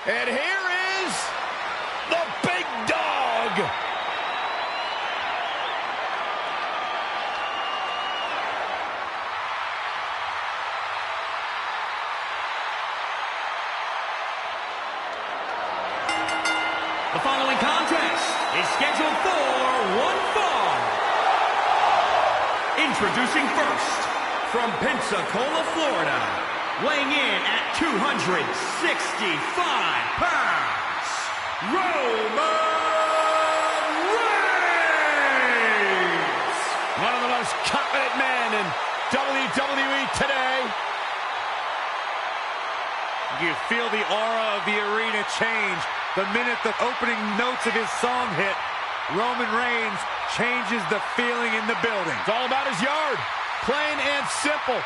And here is the big dog. The following contest is scheduled for one fall. Introducing first, from Pensacola, Florida, weighing in at 265 pounds, Roman Reigns! One of the most confident men in WWE today. You feel the aura of the arena change the minute the opening notes of his song hit. Roman Reigns changes the feeling in the building. It's all about his yard. Plain and simple.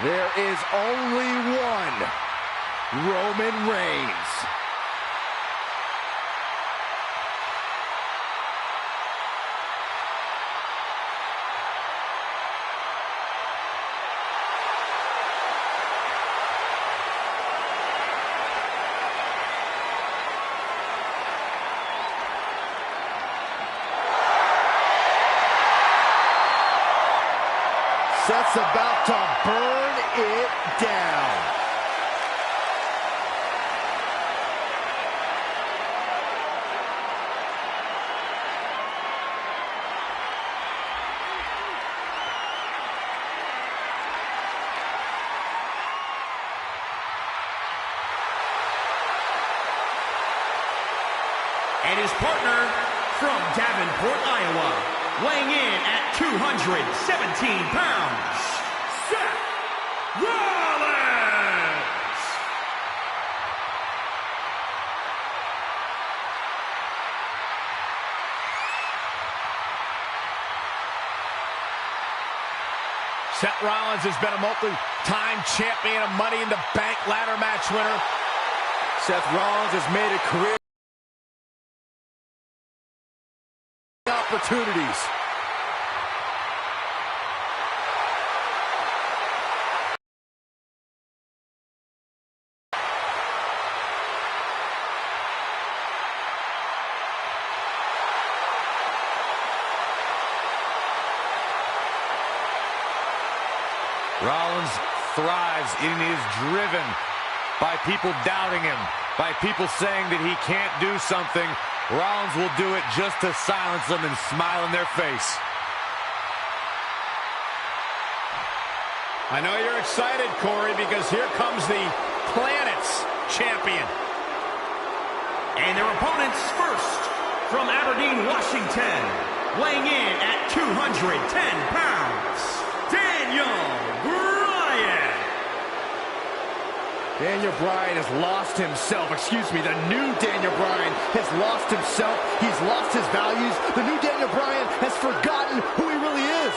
There is only one Roman Reigns. Seth's about to burn it down. And his partner from Davenport, Iowa, weighing in at 217 pounds, Seth Rollins! Seth Rollins has been a multi-time champion, a Money in the Bank ladder match winner. Seth Rollins has made a career opportunities. Rollins thrives and is driven by people doubting him, by people saying that he can't do something. Rollins will do it just to silence them and smile in their face. I know you're excited, Corey, because here comes the Planet's champion. And their opponents first, from Aberdeen, Washington, weighing in at 210 pounds, Daniel Bryan. Daniel Bryan has lost himself. Excuse me, the new Daniel Bryan has lost himself. He's lost his values. The new Daniel Bryan has forgotten who he really is.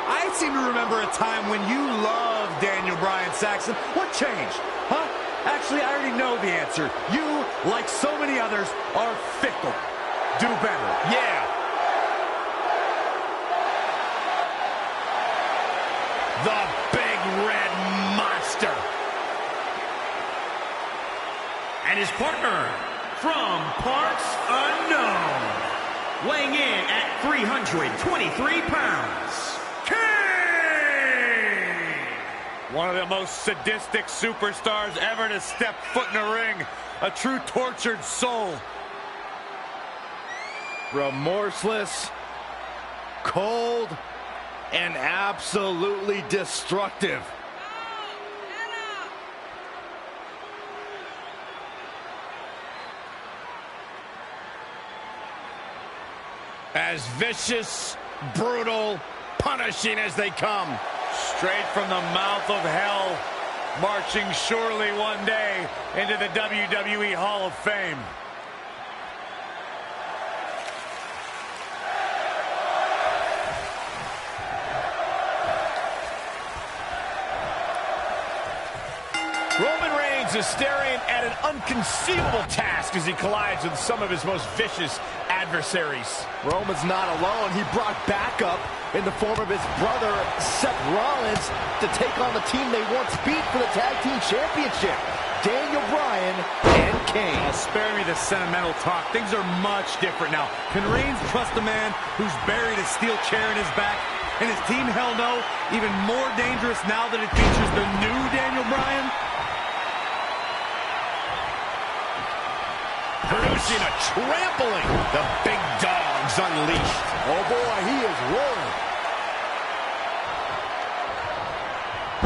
I seem to remember a time when you loved Daniel Bryan, Saxon. What changed? Huh? Actually, I already know the answer. You, like so many others, are fickle. Do better. Yeah. his partner from parts unknown, weighing in at 323 pounds, Kane! One of the most sadistic superstars ever to step foot in a ring. A true tortured soul. Remorseless, cold, and absolutely destructive. As vicious, brutal, punishing as they come. Straight from the mouth of hell, marching surely one day into the WWE Hall of Fame. Roman Reigns is staring at an unconceivable task as he collides with some of his most vicious adversaries. Roman's not alone. He brought backup in the form of his brother, Seth Rollins, to take on the team they once beat for the Tag Team Championship, Daniel Bryan and Kane. Spare me the sentimental talk. Things are much different now. Can Reigns trust a man who's buried a steel chair in his back? And his team, hell no, even more dangerous now that it features the new Daniel Bryan? Producing a trampling. The big dog's unleashed. Oh boy, he is rolling.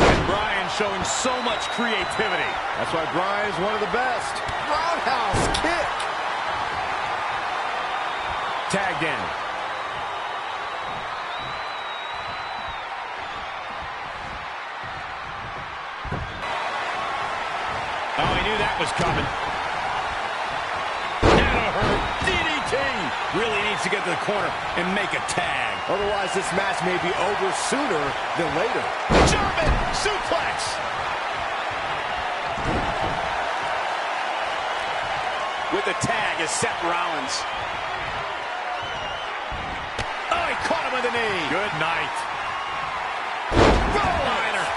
And Bryan showing so much creativity. That's why Bryan's one of the best. Roundhouse kick. Tagged in. Oh, he knew that was coming. DDT! Really needs to get to the corner and make a tag. Otherwise, this match may be over sooner than later. German suplex! With the tag is Seth Rollins. Oh, he caught him with the knee. Good night. Liner.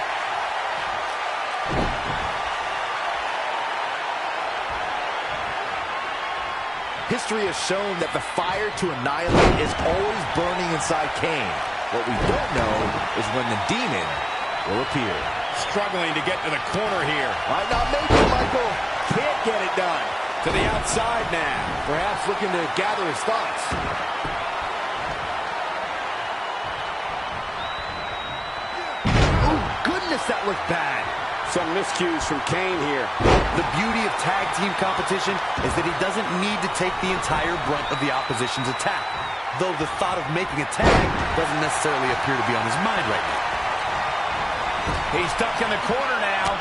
History has shown that the fire to annihilate is always burning inside Kane. What we don't know is when the demon will appear. Struggling to get to the corner here. Might not make it, Michael. Can't get it done. To the outside now. Perhaps looking to gather his thoughts. Oh, goodness, that looked bad. Some miscues from Kane here. The beauty of tag team competition is that he doesn't need to take the entire brunt of the opposition's attack, though the thought of making a tag doesn't necessarily appear to be on his mind right now. He's stuck in the corner now.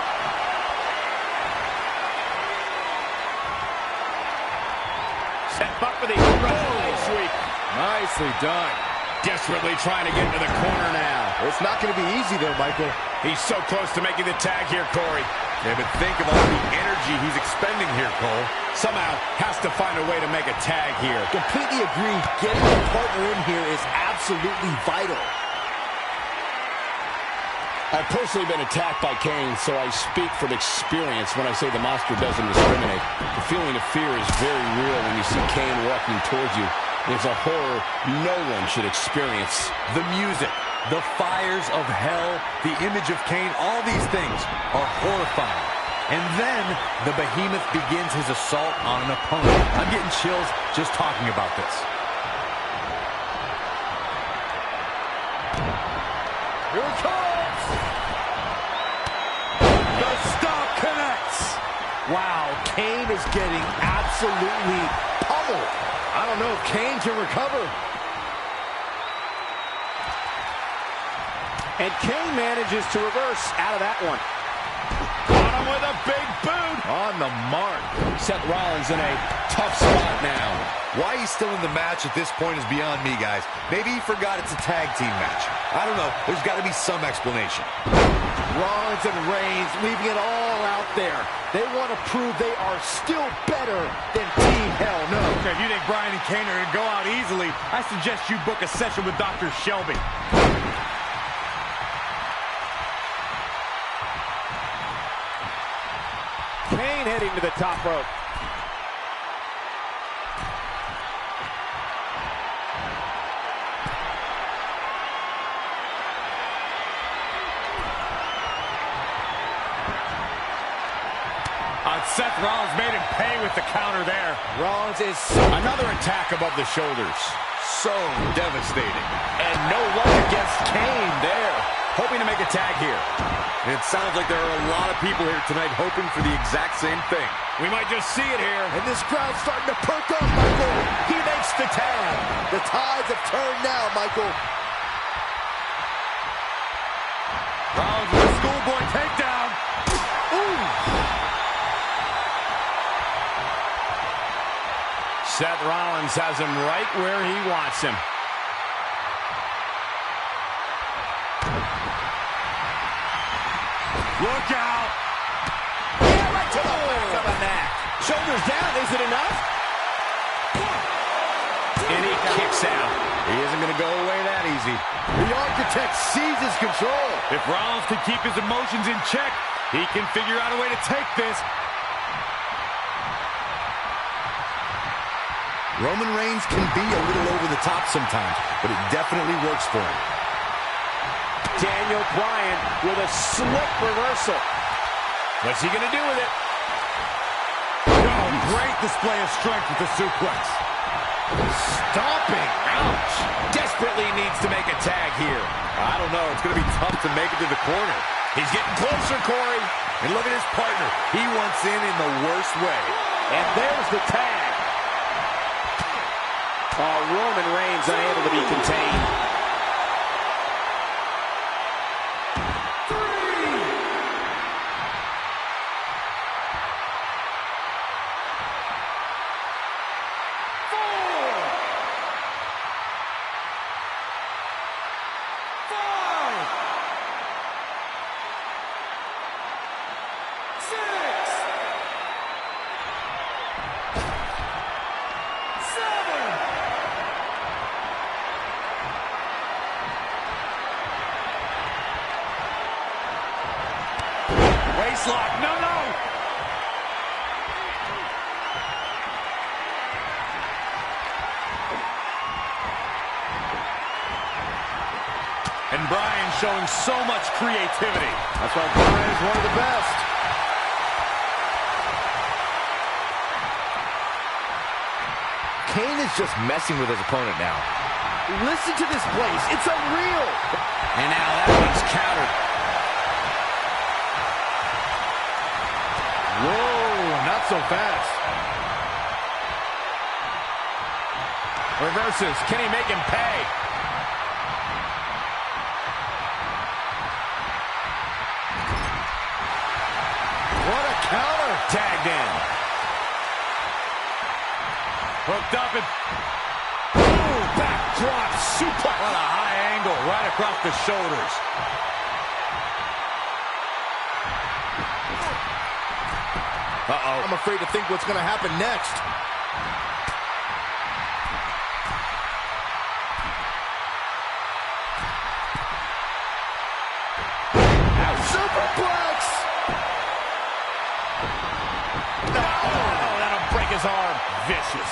Set up for the sweep. Nicely done. Desperately trying to get into the corner now. It's not going to be easy, though, Michael. He's so close to making the tag here, Corey. Yeah, but think of all the energy he's expending here, Cole. Somehow has to find a way to make a tag here. Completely agree. Getting a partner in here is absolutely vital. I've personally been attacked by Kane, so I speak from experience when I say the monster doesn't discriminate. The feeling of fear is very real when you see Kane walking towards you. It's a horror no one should experience. The music, the fires of hell, the image of Kane, all these things are horrifying. And then the behemoth begins his assault on an opponent. I'm getting chills just talking about this. Here it comes! The stomp connects! Wow, Kane is getting absolutely pummeled. I don't know if Kane can recover. And Kane manages to reverse out of that one. Caught him with a big boot. On the mark. Seth Rollins in a tough spot now. Why he's still in the match at this point is beyond me, guys. Maybe he forgot it's a tag team match. I don't know. There's got to be some explanation. Rollins and Reigns leaving it all out there. They want to prove they are still better than Team Hell No. Okay, if you think Bryan and Kane are going to go out easily, I suggest you book a session with Dr. Shelby. Kane heading to the top rope. Seth Rollins made him pay with the counter there. Rollins is Another attack above the shoulders. So devastating. and no luck against Kane there. Hoping to make a tag here. It sounds like there are a lot of people here tonight hoping for the exact same thing. We might just see it here. And this crowd's starting to perk up, Michael. He makes the tag. The tides have turned now, Michael. Rollins with a schoolboy takedown. Ooh. Seth Rollins has him right where he wants him. Look out. Yeah, right to the back of the neck. Shoulders down, is it enough? And he kicks out. He isn't going to go away that easy. The Architect seizes control. If Rollins can keep his emotions in check, he can figure out a way to take this. Roman Reigns can be a little over the top sometimes, but it definitely works for him. Daniel Bryan with a slick reversal. What's he going to do with it? Oh, great display of strength with the suplex. Stomping. Ouch. Desperately needs to make a tag here. I don't know. It's going to be tough to make it to the corner. He's getting closer, Corey. And look at his partner. He wants in the worst way. And there's the tag. Oh, Roman Reigns unable to be contained. Waistlock. No, no. And Bryan showing so much creativity. That's why Bryan is one of the best. Kane is just messing with his opponent now. Listen to this place. It's unreal. And now that one's countered. Whoa, not so fast. Reverses. Can he make him pay? What a counter. Tagged in. Hooked up and... Ooh, backdrop suplex. What a high angle right across the shoulders. Uh-oh. I'm afraid to think what's going to happen next. Superplex! No, that'll break his arm. Vicious.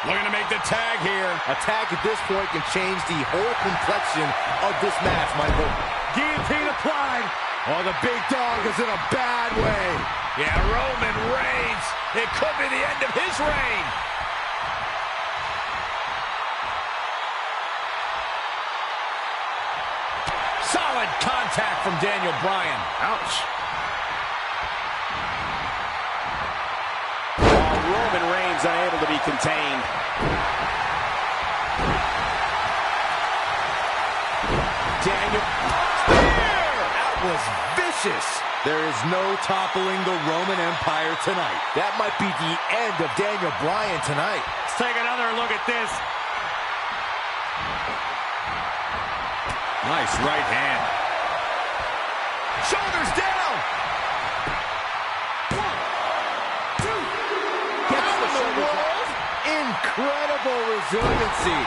Looking to make the tag here. A tag at this point can change the whole complexion of this match, Michael. Guillotine applied. Oh, the big dog is in a bad way. Yeah, Roman Reigns. It could be the end of his reign. Solid contact from Daniel Bryan. Ouch. Oh, Roman Reigns unable to be contained. Daniel. That was vicious. There is no toppling the Roman Empire tonight. That might be the end of Daniel Bryan tonight. Let's take another look at this. Nice right hand. Shoulders down. 1, 2. How in the world? Incredible resiliency.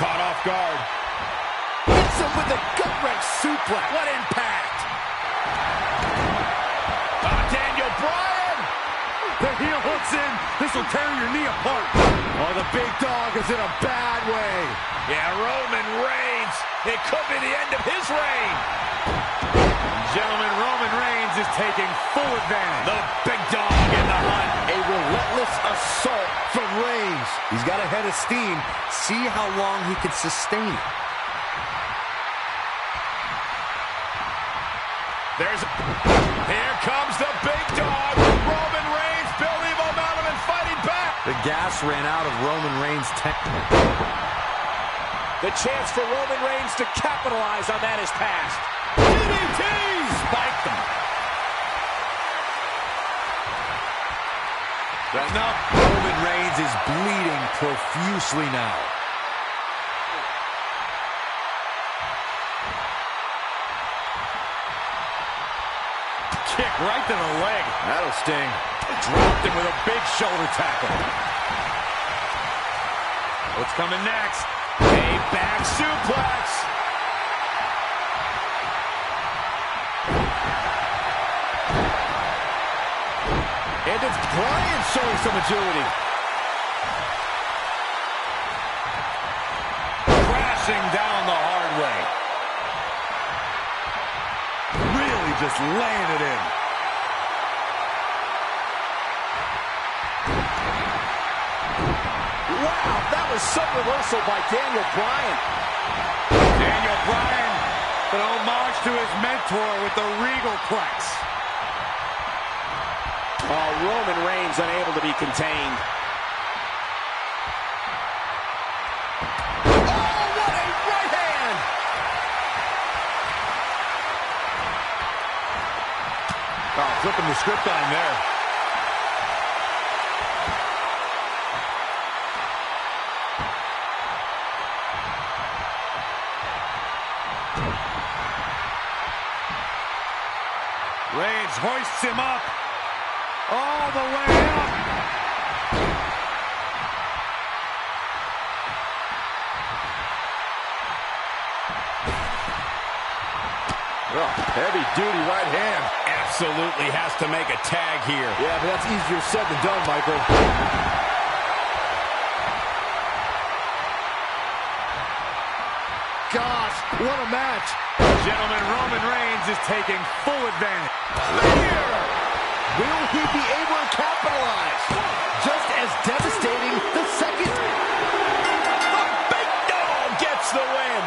Caught off guard. Hits him with a gut-wrench suplex. What impact? Daniel Bryan. The heel hooks in. This will tear your knee apart. Oh, the big dog is in a bad way. Yeah, Roman Reigns. It could be the end of his reign. Gentlemen, Roman Reigns is taking full advantage. The big dog in the hunt. A relentless assault from Reigns. He's got a head of steam. See how long he can sustain it. Here comes the big dog. Roman Reigns building momentum and fighting back. The gas ran out of Roman Reigns' tank. The chance for Roman Reigns to capitalize on that is past. DDT! Spiked him. Enough. Roman Reigns is bleeding profusely now. Kick right to the leg. That'll sting. Dropped him with a big shoulder tackle. What's coming next? A back suplex. And it's Bryan showing some agility. Crashing down the hard way. Really just laying it in. Wow, that was some reversal by Daniel Bryan. Daniel Bryan, an homage to his mentor with the Regal Plex. Oh, Roman Reigns unable to be contained. Oh, what a right hand! Oh, flipping the script on there. Reigns hoists him up. All the way up. Oh, heavy-duty right hand. Absolutely has to make a tag here. Yeah, but that's easier said than done, Michael. Gosh, what a match. Gentlemen, Roman Reigns is taking full advantage. Spear! Will he be able to capitalize? Just as devastating the second. The big dog gets the win.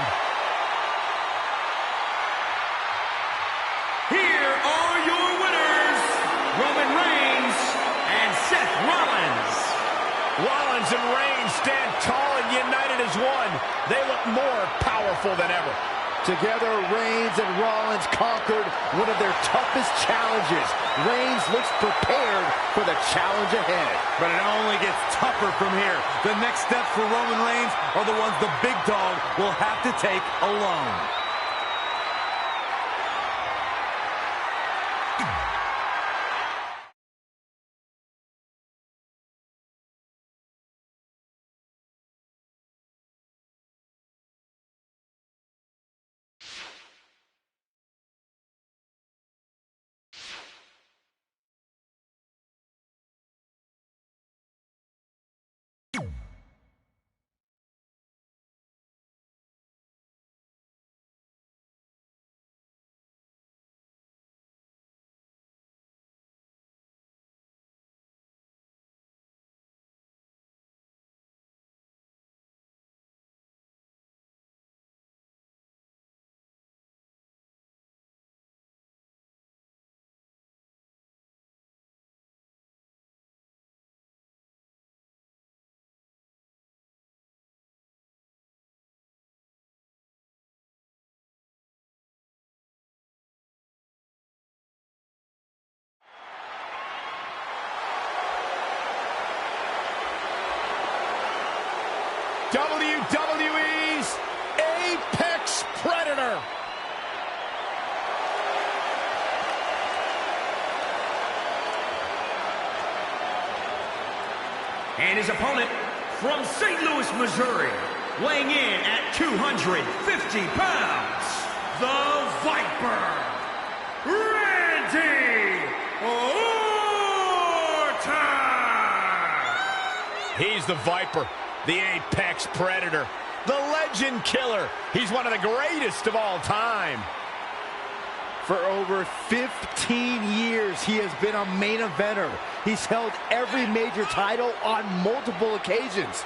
Here are your winners, Roman Reigns and Seth Rollins. Rollins and Reigns stand tall and united as one. They look more powerful than ever. Together, Reigns and Rollins conquered one of their toughest challenges. Reigns looks prepared for the challenge ahead. But it only gets tougher from here. The next steps for Roman Reigns are the ones the big dog will have to take alone. WWE's Apex Predator. And his opponent from St. Louis, Missouri, weighing in at 250 pounds, the Viper, Randy Orton! He's the Viper, the Apex Predator, the Legend Killer. He's one of the greatest of all time. For over 15 years, he has been a main eventer. He's held every major title on multiple occasions.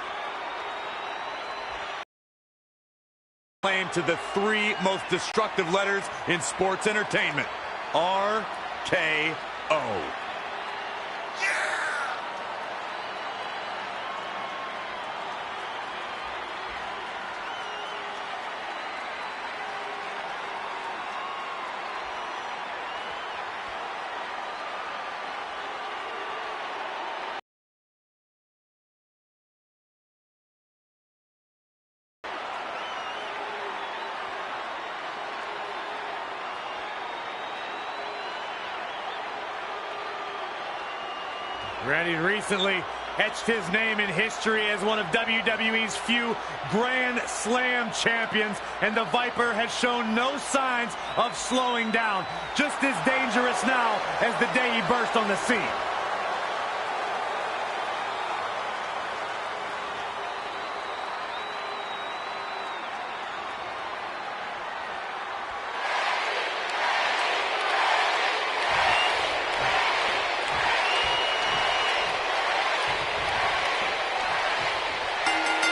Claim to the 3 most destructive letters in sports entertainment. RKO. Randy recently etched his name in history as one of WWE's few Grand Slam champions, and the Viper has shown no signs of slowing down. Just as dangerous now as the day he burst on the scene.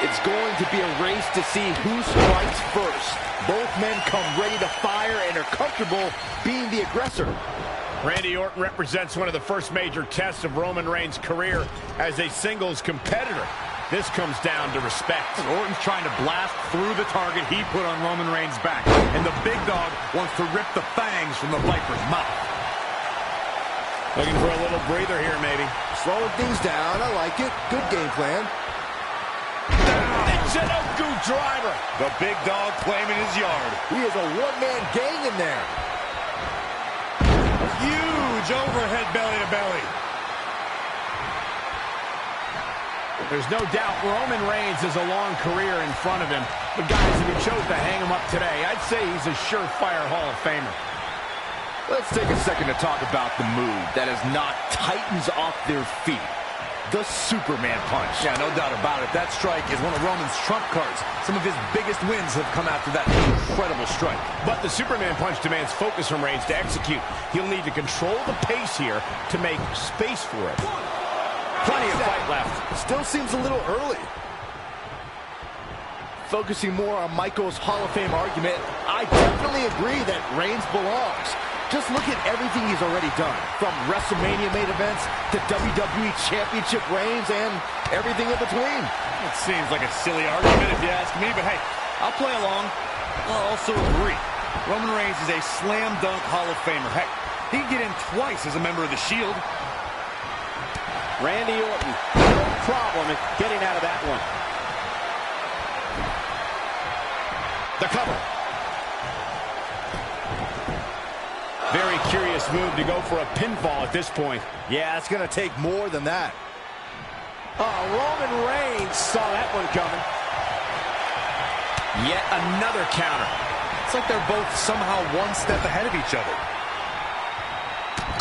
It's going to be a race to see who strikes first. Both men come ready to fire and are comfortable being the aggressor. Randy Orton represents one of the first major tests of Roman Reigns' career as a singles competitor. This comes down to respect. Orton's trying to blast through the target he put on Roman Reigns' back, and the big dog wants to rip the fangs from the Viper's mouth. Looking for a little breather here, maybe. Slowing things down. I like it. Good game plan. Sudoku driver. The big dog claiming his yard. He is a one-man gang in there. Huge overhead belly to belly. There's no doubt Roman Reigns has a long career in front of him. But guys, if you chose to hang him up today, I'd say he's a surefire Hall of Famer. Let's take a second to talk about the move that has knocked Titans off their feet. The Superman punch. Yeah, no doubt about it. That strike is one of Roman's trump cards. Some of his biggest wins have come after that incredible strike. But the Superman punch demands focus from Reigns to execute. He'll need to control the pace here to make space for it. Plenty of fight left. Still seems a little early. Focusing more on Michael's Hall of Fame argument, I definitely agree that Reigns belongs. Just look at everything he's already done, from WrestleMania main events to WWE Championship reigns and everything in between. It seems like a silly argument if you ask me, but hey, I'll play along. I'll also agree. Roman Reigns is a slam dunk Hall of Famer. Heck, he'd get in twice as a member of the Shield. Randy Orton, no problem in getting out of that one. The cover. Very curious move to go for a pinfall at this point. Yeah, it's going to take more than that. Roman Reigns saw that one coming. Yet another counter. It's like they're both somehow one step ahead of each other.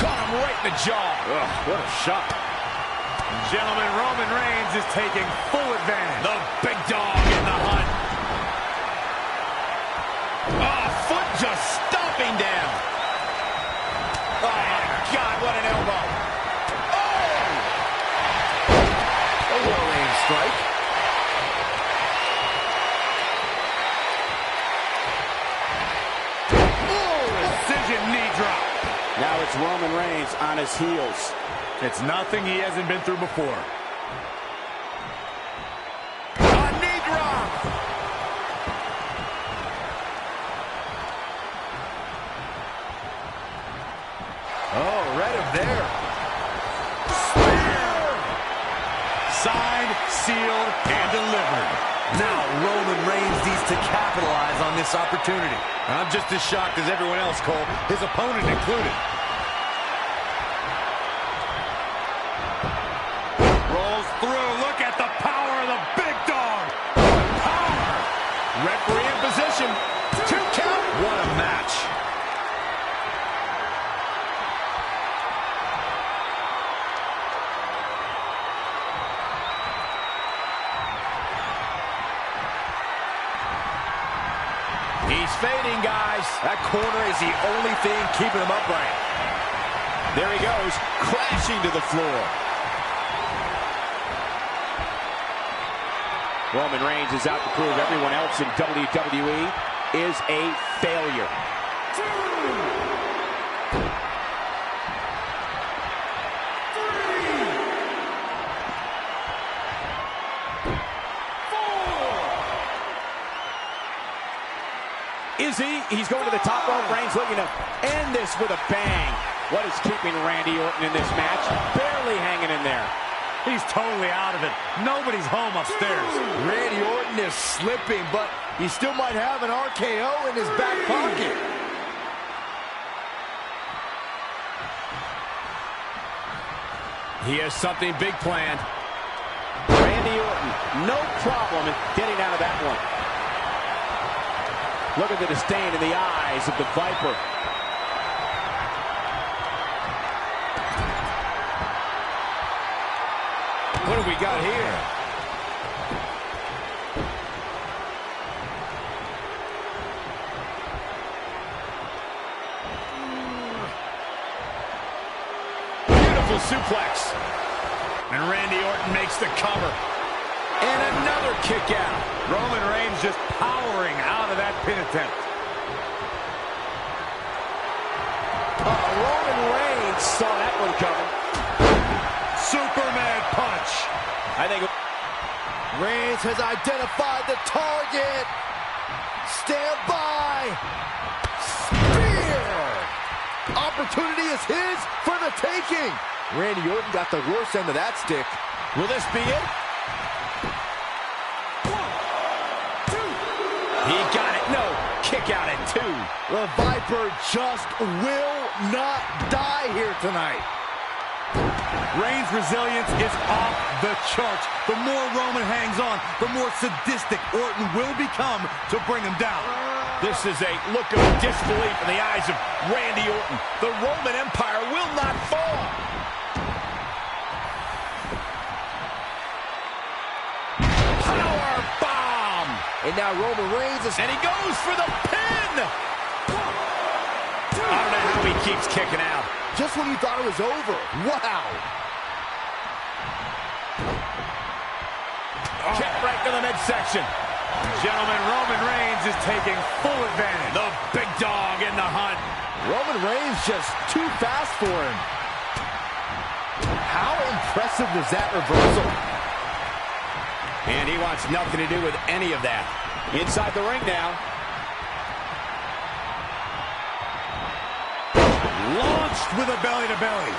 Caught him right in the jaw. Ugh, what a shot. Gentlemen, Roman Reigns is taking full advantage. The big dog in the hunt. Foot just stomping down. Oh, my God, what an elbow. A well-aimed strike. Precision knee drop. Now it's Roman Reigns on his heels. It's nothing he hasn't been through before. A knee drop. Oh, read him there. Signed, sealed, and delivered. Now Roman Reigns needs to capitalize on this opportunity. I'm just as shocked as everyone else, Cole, his opponent included. Rolls through. Look at the power of the big dog. Power. Referee in position. 2 count. What a match. He's fading, guys. That corner is the only thing keeping him upright. There he goes, crashing to the floor. Roman Reigns is out to prove everyone else in WWE is a failure. Is he? He's going to the top rope. Reigns looking to end this with a bang. What is keeping Randy Orton in this match? Barely hanging in there. He's totally out of it. Nobody's home upstairs. Randy Orton is slipping, but he still might have an RKO in his back pocket. He has something big planned. Randy Orton, no problem in getting out of that one. Look at the disdain in the eyes of the Viper. What do we got here? Beautiful suplex. And Randy Orton makes the cover. And another kick out. Roman Reigns just powering out of that pin attempt. Roman Reigns saw that one coming. Superman punch. I think Reigns has identified the target. Stand by. Spear. Opportunity is his for the taking. Randy Orton got the worst end of that stick. Will this be it? He got it. No. Kick out at 2. The Viper just will not die here tonight. Reigns' resilience is off the charts. The more Roman hangs on, the more sadistic Orton will become to bring him down. This is a look of disbelief in the eyes of Randy Orton. The Roman Empire will not fall. Power bomb. And now Roman Reigns is... And he goes for the pin. I don't know how he keeps kicking out. Just when you thought it was over. Wow. Kick right to the midsection. Gentlemen, Roman Reigns is taking full advantage. The big dog in the hunt. Roman Reigns just too fast for him. How impressive was that reversal? And he wants nothing to do with any of that. inside the ring now. Launched with a belly-to-belly.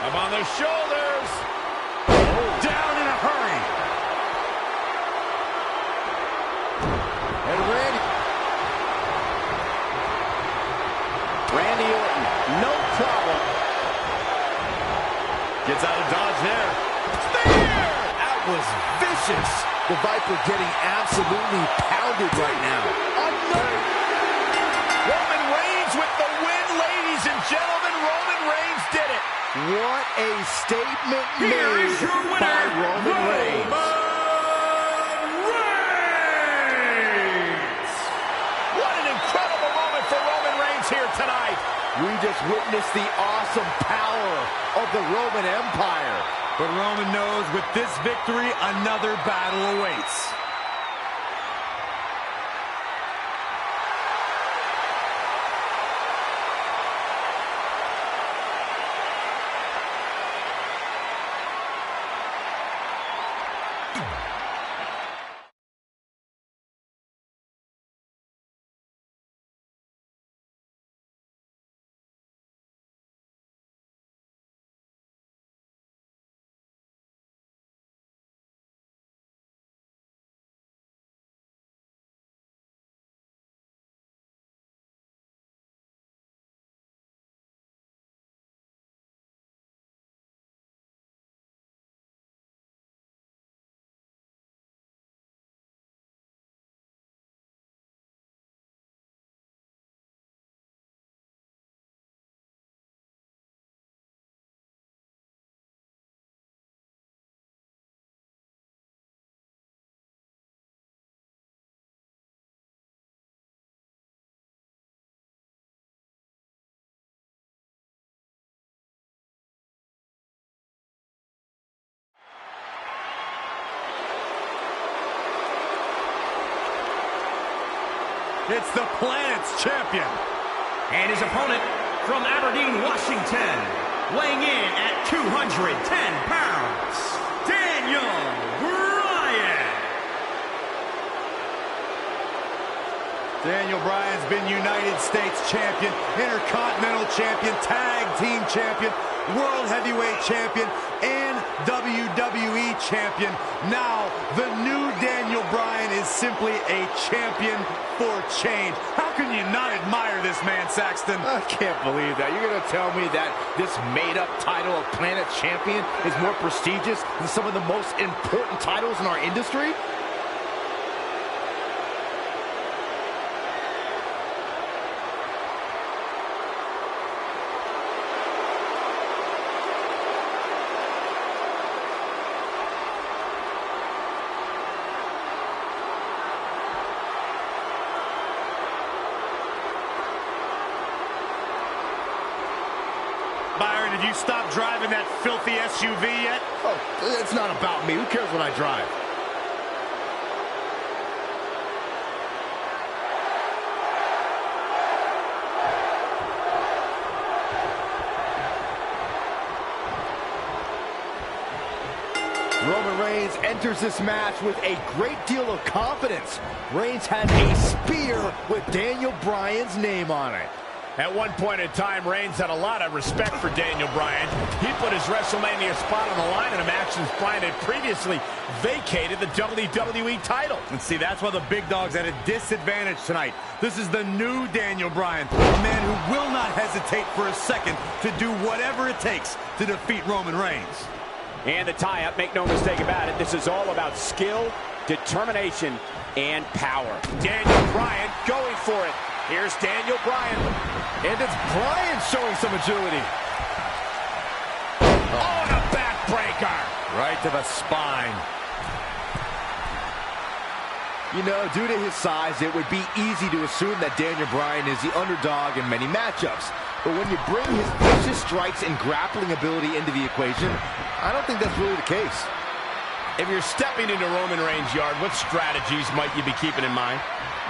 Up on the shoulders. Down in a hurry. And Randy Orton, no problem. Gets out of dodge there. Spear! that was vicious. The Viper getting absolutely pounded right now. Roman Reigns with the win, ladies and gentlemen. Roman Reigns did it. What a statement Here made is your winner, by Roman Reigns. What an incredible moment for Roman Reigns here tonight. We just witnessed the awesome power of the Roman Empire. But Roman knows with this victory, another battle awaits. It's the planet's champion. And his opponent from Aberdeen, Washington, weighing in at 210 pounds, Daniel Bryan. Daniel Bryan's been United States champion, Intercontinental champion, Tag Team champion, World Heavyweight champion, and WWE champion. Now, the new Daniel Bryan is simply a champion for change. How can you not admire this man, Saxton? I can't believe that. You're going to tell me that this made-up title of Planet Champion is more prestigious than some of the most important titles in our industry? Byron, did you stop driving that filthy SUV yet? Oh, it's not about me. Who cares what I drive? Roman Reigns enters this match with a great deal of confidence. Reigns had a spear with Daniel Bryan's name on it. At one point in time, Reigns had a lot of respect for Daniel Bryan. He put his WrestleMania spot on the line in a match since Bryan had previously vacated the WWE title. And see, that's why the big dog's at a disadvantage tonight. This is the new Daniel Bryan, a man who will not hesitate for a second to do whatever it takes to defeat Roman Reigns. And the tie-up, make no mistake about it, this is all about skill, determination, and power. Daniel Bryan going for it. Here's Daniel Bryan. And it's Bryan showing some agility. Oh, and a backbreaker. Right to the spine. You know, due to his size, it would be easy to assume that Daniel Bryan is the underdog in many matchups. But when you bring his vicious strikes and grappling ability into the equation, I don't think that's really the case. If you're stepping into Roman Reigns' yard, what strategies might you be keeping in mind?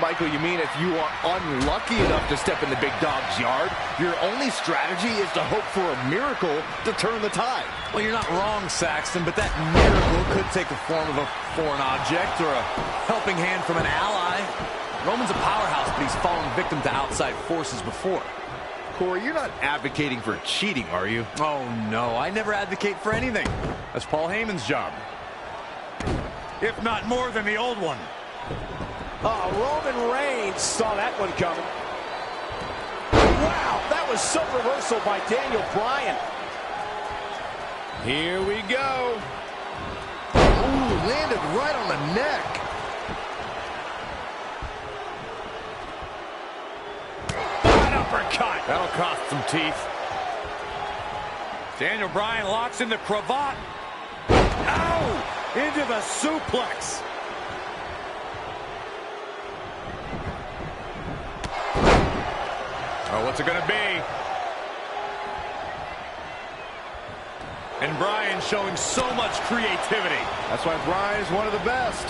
Michael, you mean if you are unlucky enough to step in the big dog's yard, your only strategy is to hope for a miracle to turn the tide? Well, you're not wrong, Saxton, but that miracle could take the form of a foreign object or a helping hand from an ally. Roman's a powerhouse, but he's fallen victim to outside forces before. Corey, you're not advocating for cheating, are you? Oh, no, I never advocate for anything. That's Paul Heyman's job. If not more than the old one. Oh, Roman Reigns saw that one coming. Wow, that was some reversal by Daniel Bryan. Here we go. Ooh, landed right on the neck. An uppercut. That'll cost some teeth. Daniel Bryan locks in the cravat. Ow! Into the suplex. Oh, what's it going to be? And Bryan showing so much creativity. That's why Bryan is one of the best.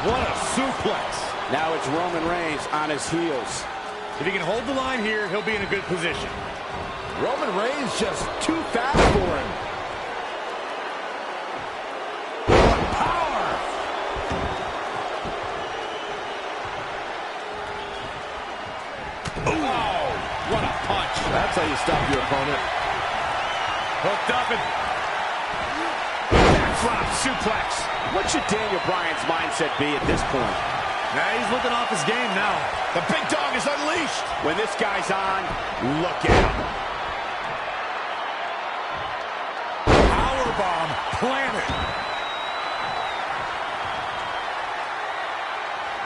What a suplex. Now it's Roman Reigns on his heels. If he can hold the line here, he'll be in a good position. Roman Reigns just too fast for him. That's how you stop your opponent. Hooked up and Backdrop suplex. What should Daniel Bryan's mindset be at this point? now he's looking off his game now. The big dog is unleashed. When this guy's on, look out. Powerbomb planted.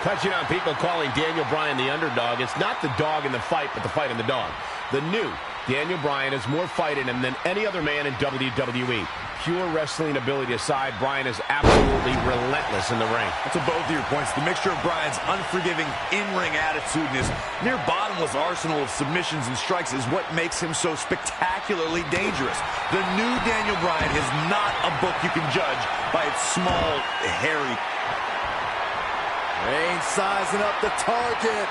Touching on people calling Daniel Bryan the underdog, it's not the dog in the fight, but the fight in the dog. The new Daniel Bryan has more fight in him than any other man in WWE. Pure wrestling ability aside, Bryan is absolutely relentless in the ring. That's both of your points. The mixture of Bryan's unforgiving in-ring attitude and his near bottomless arsenal of submissions and strikes is what makes him so spectacularly dangerous. The new Daniel Bryan is not a book you can judge by its small, hairy... Reigns sizing up the target.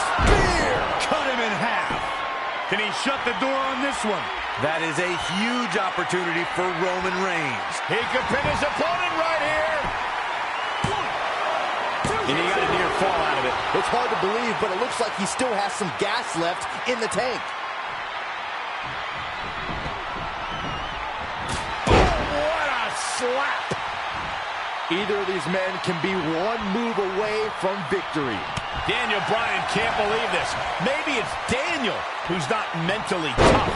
Spear! Cut him in half. Can he shut the door on this one? That is a huge opportunity for Roman Reigns. He could pin his opponent right here. And he got a near fall out of it. It's hard to believe, but it looks like he still has some gas left in the tank. What a slap. Either of these men can be one move away from victory. Daniel Bryan can't believe this. Maybe it's Daniel who's not mentally tough.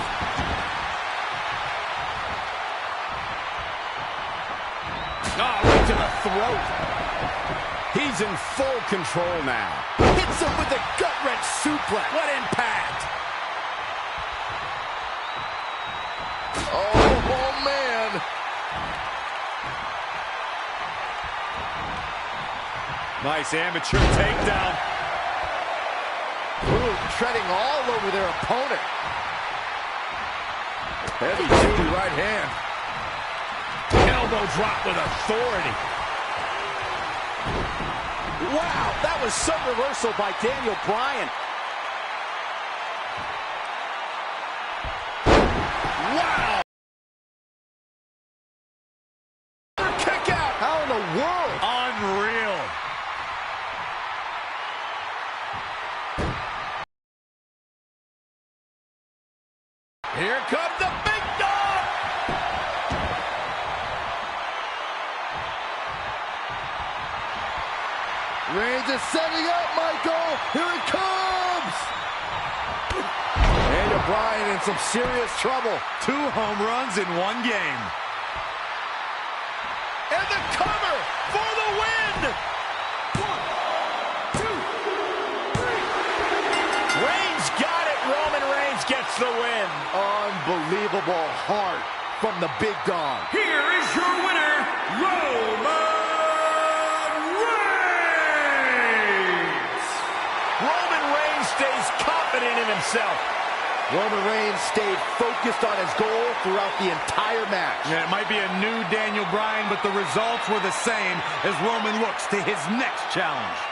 Oh, right to the throat. He's in full control now. Hits him with a gut-wrench suplex. What impact? Oh, man. Nice amateur takedown. Ooh, treading all over their opponent. Heavy-duty right hand. Elbow drop with authority. Wow, that was some reversal by Daniel Bryan. Wow! Kick out. How in the world? Unreal. Here comes the big dog! Reigns is setting up, Michael. Here it comes. Daniel Bryan in some serious trouble. 2 home runs in 1 game. And the cover for the win! 1, 2, 3. Reigns got it. Roman Reigns gets the win. Unbelievable heart from the big dog. Here is your winner, Roman Reigns! Roman Reigns stays confident in himself. Roman Reigns stayed focused on his goal throughout the entire match. Yeah, it might be a new Daniel Bryan, but the results were the same as Roman looks to his next challenge.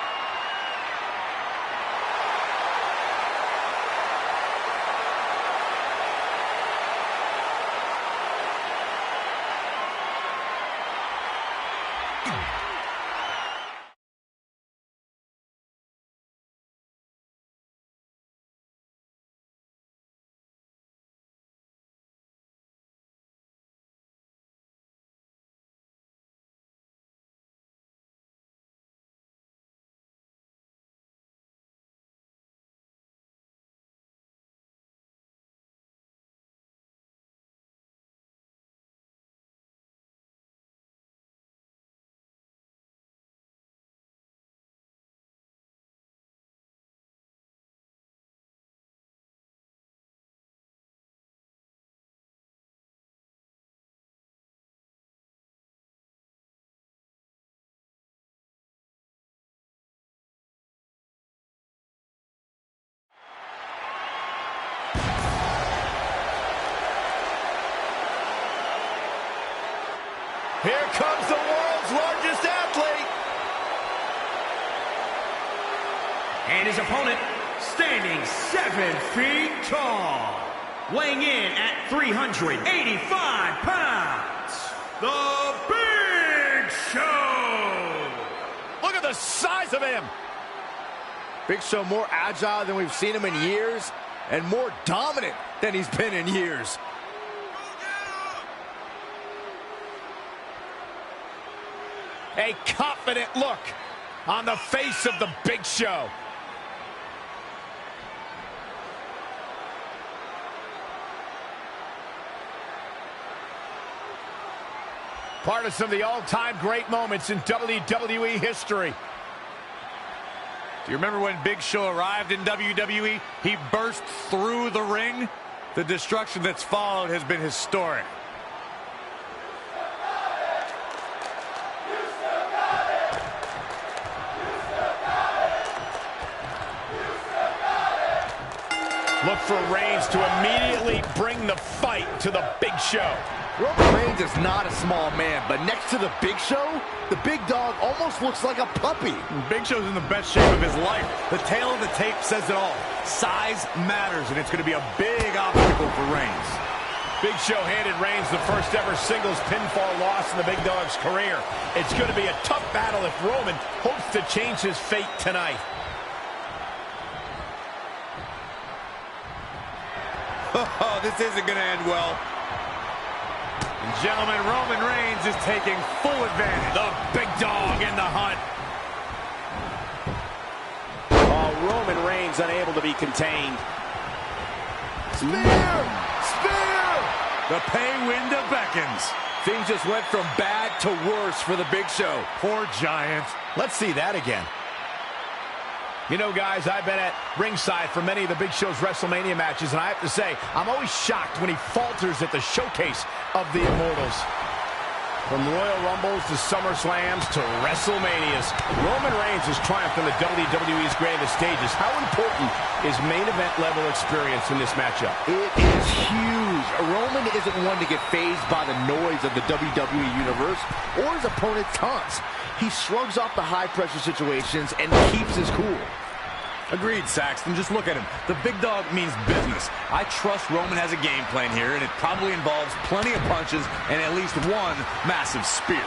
Here comes the world's largest athlete. And his opponent, standing 7 feet tall, weighing in at 385 pounds, the Big Show. Look at the size of him. Big Show more agile than we've seen him in years, and more dominant than he's been in years. A confident look on the face of the Big Show. Part of some of the all-time great moments in WWE history. Do you remember when Big Show arrived in WWE? He burst through the ring. The destruction that's followed has been historic. Look for Reigns to immediately bring the fight to the Big Show. Roman Reigns is not a small man, but next to the Big Show, the big dog almost looks like a puppy. Big Show's in the best shape of his life. The tail of the tape says it all. Size matters, and it's going to be a big obstacle for Reigns. Big Show handed Reigns the first ever singles pinfall loss in the Big Dog's career. It's going to be a tough battle if Roman hopes to change his fate tonight. Oh, this isn't going to end well. Gentlemen, Roman Reigns is taking full advantage. The Big Dog in the hunt. Oh, Roman Reigns unable to be contained. Spear! Spear! The pay window beckons. Things just went from bad to worse for the Big Show. Poor Giant. Let's see that again. You know, guys, I've been at ringside for many of the Big Show's WrestleMania matches, and I have to say, I'm always shocked when he falters at the showcase of the Immortals. From Royal Rumbles to SummerSlams to WrestleManias, Roman Reigns has triumphed on the WWE's grandest stages. How important is main event level experience in this matchup? It is huge. Roman isn't one to get fazed by the noise of the WWE Universe or his opponent's taunts. He shrugs off the high-pressure situations and keeps his cool. Agreed, Saxton. Just look at him. The big dog means business. I trust Roman has a game plan here, and it probably involves plenty of punches and at least one massive spear.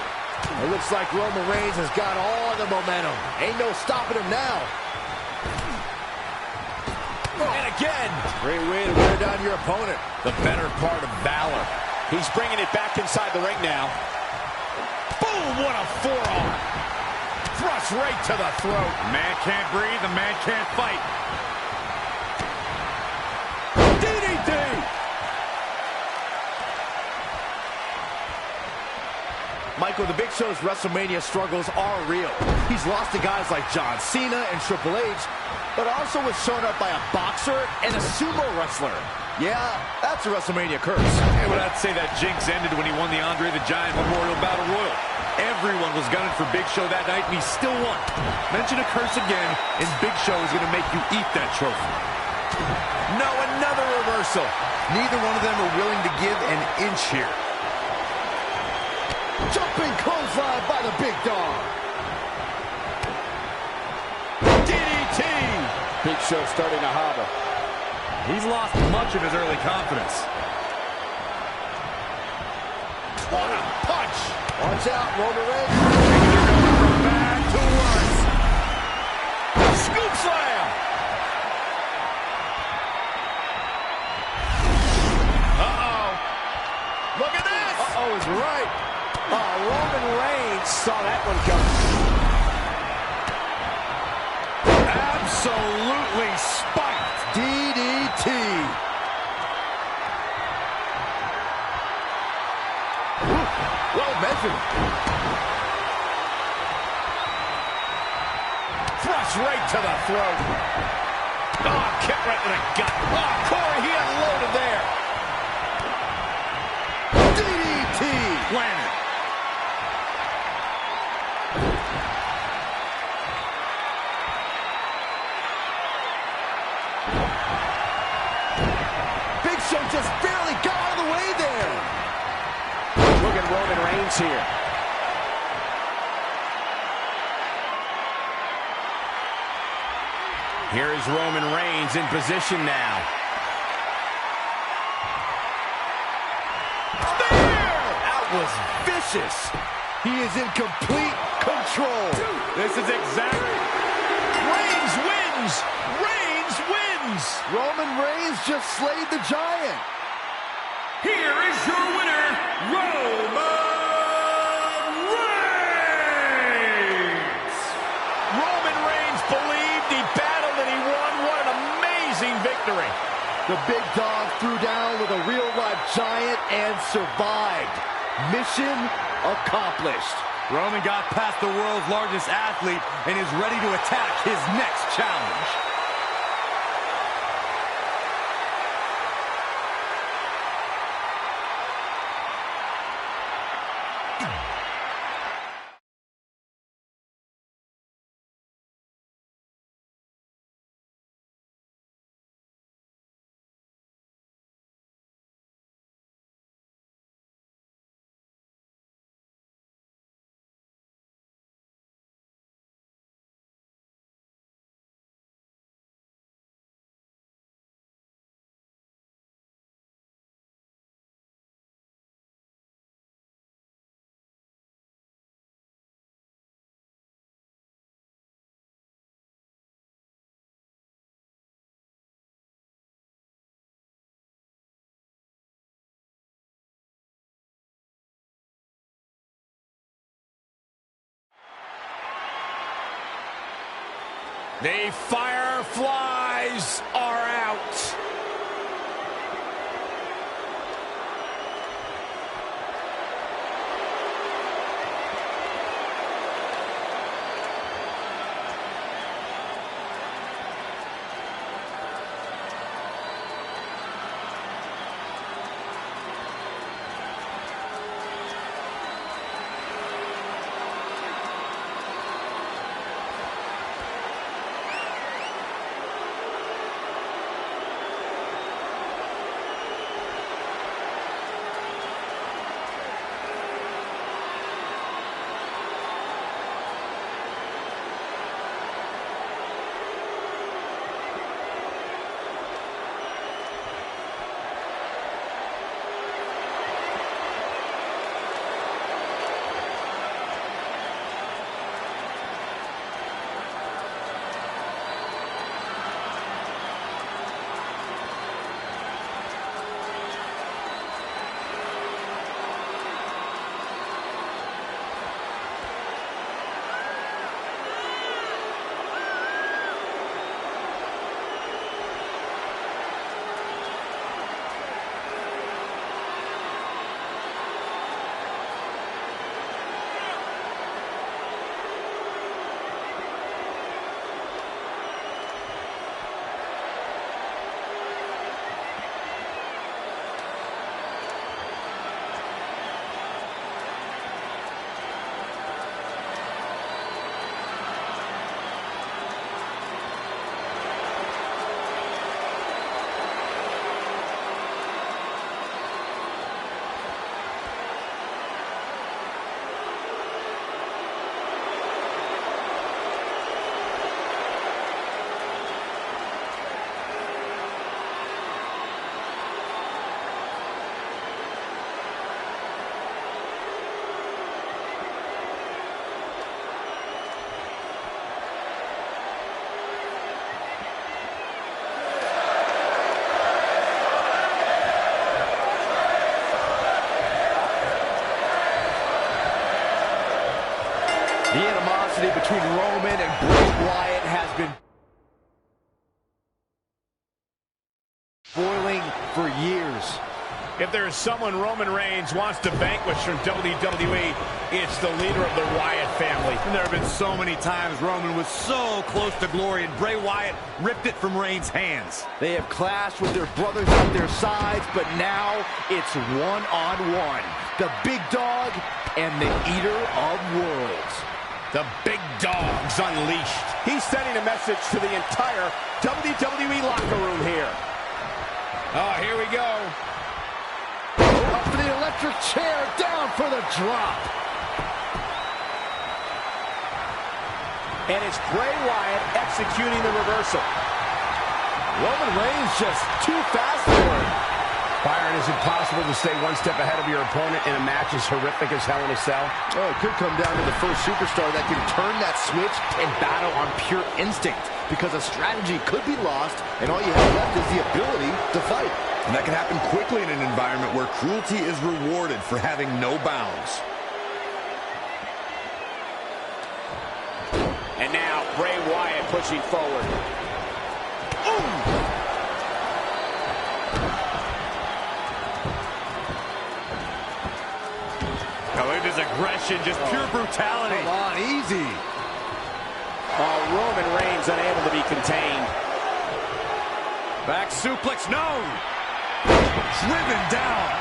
It looks like Roman Reigns has got all the momentum. Ain't no stopping him now. And again, Great way to wear down your opponent. the better part of valor. He's bringing it back inside the ring now. Boom, what a forearm. Thrust right to the throat. Man can't breathe, the man can't fight. DDT. Michael, the Big Show's WrestleMania struggles are real. He's lost to guys like John Cena and Triple H, but also was shown up by a boxer and a sumo wrestler. Yeah, that's a WrestleMania curse. Yeah, but I'd say that jinx ended when he won the Andre the Giant Memorial Battle Royal. Everyone was gunning for Big Show that night, and he still won. Mention a curse again, and Big Show is going to make you eat that trophy. No, another reversal. Neither one of them are willing to give an inch here. Jumping clothesline by the Big Dog. DDT. Big Show starting to hobble. He's lost much of his early confidence. What a punch. Watch out, Roman Reigns. From bad to worse. Scoop slam. Uh-oh. Look at this. Uh-oh is right. Roman Reigns saw that one coming. Absolutely spiked. DDT. Well measured. Thrust right to the throat. Oh, kick right to the gut. Oh, Corey, he unloaded there. DDT. Planet. Big Show just barely got out of the way there. Look at Roman Reigns here. Here is Roman Reigns in position now. That was vicious. He is in complete control. This is exactly... Reigns wins. Reigns wins. Roman Reigns just slayed the Giant. Here is your winner, Roman Reigns! Roman Reigns believed he battled and he won. What an amazing victory. The Big Dog threw down with a real-life Giant and survived. Mission accomplished. Roman got past the world's largest athlete and is ready to attack his next challenge. The Fireflies are out. The animosity between Roman and Bray Wyatt has been boiling for years. If there's someone Roman Reigns wants to vanquish from WWE, it's the leader of the Wyatt family. And there have been so many times Roman was so close to glory, and Bray Wyatt ripped it from Reigns' hands. They have clashed with their brothers at their sides, but now it's one-on-one. The big dog and the eater of worlds. The big dog's unleashed. He's sending a message to the entire WWE locker room here. Oh, here we go. Up for the electric chair, down for the drop. And it's Bray Wyatt executing the reversal. Roman Reigns just too fast for him. Byron, is it possible to stay one step ahead of your opponent in a match as horrific as Hell in a Cell? Oh, it could come down to the first superstar that can turn that switch and battle on pure instinct, because a strategy could be lost, and all you have left is the ability to fight. And that can happen quickly in an environment where cruelty is rewarded for having no bounds. And now Bray Wyatt pushing forward. Ooh! Oh, look at his aggression, just pure brutality. Come on, easy. Roman Reigns unable to be contained. Back suplex, no! Driven down.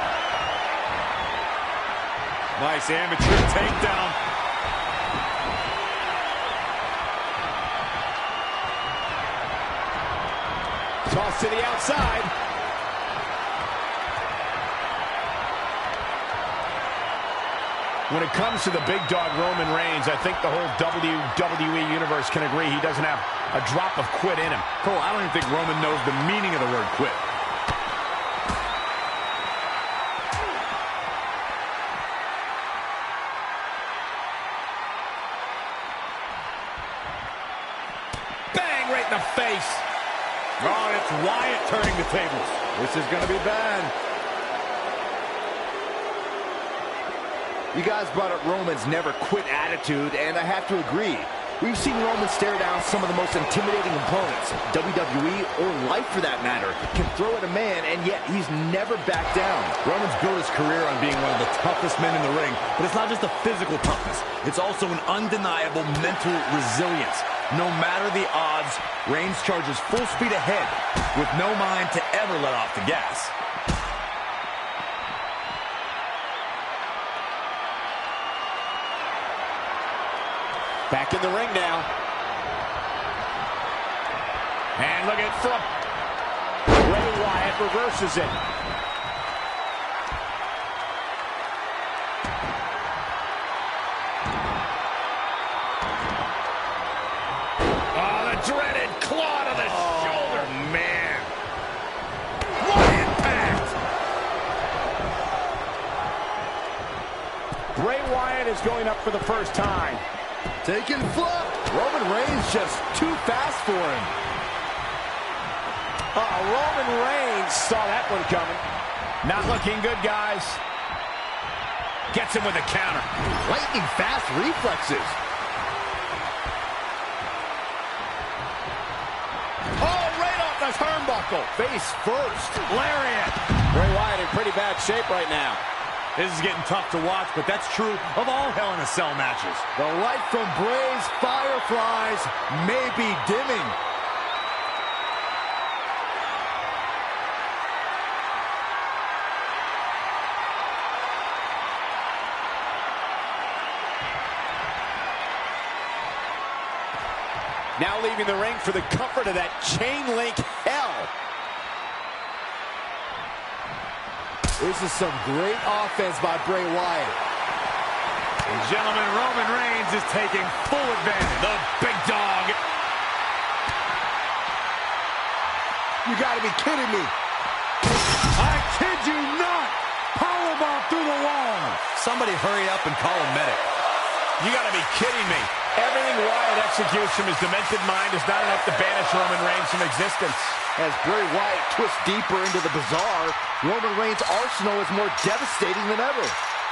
Nice amateur takedown. Toss to the outside. When it comes to the big dog Roman Reigns, I think the whole WWE Universe can agree he doesn't have a drop of quit in him. Cole, I don't even think Roman knows the meaning of the word quit. Bang, right in the face. Oh, and it's Wyatt turning the tables. This is going to be bad. You guys brought up Roman's never quit attitude, and I have to agree. We've seen Roman stare down some of the most intimidating opponents, WWE or life for that matter, can throw at a man, and yet he's never backed down. Roman's built his career on being one of the toughest men in the ring, but it's not just the physical toughness. It's also an undeniable mental resilience. No matter the odds, Reigns charges full speed ahead with no mind to ever let off the gas. Back in the ring now. And look at from Bray Wyatt reverses it. Oh, the dreaded claw to the shoulder. Man. What impact! Bray Wyatt is going up for the first time. Taking flip. Roman Reigns just too fast for him. Roman Reigns saw that one coming. Not looking good, guys. Gets him with a counter. Lightning fast reflexes. Oh, right off the turnbuckle. Face first. Lariat. Bray Wyatt in pretty bad shape right now. This is getting tough to watch, but that's true of all Hell in a Cell matches. The light from Bray's fireflies may be dimming. Now leaving the ring for the comfort of that chain link hell. This is some great offense by Bray Wyatt. And gentlemen, Roman Reigns is taking full advantage. The big dog. You gotta be kidding me. I kid you not. Powerbomb through the wall. Somebody hurry up and call a medic. You gotta be kidding me. Everything Wyatt executes from his demented mind is not enough to banish Roman Reigns from existence. As Bray Wyatt twists deeper into the bizarre, Roman Reigns' arsenal is more devastating than ever.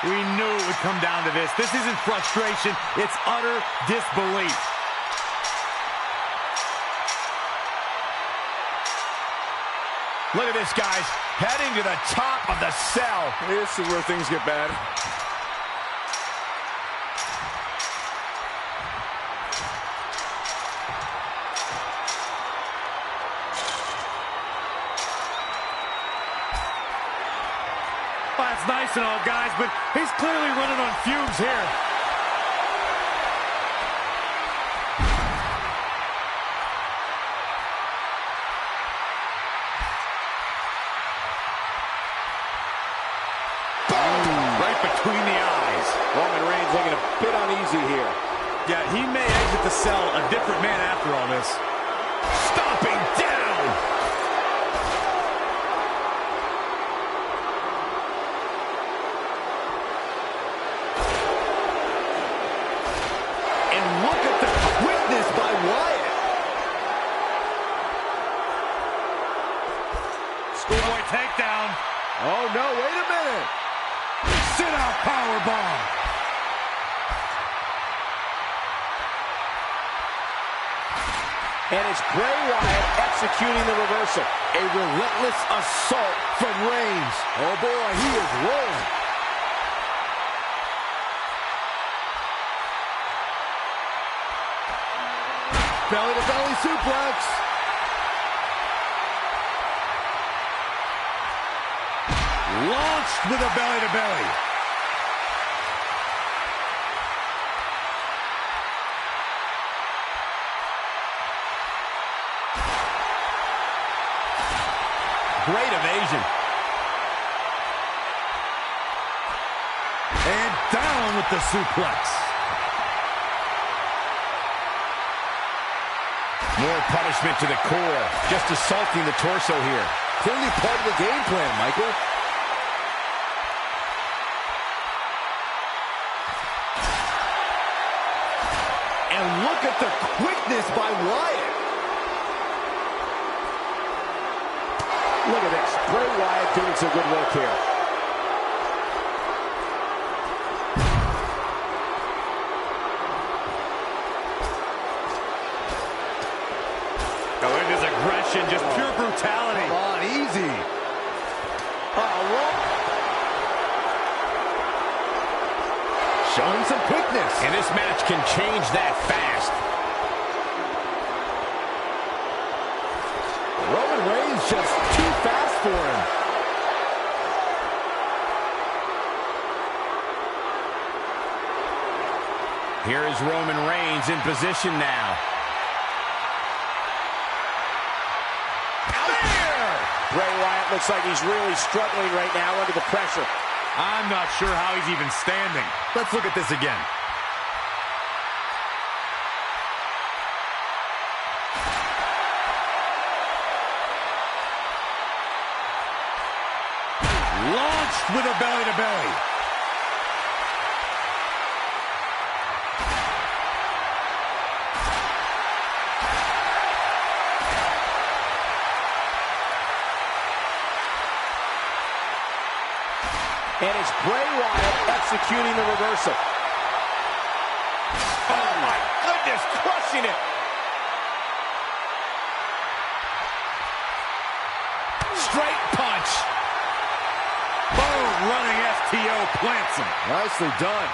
We knew it would come down to this. This isn't frustration. It's utter disbelief. Look at this, guys. Heading to the top of the cell. This is where things get bad. That's nice and all, guys, but he's clearly running on fumes here. Boom! Right between the eyes. Roman Reigns looking a bit uneasy here. Yeah, he may exit the cell a different man after all this. Stomping down. Schoolboy takedown. Oh, no, wait a minute. Sit-out powerbomb. And it's Bray Wyatt executing the reversal. A relentless assault from Reigns. Oh, boy, he is rolling. Belly-to-belly suplex. Launched with a belly-to-belly. Great evasion. And down with the suplex. More punishment to the core. Just assaulting the torso here. Clearly part of the game plan, Michael. And look at the quickness by Wyatt. Look at this. Bray Wyatt doing some good work here. showing some quickness. And this match can change that fast. Roman Reigns just too fast for him. Here is Roman Reigns in position now. Bray Wyatt looks like he's really struggling right now under the pressure. I'm not sure how he's even standing. Let's look at this again. Launched with a belly-to-belly. And it's Bray Wyatt executing the reversal. Oh my goodness, crushing it. Straight punch. Boom, running FTO plants him. Nicely done.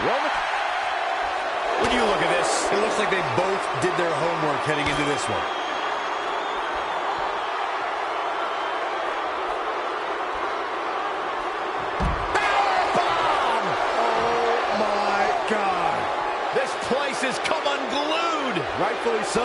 Roman. When you look at this, it looks like they both did their homework heading into this one. Place has come unglued. Rightfully so.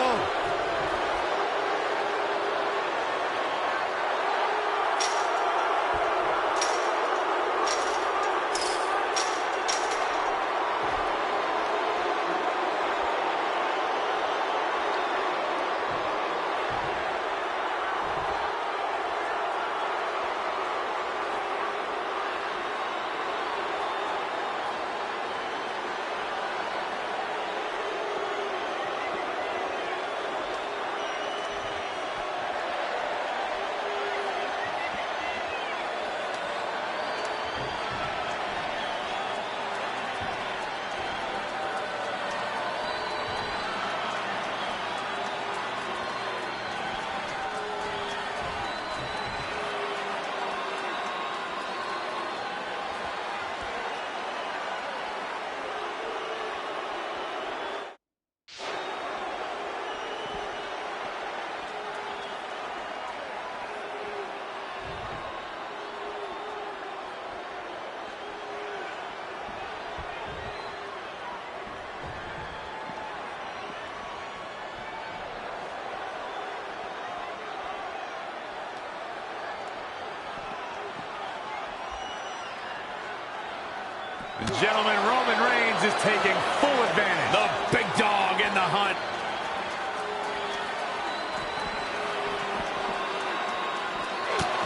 Gentlemen, Roman Reigns is taking full advantage. The big dog in the hunt.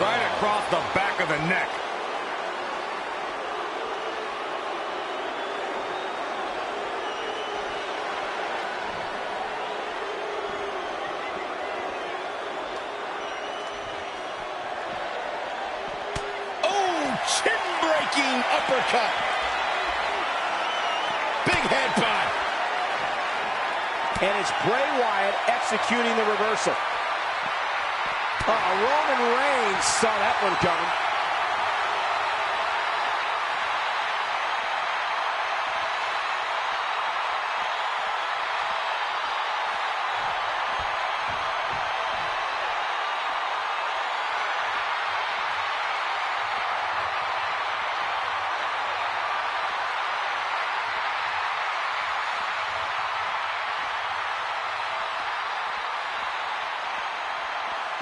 Right across the back of the neck. Oh, chin-breaking uppercut. Big headbutt. And it's Bray Wyatt executing the reversal. Roman Reigns saw that one coming.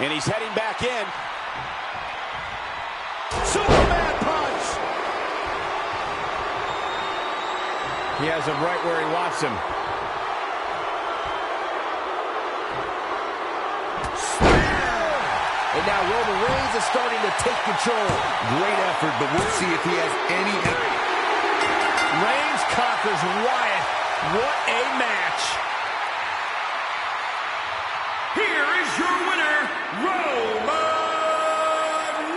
And he's heading back in. Superman punch. He has him right where he wants him. And now Roman Reigns is starting to take control. Great effort, but we'll see if he has any... Reigns conquers Wyatt. What a match. Here is your winner, Roman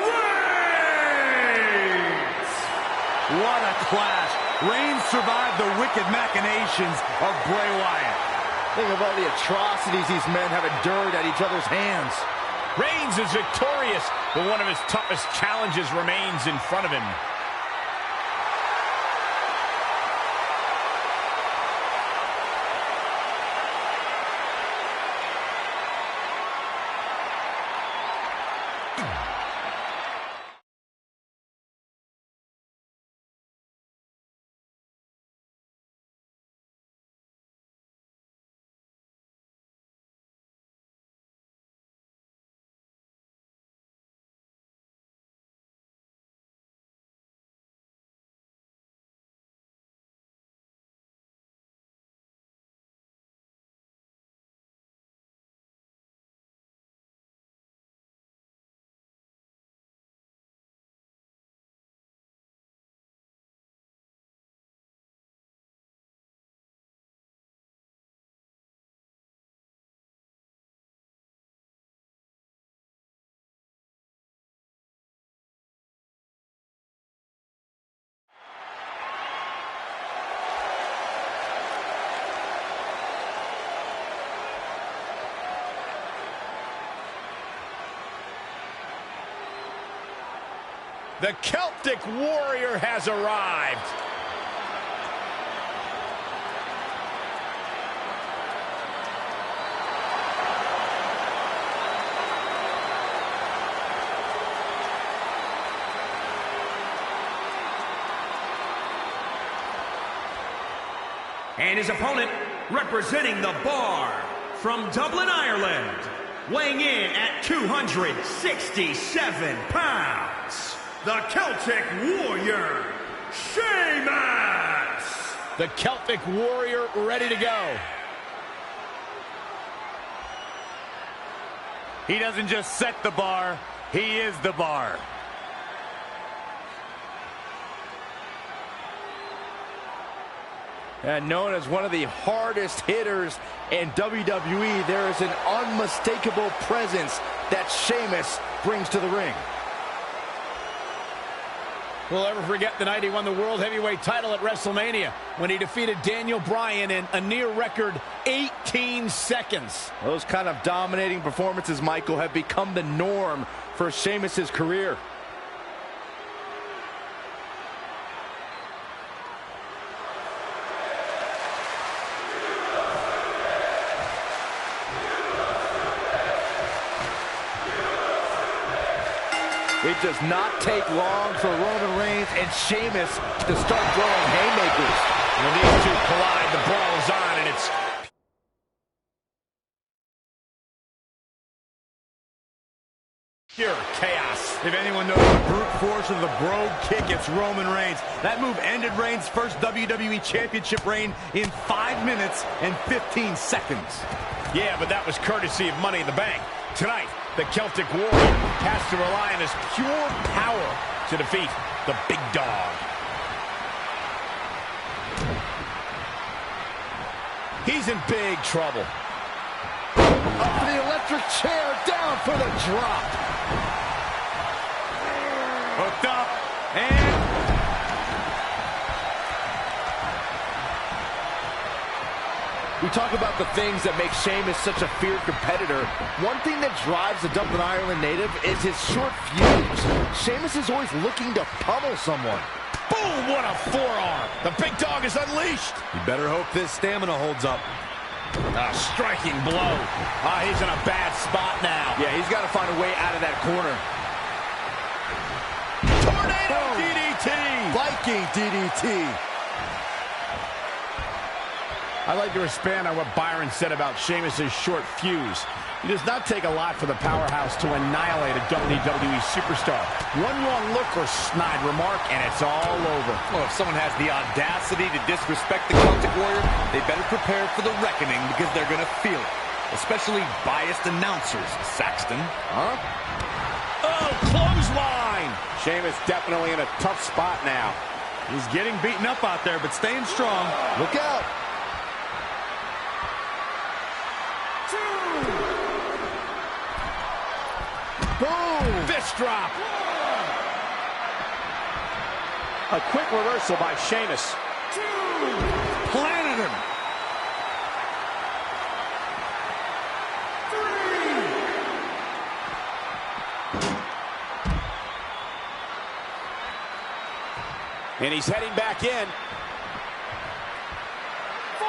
Reigns! What a clash. Reigns survived the wicked machinations of Bray Wyatt. Think of all the atrocities these men have endured at each other's hands. Reigns is victorious, but one of his toughest challenges remains in front of him. The Celtic Warrior has arrived. And his opponent, representing the Bar, from Dublin, Ireland, weighing in at 267 pounds, the Celtic Warrior, Sheamus! The Celtic Warrior ready to go. He doesn't just set the bar, he is the bar. And known as one of the hardest hitters in WWE, there is an unmistakable presence that Sheamus brings to the ring. We'll ever forget the night he won the World Heavyweight title at WrestleMania when he defeated Daniel Bryan in a near-record 18 seconds. Those kind of dominating performances, Michael, have become the norm for Sheamus' career. It does not take long for Roman Reigns and Sheamus to start throwing haymakers. When these two collide, the brawl is on, and it's pure chaos. If anyone knows the brute force of the Brogue Kick, it's Roman Reigns. That move ended Reigns' first WWE Championship reign in 5 minutes and 15 seconds. Yeah, but that was courtesy of Money in the Bank. Tonight, the Celtic Warrior has to rely on his pure power to defeat the big dog. He's in big trouble. Up for the electric chair, down for the drop. Hooked up, and we talk about the things that make Sheamus such a feared competitor. One thing that drives the Dublin, Ireland native is his short fuse. Sheamus is always looking to pummel someone. Boom, what a forearm. The big dog is unleashed. You better hope this stamina holds up. A striking blow. He's in a bad spot now. Yeah, he's got to find a way out of that corner. Tornado DDT. Viking DDT. I'd like to expand on what Byron said about Sheamus' short fuse. It does not take a lot for the powerhouse to annihilate a WWE superstar. One wrong look or snide remark, and it's all over. well, if someone has the audacity to disrespect the Celtic Warrior, they better prepare for the reckoning because they're going to feel it. Especially biased announcers, Saxton. Huh? Oh, clothesline! Sheamus definitely in a tough spot now. He's getting beaten up out there, but staying strong. Look out. Boom! Fist drop. A quick reversal by Sheamus. Planted him. And he's heading back in. 4,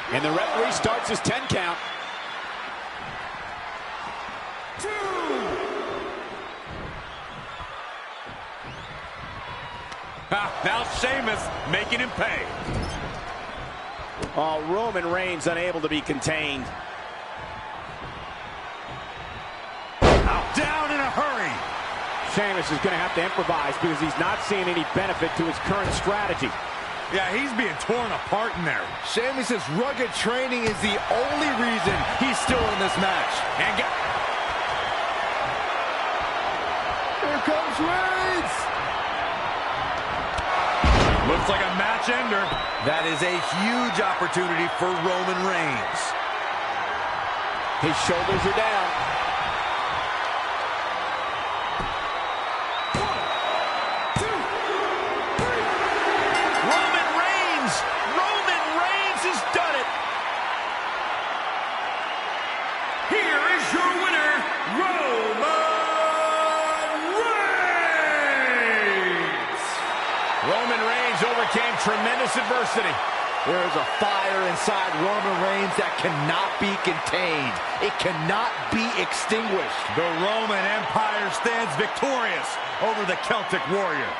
5. And the referee starts his 10 count. 2. Now Sheamus making him pay. Oh, Roman Reigns unable to be contained. Down in a hurry. Sheamus is going to have to improvise because he's not seeing any benefit to his current strategy. Yeah, he's being torn apart in there. Sheamus' rugged training is the only reason he's still in this match. And Here comes Reigns! looks like a match ender. That is a huge opportunity for Roman Reigns. His shoulders are down. Roman Reigns has done it. Here is your winner, Roman Reigns. Roman Reigns overcame tremendous adversity. There is a fire inside Roman Reigns that cannot be contained. It cannot be extinguished. The Roman Empire stands victorious over the Celtic Warrior.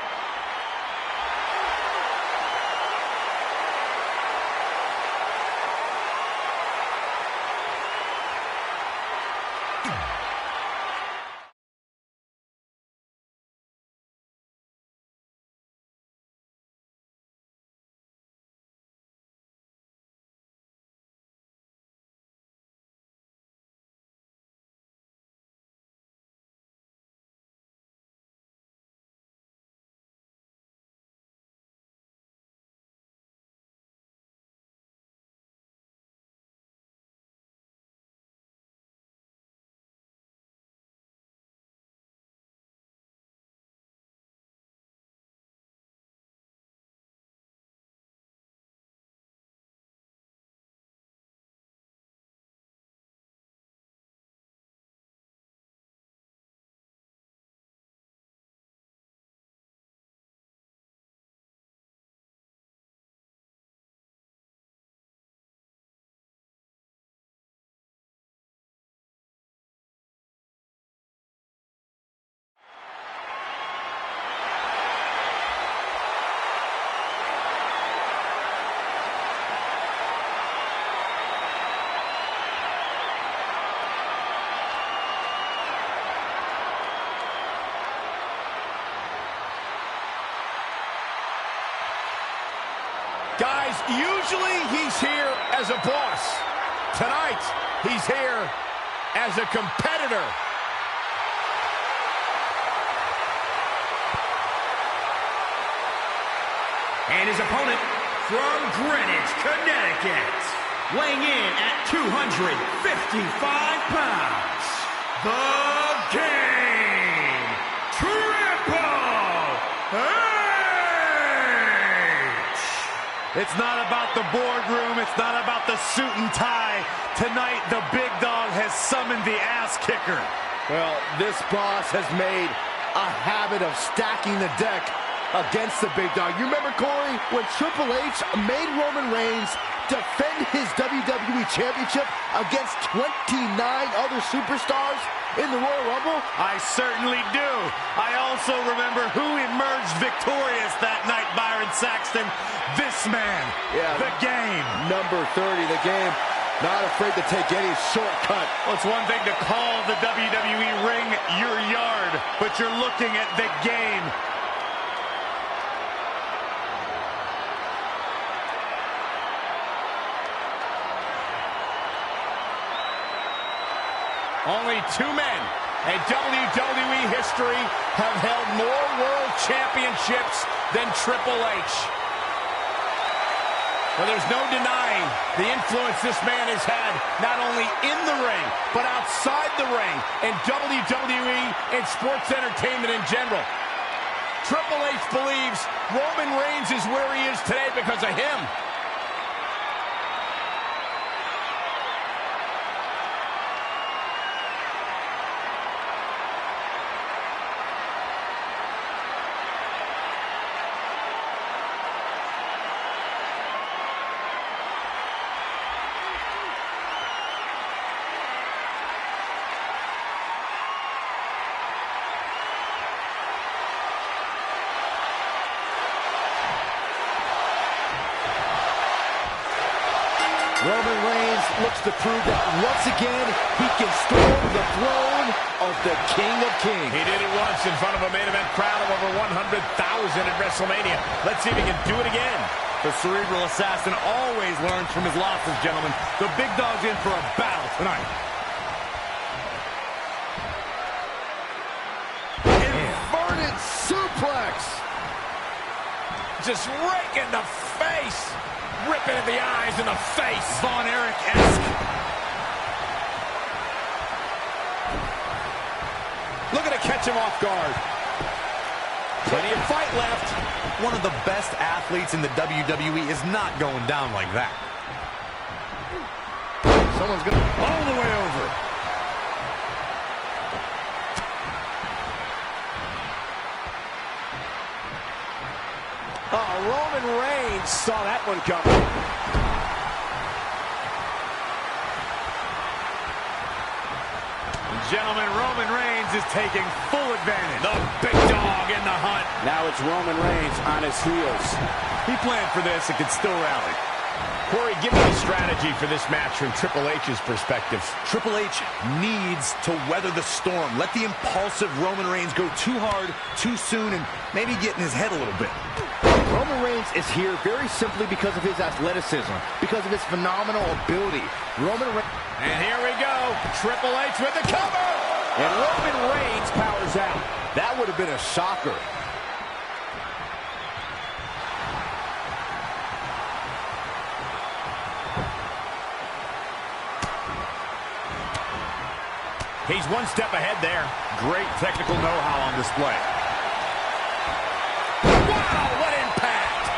Guys, usually he's here as a boss. Tonight, he's here as a competitor. And his opponent from Greenwich, Connecticut, weighing in at 255 pounds, the Game, Triple H. It's not about the boardroom. It's not about the suit and tie. Tonight, the big dog has summoned the ass kicker. Well, this boss has made a habit of stacking the deck against the big dog. You remember, Corey, when Triple H made Roman Reigns defend his WWE Championship against 29 other superstars in the Royal Rumble? I certainly do. I also remember who emerged victorious that night, Byron Saxton. This man, the Game. Number 30, the Game. Not afraid to take any shortcut. Well, it's one thing to call the WWE ring your yard, but you're looking at the Game. Only two men in WWE history have held more world championships than Triple H. Well, there's no denying the influence this man has had, not only in the ring, but outside the ring, in WWE and sports entertainment in general. Triple H believes Roman Reigns is where he is today because of him. Roman Reigns looks to prove that once again he can storm the throne of the King of Kings. He did it once in front of a main event crowd of over 100,000 at WrestleMania. Let's see if he can do it again. The cerebral assassin always learns from his losses, gentlemen. The big dog's in for a battle tonight. Inverted suplex. Just rake in the face. Ripping at the eyes in the face. Von Erich-esque. Looking to catch him off guard. Plenty of fight left. One of the best athletes in the WWE is not going down like that. Someone's gonna All the way over. Oh, Roman Reigns saw that one coming. Gentlemen, Roman Reigns is taking full advantage. The big dog in the hunt. Now it's Roman Reigns on his heels. He planned for this and could still rally. Corey, give me a strategy for this match from Triple H's perspective. Triple H needs to weather the storm. Let the impulsive Roman Reigns go too hard, too soon, and maybe get in his head a little bit. Roman Reigns is here very simply because of his athleticism, because of his phenomenal ability. Roman Reigns. And here we go. Triple H with the cover. And Roman Reigns powers out. That would have been a shocker. He's one step ahead there. Great technical know-how on display. Wow, what impact!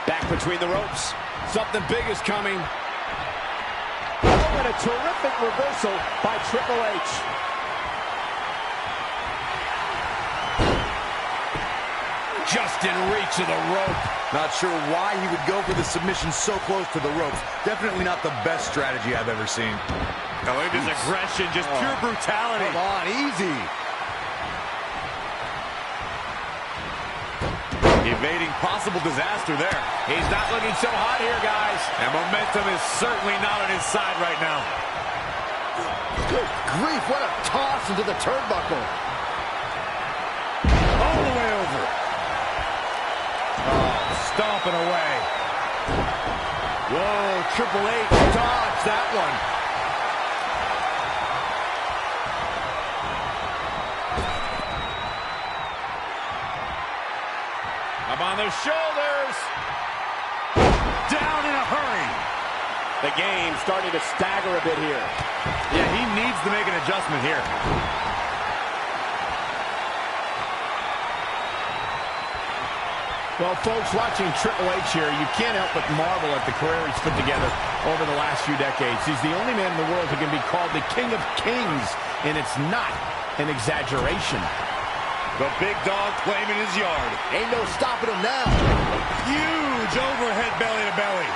Back between the ropes. Something big is coming. Oh, and a terrific reversal by Triple H. Just in reach of the rope. Not sure why he would go for the submission so close to the ropes. Definitely not the best strategy I've ever seen. Oh, look at his aggression, just pure brutality. Come on, easy. Evading possible disaster there. He's not looking so hot here, guys. And momentum is certainly not on his side right now. Good grief, what a toss into the turnbuckle. All the way over. Stomping away. Whoa, Triple H dodged that one. Up on their shoulders. Down in a hurry. The game starting to stagger a bit here. Yeah, he needs to make an adjustment here. Well, folks, watching Triple H here, you can't help but marvel at the career he's put together over the last few decades. He's the only man in the world who can be called the King of Kings, and it's not an exaggeration. The big dog claiming his yard. Ain't no stopping him now. Huge overhead belly to belly.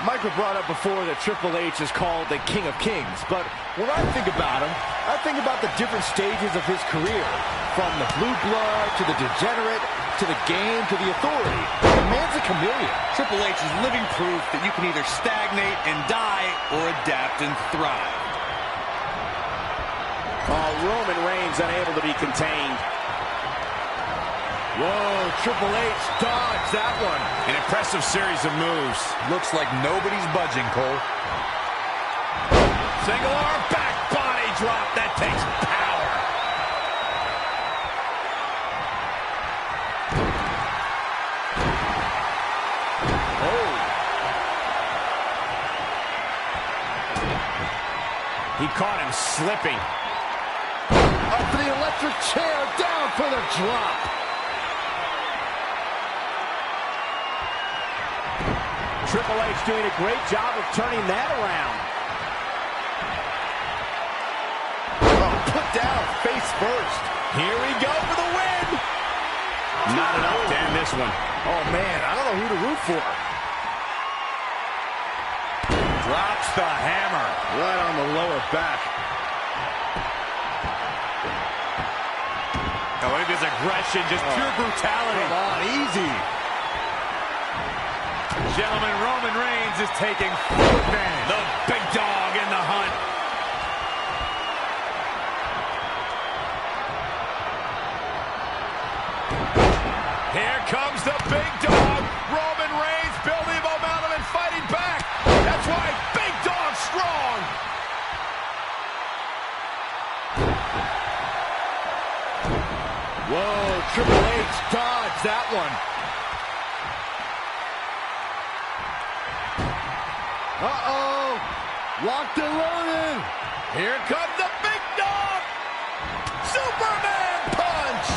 Michael brought up before that Triple H is called the King of Kings, but when I think about him, I think about the different stages of his career, from the blue blood to the degenerate to the game to the authority. The man's a chameleon. Triple H is living proof that you can either stagnate and die or adapt and thrive. Oh, Roman Reigns unable to be contained. Whoa, Triple H dodged that one. An impressive series of moves. Looks like nobody's budging, Cole. Single arm back body drop. That takes power. Oh. He caught him slipping. Up for the electric chair, down for the drop. Triple H doing a great job of turning that around. Oh, put down face first. Here we go for the win. Not enough to end this one. Oh, man, I don't know who to root for. Drops the hammer. Right on the lower back. Oh, look at this aggression, just pure brutality. Come on, easy. Gentlemen, Roman Reigns is taking full advantage. The big dog in the hunt. Here comes the big dog. Roman Reigns building momentum and fighting back. That's why big dog strong. Whoa, Triple H dodged that one. Uh-oh. Locked and loaded. Here comes the big dog. Superman punch.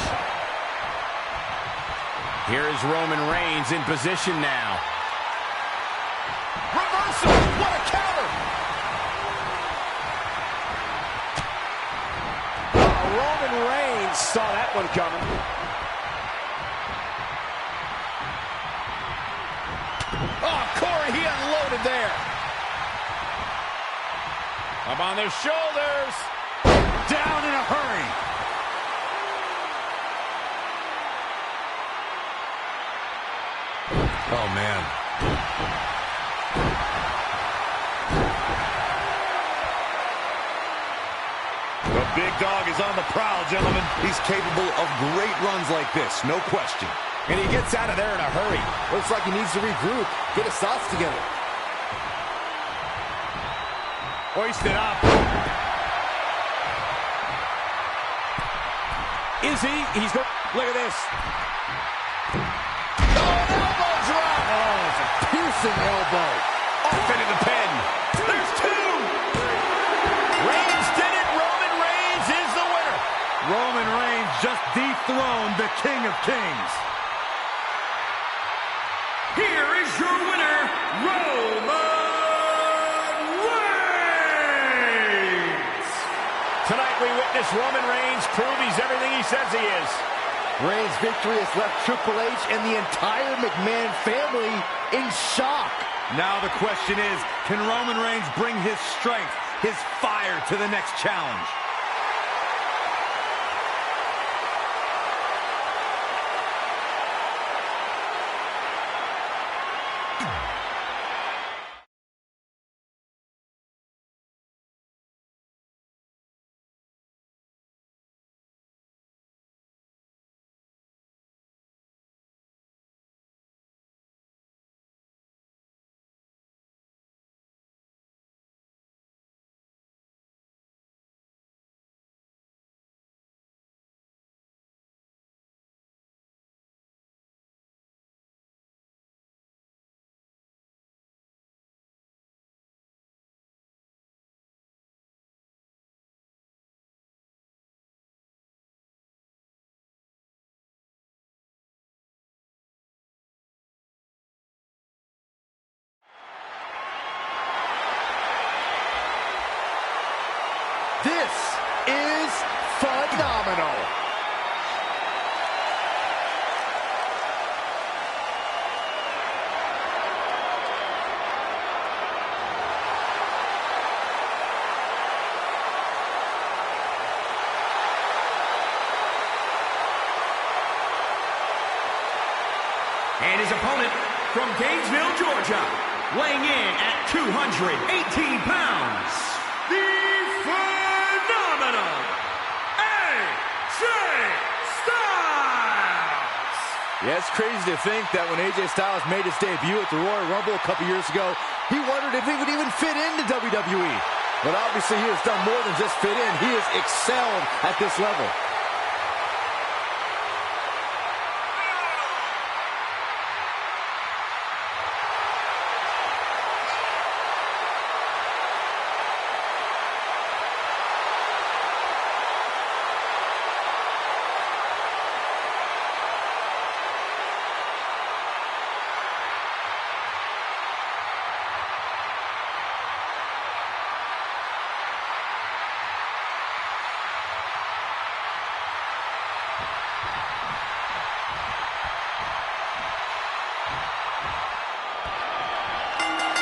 Here is Roman Reigns in position now. Reversal. What a counter. Roman Reigns saw that one coming. Oh, Corey, he unloaded there. Up on their shoulders. Down in a hurry. Oh, man. The big dog is on the prowl, gentlemen. He's capable of great runs like this, no question. And he gets out of there in a hurry. Looks like he needs to regroup, get his thoughts together. Hoisted up. Is he? He's going. Look at this. Oh, an elbow drop. Oh, it's a piercing elbow. Off into the pin. There's two. Reigns did it. Roman Reigns is the winner. Roman Reigns just dethroned the King of Kings. Here is your winner, Roman Reigns. Tonight we witness Roman Reigns prove he's everything he says he is. Reigns' victory has left Triple H and the entire McMahon family in shock. Now the question is, can Roman Reigns bring his strength, his fire to the next challenge? This is phenomenal. And his opponent from Gainesville, Georgia, weighing in at 218 pounds, the phenomenal AJ Styles. Yeah, it's crazy to think that when AJ Styles made his debut at the Royal Rumble a couple years ago, he wondered if he would even fit into WWE. But obviously he has done more than just fit in. He has excelled at this level.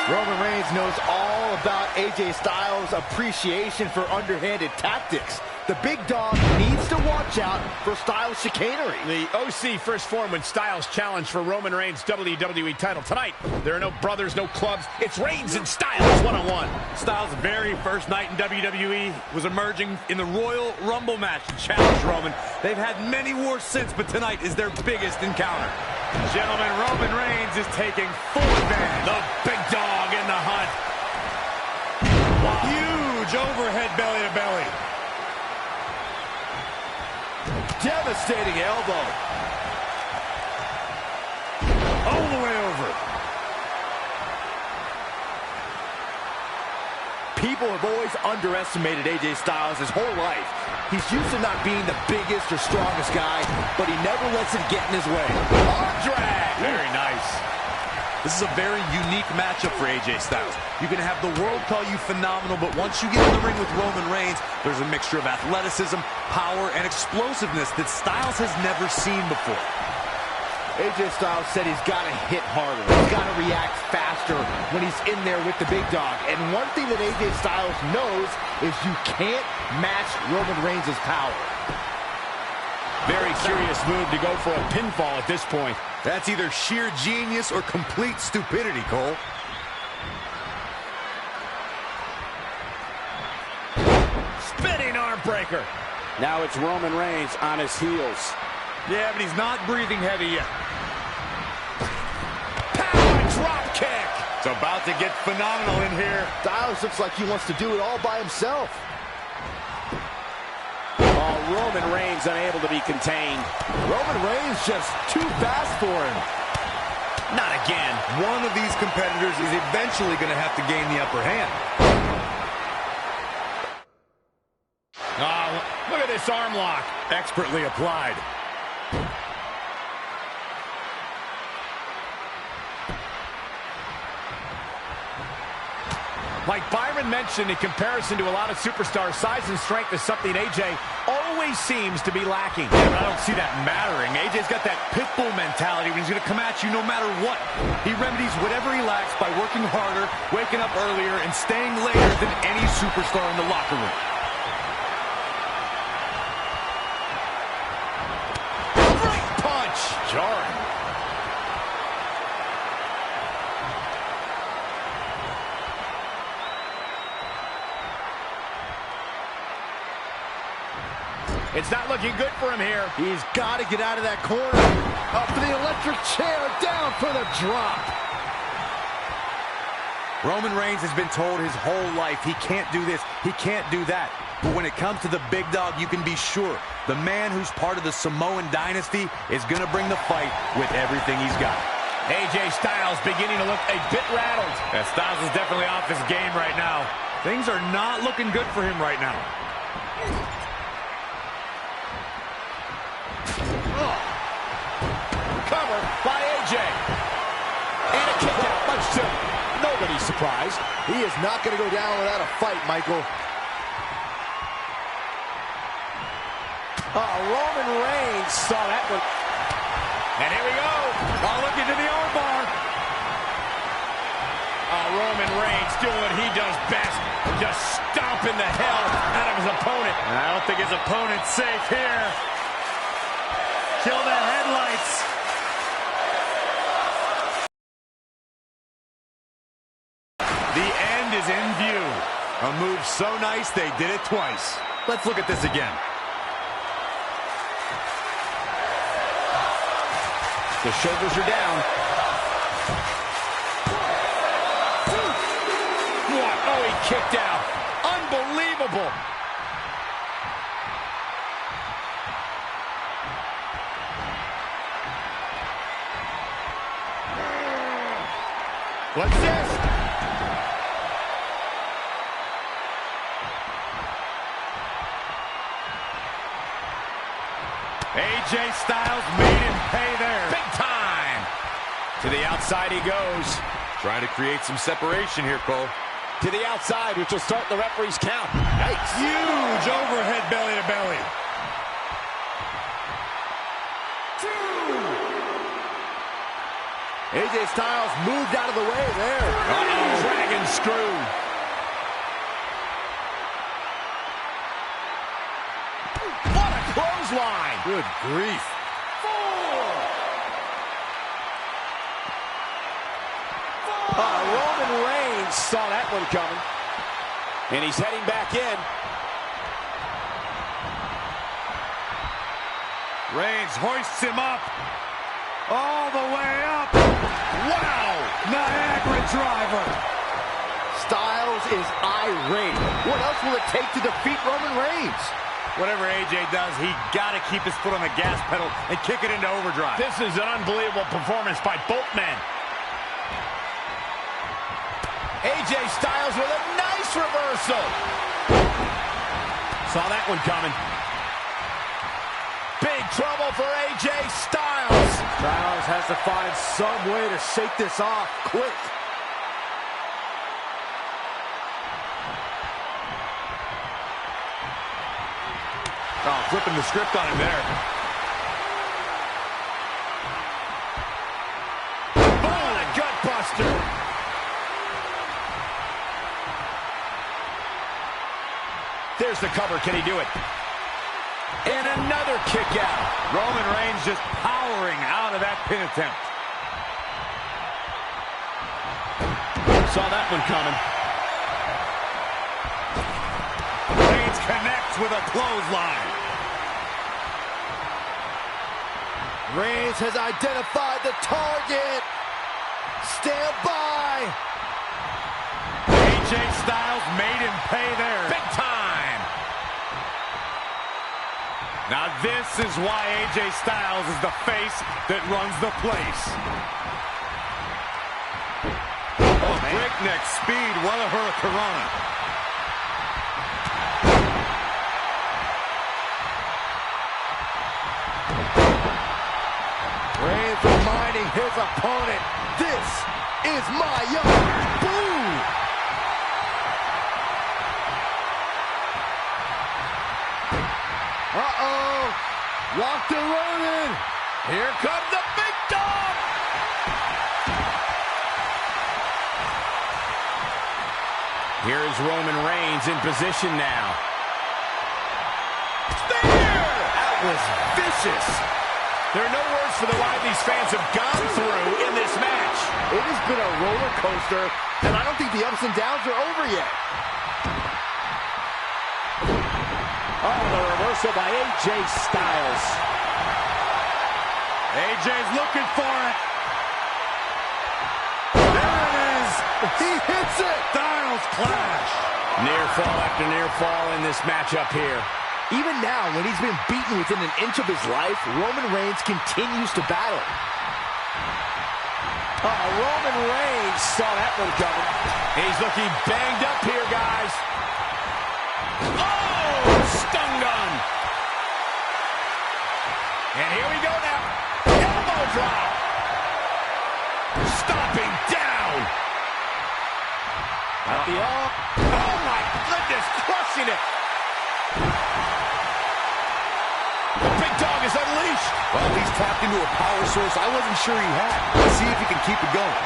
Roman Reigns knows all about AJ Styles' appreciation for underhanded tactics. The big dog needs to watch out for Styles' chicanery. The OC first form when Styles challenged for Roman Reigns' WWE title. Tonight, there are no brothers, no clubs. It's Reigns and Styles one-on-one. Styles' very first night in WWE was emerging in the Royal Rumble match to challenge Roman. They've had many wars since, but tonight is their biggest encounter. Gentlemen, Roman Reigns is taking full advantage. The big dog in the hunt. Wow. Huge overhead belly-to-belly. Devastating elbow. All the way over. People have always underestimated AJ Styles his whole life. He's used to not being the biggest or strongest guy, but he never lets it get in his way. Arm drag! Very nice. This is a very unique matchup for AJ Styles. You can have the world call you phenomenal, but once you get in the ring with Roman Reigns, there's a mixture of athleticism, power, and explosiveness that Styles has never seen before. AJ Styles said he's got to hit harder. He's got to react faster when he's in there with the big dog. And one thing that AJ Styles knows is you can't match Roman Reigns' power. Very curious move to go for a pinfall at this point. That's either sheer genius or complete stupidity, Cole. Spinning arm breaker. Now it's Roman Reigns on his heels. Yeah, but he's not breathing heavy yet. Power drop kick. It's about to get phenomenal in here. Styles looks like he wants to do it all by himself. Oh, Roman Reigns unable to be contained. Roman Reigns just too fast for him. Not again. One of these competitors is eventually going to have to gain the upper hand. Oh, look at this arm lock. Expertly applied. Like Byron mentioned, in comparison to a lot of superstars, size and strength is something AJ always seems to be lacking. Yeah, but I don't see that mattering. AJ's got that pit bull mentality when he's going to come at you no matter what. He remedies whatever he lacks by working harder, waking up earlier, and staying later than any superstar in the locker room. Great punch. Jarring. It's not looking good for him here. He's got to get out of that corner. Up for the electric chair, down for the drop. Roman Reigns has been told his whole life he can't do this, he can't do that. But when it comes to the big dog, you can be sure the man who's part of the Samoan dynasty is going to bring the fight with everything he's got. AJ Styles beginning to look a bit rattled. Yeah, Styles is definitely off his game right now. Things are not looking good for him right now. Cover by AJ. And a kick out, much to nobody's surprised. He is not going to go down without a fight, Michael. Roman Reigns saw that one. And here we go. Oh, look into the armbar. Roman Reigns doing what he does best. Just stomping the hell out of his opponent. I don't think his opponent's safe here. Kill the headlights. The end is in view. A move so nice they did it twice. Let's look at this again. The shoulders are down. What? Oh, he kicked out. Unbelievable. What's this? AJ Styles made him pay there. Big time. To the outside he goes. Trying to create some separation here, Cole. To the outside, which will start the referee's count. Yikes. Huge overhead belly to belly. AJ Styles moved out of the way there. Dragon screw. clothesline. Good grief. Roman Reigns saw that one coming. And he's heading back in. Reigns hoists him up. All the way up. Wow! Niagara driver. Styles is irate. What else will it take to defeat Roman Reigns? Whatever AJ does, he got to keep his foot on the gas pedal and kick it into overdrive. This is an unbelievable performance by both men. AJ Styles with a nice reversal. Saw that one coming. Big trouble for AJ Styles. Styles has to find some way to shake this off quick. Oh, flipping the script on him there. Oh, a gut buster. There's the cover. Can he do it? And another kick out. Roman Reigns just powering out of that pin attempt. Saw that one coming. Reigns connects with a clothesline. Reigns has identified the target. Stand by. AJ Styles made him pay there. Big time. Now this is why AJ Styles is the face that runs the place. Oh, breakneck speed, what a hurricanrana. Reigns reminding his opponent, this is my yard. Boom! Uh-oh. Locked and loaded. Here comes the big dog. Here is Roman Reigns in position now. Spear! That was vicious. There are no words for the ride these fans have gone through in this match. It has been a roller coaster, and I don't think the ups and downs are over yet. Oh, the reversal by AJ Styles. AJ's looking for it. There it is. He hits it. Styles clash. Near fall after near fall in this matchup here. Even now, when he's been beaten within an inch of his life, Roman Reigns continues to battle. Roman Reigns saw that one coming. He's looking banged up here, guys. Oh, stun gun. And here we go now. Elbow drop. Stomping down. Oh, my goodness, crushing it. The big dog is unleashed. Well, he's tapped into a power source I wasn't sure he had. Let's see if he can keep it going.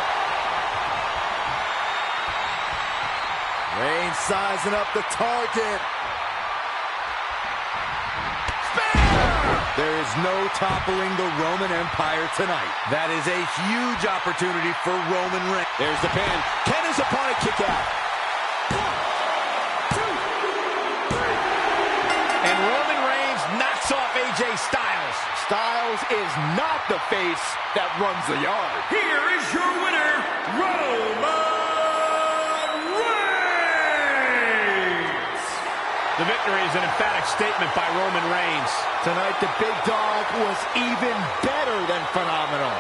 Reigns sizing up the target. There is no toppling the Roman Empire tonight. That is a huge opportunity for Roman Reigns. There's the pin. Can his opponent kick out? And Roman Reigns knocks off AJ Styles. Styles is not the face that runs the yard. Here is your winner, Roman Reigns. The victory is an emphatic statement by Roman Reigns. Tonight, the big dog was even better than phenomenal.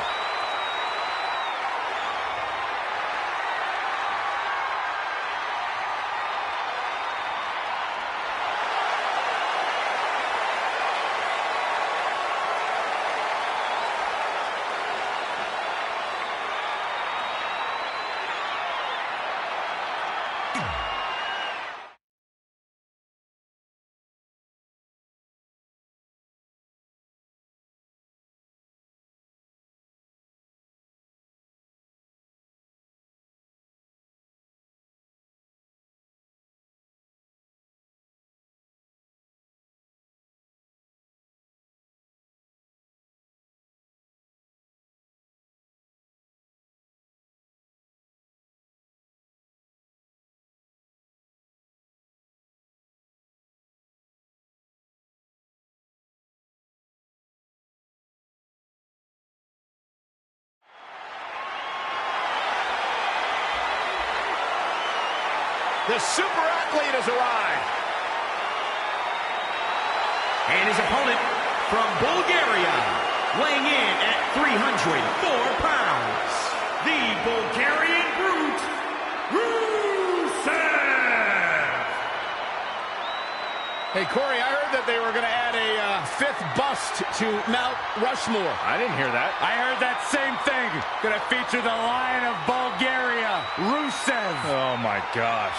The super athlete has arrived. And his opponent from Bulgaria, weighing in at 304 pounds, the Bulgarian Brute, Rusev. Hey, Corey, I heard that they were going to add a fifth bust to Mount Rushmore. I didn't hear that. I heard that same thing. Going to feature the Lion of Bulgaria, Rusev. Oh, my gosh.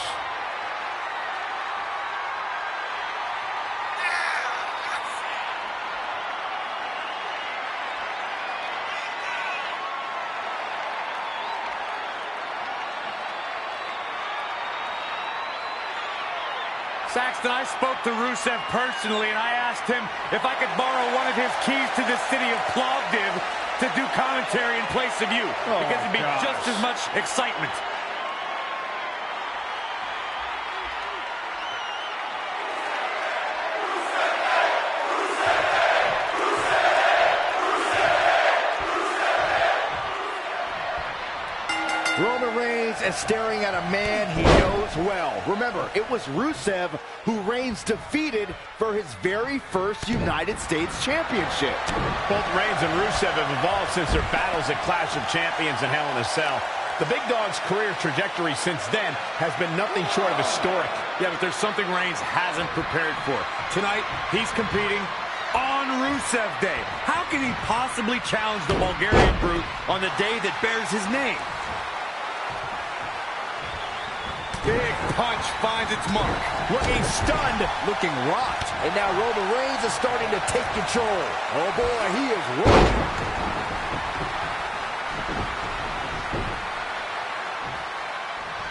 Saxton, I spoke to Rusev personally, and I asked him if I could borrow one of his keys to the city of Plovdiv to do commentary in place of you, because it'd be just as much excitement. Roman Reigns is staring at a man he knows well. Remember, it was Rusev who Reigns defeated for his very first United States Championship. Both Reigns and Rusev have evolved since their battles at Clash of Champions and Hell in a Cell. The Big Dog's career trajectory since then has been nothing short of historic. Yeah, but there's something Reigns hasn't prepared for. Tonight, he's competing on Rusev Day. How can he possibly challenge the Bulgarian Brute on the day that bears his name? Big punch finds its mark. Looking stunned, looking rocked. And now Roman Reigns is starting to take control. Oh boy, he is rolling.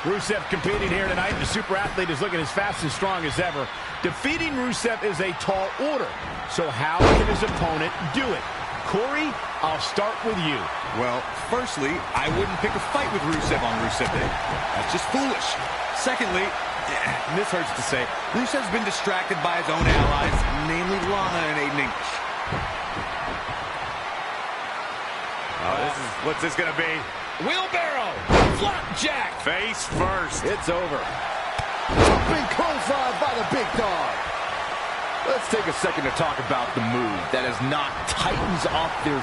Rusev competing here tonight. The super athlete is looking as fast and strong as ever. Defeating Rusev is a tall order. So how can his opponent do it? Corey, I'll start with you. Well, firstly, I wouldn't pick a fight with Rusev on Rusev Day. That's just foolish. Secondly, and this hurts to say, Rusev's been distracted by his own allies, namely Lana and Aiden English. What's this gonna be? Wheelbarrow! Flapjack! Face first. It's over. Jumping clothesline by the Big Dog. Let's take a second to talk about the move that has knocked Titans off their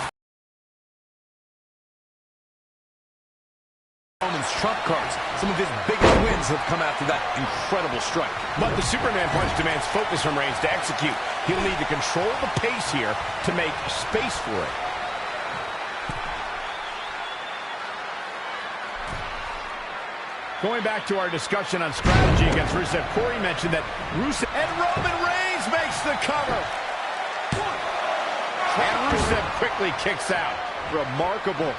Roman's trump cards. Some of his biggest wins have come after that incredible strike. But the Superman punch demands focus from Reigns to execute. He'll need to control the pace here to make space for it. Going back to our discussion on strategy against Rusev, Corey mentioned that Rusev and Roman Reigns makes the cover. And Rusev quickly kicks out. remarkable.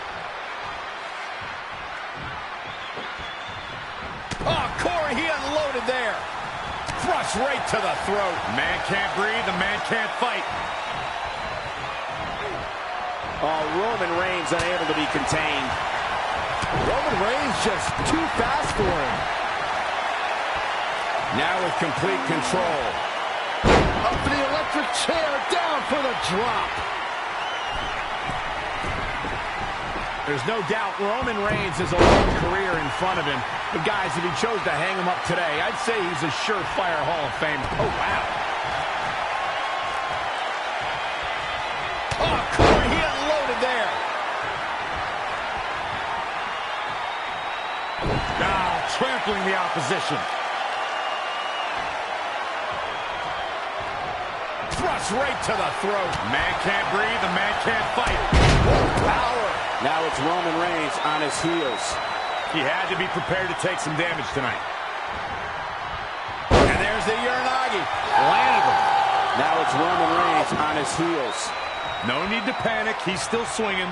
Oh, Corey, he unloaded there. Thrust right to the throat. Man can't breathe, the man can't fight. Oh, Roman Reigns unable to be contained. Roman Reigns just too fast for him. Now with complete control. Up for the electric chair, down for the drop. There's no doubt Roman Reigns has a long career in front of him. But guys, if he chose to hang him up today, I'd say he's a surefire Hall of Famer. Oh, wow. Oh, Corey, he unloaded there. Ah, trampling the opposition. Thrust right to the throat. Man can't breathe, the man can't fight. Power. Now it's Roman Reigns on his heels. He had to be prepared to take some damage tonight. And there's the Uranagi. Landed him. Now it's Roman Reigns on his heels. No need to panic. He's still swinging.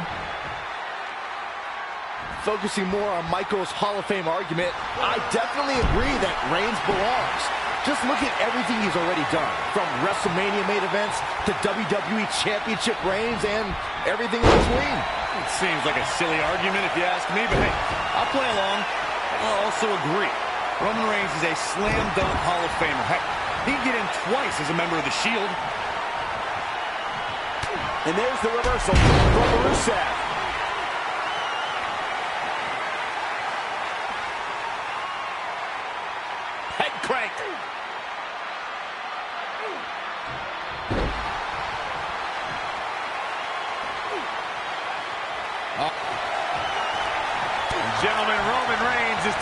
Focusing more on Michael's Hall of Fame argument, I definitely agree that Reigns belongs. Just look at everything he's already done, from WrestleMania main events to WWE Championship reigns and everything in between. It seems like a silly argument if you ask me, but hey, I'll play along. I'll also agree. Roman Reigns is a slam-dunk Hall of Famer. Heck, he'd get in twice as a member of the Shield. And there's the reversal from Rusev.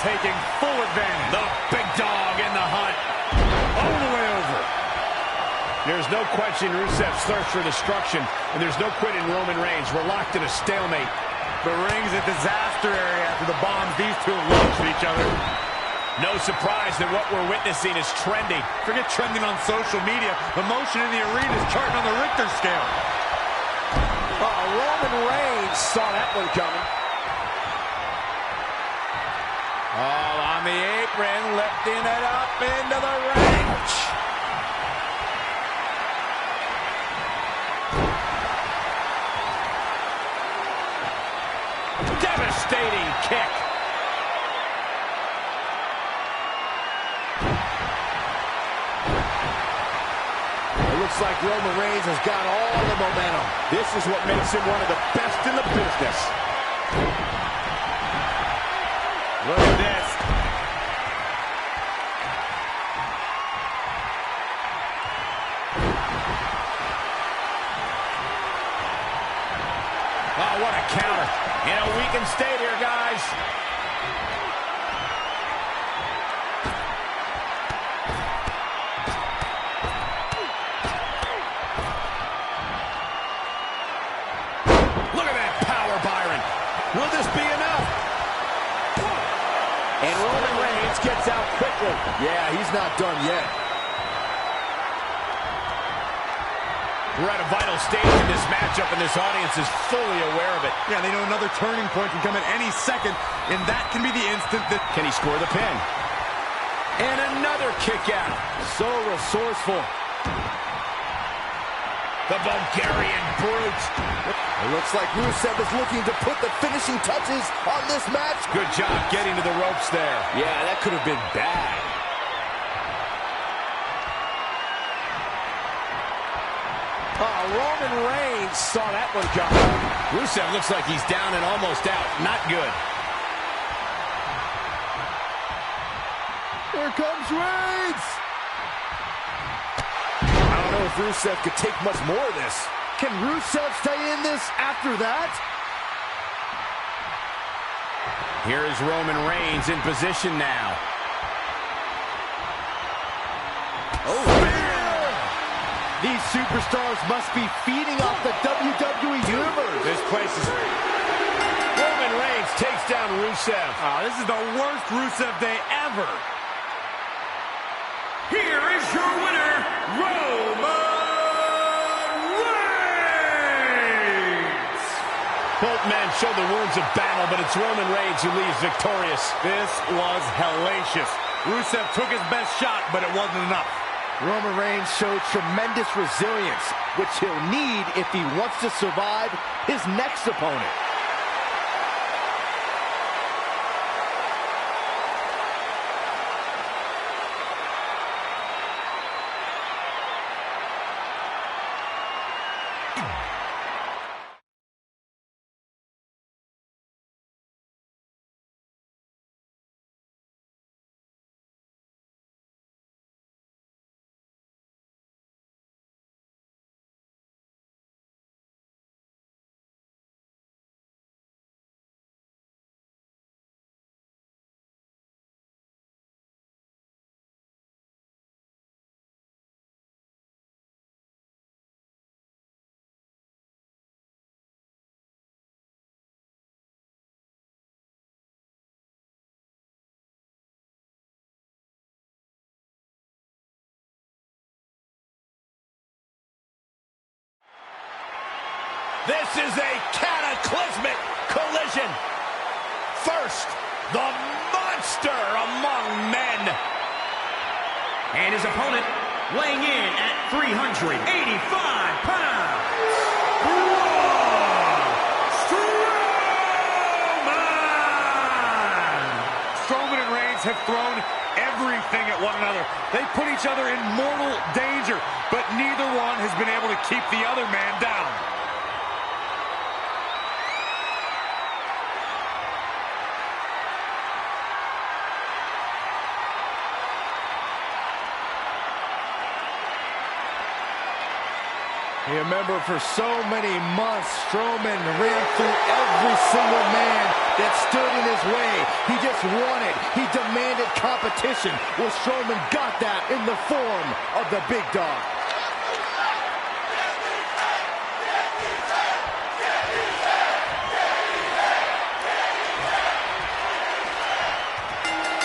taking full advantage. The big dog in the hunt. All the way over. There's no question Rusev's thirst for destruction, and there's no quit in Roman Reigns. We're locked in a stalemate. The ring's a disaster area after the bombs these two have launched at each other. No surprise that what we're witnessing is trending. Forget trending on social media. The motion in the arena is charting on the Richter scale. Oh, Roman Reigns saw that one coming. Oh, on the apron, lifting it up into the ring. Devastating kick. It looks like Roman Reigns has got all the momentum. This is what makes him one of the best in the business. Look at this. Oh, what a counter. You know, we can stay here, guys. Look at that power, Byron. Will this be enough? And Roman Reigns gets out quickly. Yeah, he's not done yet. We're at a vital stage in this matchup, and this audience is fully aware of it. Yeah, they know another turning point can come at any second, and that can be the instant that... Can he score the pin? And another kick out. So resourceful. The Bulgarian brute. It looks like Rusev is looking to put the finishing touches on this match. Good job getting to the ropes there. Yeah, that could have been bad. Oh, Roman Reigns saw that one coming. Rusev looks like he's down and almost out. Not good. Here comes Reigns. I don't know if Rusev could take much more of this. Can Rusev stay in this after that? Here is Roman Reigns in position now. Oh, man. These superstars must be feeding off the WWE Universe. This place is... Roman Reigns takes down Rusev. Oh, this is the worst Rusev day ever. Here is your winner, Roman Reigns! Both men show the wounds of battle, but it's Roman Reigns who leaves victorious. This was hellacious. Rusev took his best shot, but it wasn't enough. Roman Reigns showed tremendous resilience, which he'll need if he wants to survive his next opponent. This is a cataclysmic collision. First, the monster among men. And his opponent, weighing in at 385 pounds, Braun Strowman! Strowman and Reigns have thrown everything at one another. They put each other in mortal danger, but neither one has been able to keep the other man down. You remember, for so many months, Strowman ran through every single man that stood in his way. He just wanted, he demanded competition. Well, Strowman got that in the form of the big dog.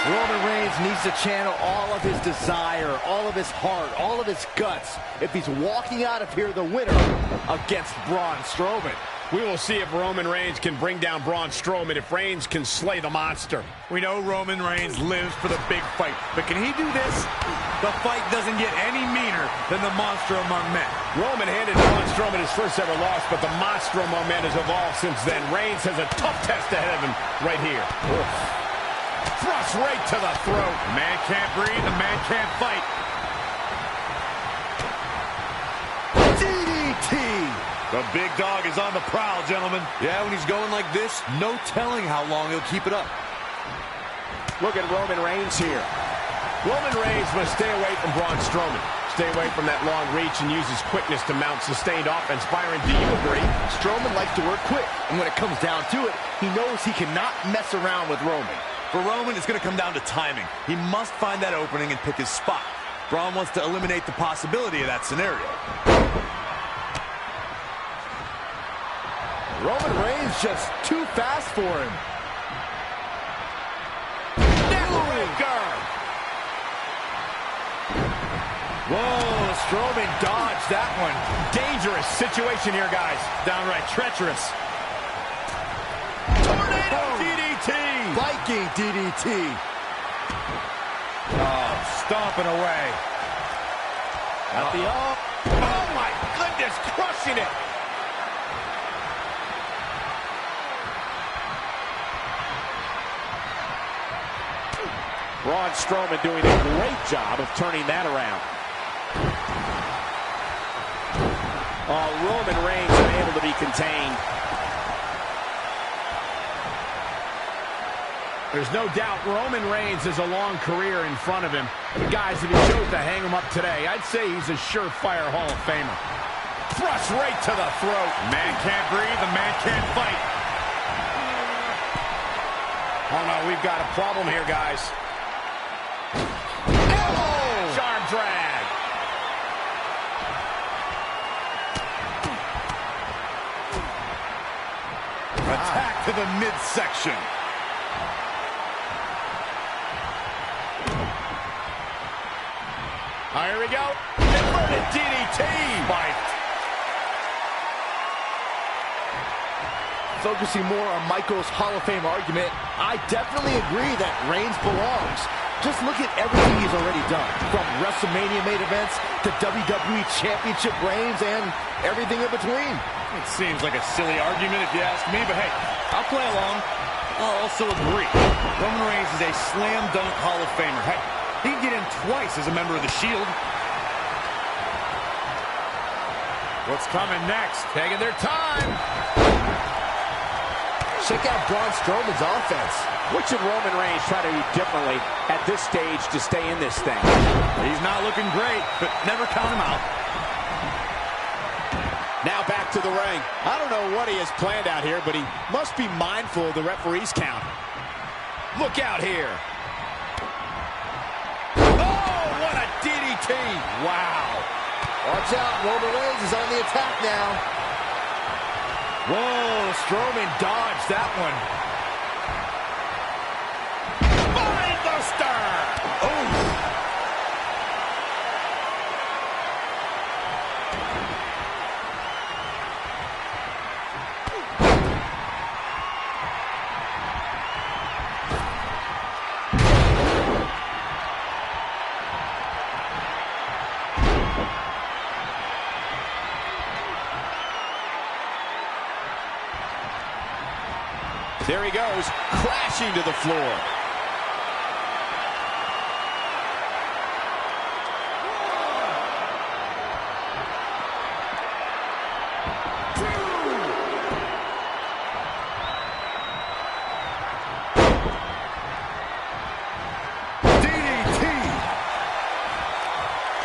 Roman Reigns needs to channel all of his desire, all of his heart, all of his guts if he's walking out of here the winner against Braun Strowman. We will see if Roman Reigns can bring down Braun Strowman, if Reigns can slay the monster. We know Roman Reigns lives for the big fight, but can he do this? The fight doesn't get any meaner than the monster among men. Roman handed Braun Strowman his first ever loss, but the monster among men has evolved since then. Reigns has a tough test ahead of him right here. Thrust right to the throat. The man can't breathe, the man can't fight. DDT! The big dog is on the prowl, gentlemen. Yeah, when he's going like this, no telling how long he'll keep it up. Look at Roman Reigns here. Roman Reigns must stay away from Braun Strowman. Stay away from that long reach and use his quickness to mount sustained offense. Byron, do you agree? Strowman likes to work quick, and when it comes down to it, he knows he cannot mess around with Roman. For Roman, it's going to come down to timing. He must find that opening and pick his spot. Braun wants to eliminate the possibility of that scenario. Roman Reigns just too fast for him. Neckbreaker! Whoa, Strowman dodged that one. Dangerous situation here, guys. Downright treacherous. Tornado DDT! Viking DDT. Oh, stomping away. At the Oh my goodness, crushing it! Braun Strowman doing a great job of turning that around. Oh, Roman Reigns unable to be contained. There's no doubt Roman Reigns has a long career in front of him. But guys, if he chose to hang him up today, I'd say he's a surefire Hall of Famer. Thrust right to the throat. Man can't breathe, the man can't fight. Oh no, we've got a problem here, guys. Arm drag. Attack to the midsection. Here we go. Inverted DDT. Spiked. Focusing more on Michael's Hall of Fame argument, I definitely agree that Reigns belongs. Just look at everything he's already done, from WrestleMania main events to WWE Championship reigns and everything in between. It seems like a silly argument if you ask me, but hey, I'll play along. I'll also agree. Roman Reigns is a slam dunk Hall of Famer. Heck, he'd get in twice as a member of the Shield. What's coming next? Taking their time. Check out Braun Strowman's offense. What should Roman Reigns try to do differently at this stage to stay in this thing? He's not looking great, but never count him out. Now back to the ring. I don't know what he has planned out here, but he must be mindful of the referee's count. Look out here. Oh, what a DDT. Wow. Watch out, Roman Reigns is on the attack now. Whoa, Strowman dodged that one. Buster. Oh. There he goes, crashing to the floor. DDT.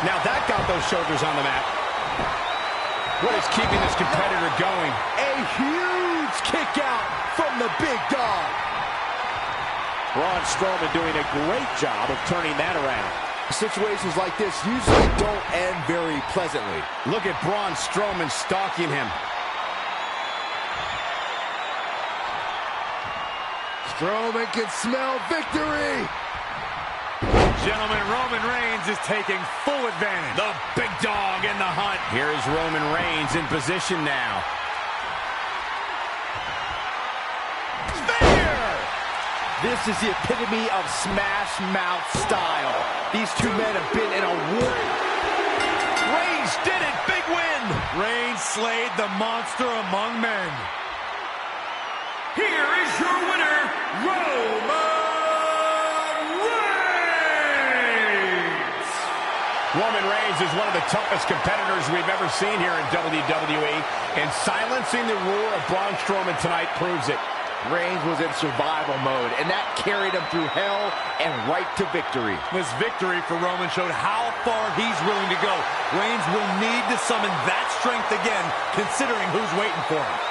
Now that got those shoulders on the mat. What is keeping this competitor going? A huge Huge kick out from the big dog. Braun Strowman doing a great job of turning that around. Situations like this usually don't end very pleasantly. Look at Braun Strowman stalking him. Strowman can smell victory. Gentlemen, Roman Reigns is taking full advantage. The big dog in the hunt. Here is Roman Reigns in position now. This is the epitome of smash mouth style. These two men have been in a war. Reigns did it. Big win. Reigns slayed the monster among men. Here is your winner, Roman Reigns. Roman Reigns is one of the toughest competitors we've ever seen here in WWE, and silencing the roar of Braun Strowman tonight proves it. Reigns was in survival mode, and that carried him through hell and right to victory. This victory for Roman showed how far he's willing to go. Reigns will need to summon that strength again, considering who's waiting for him.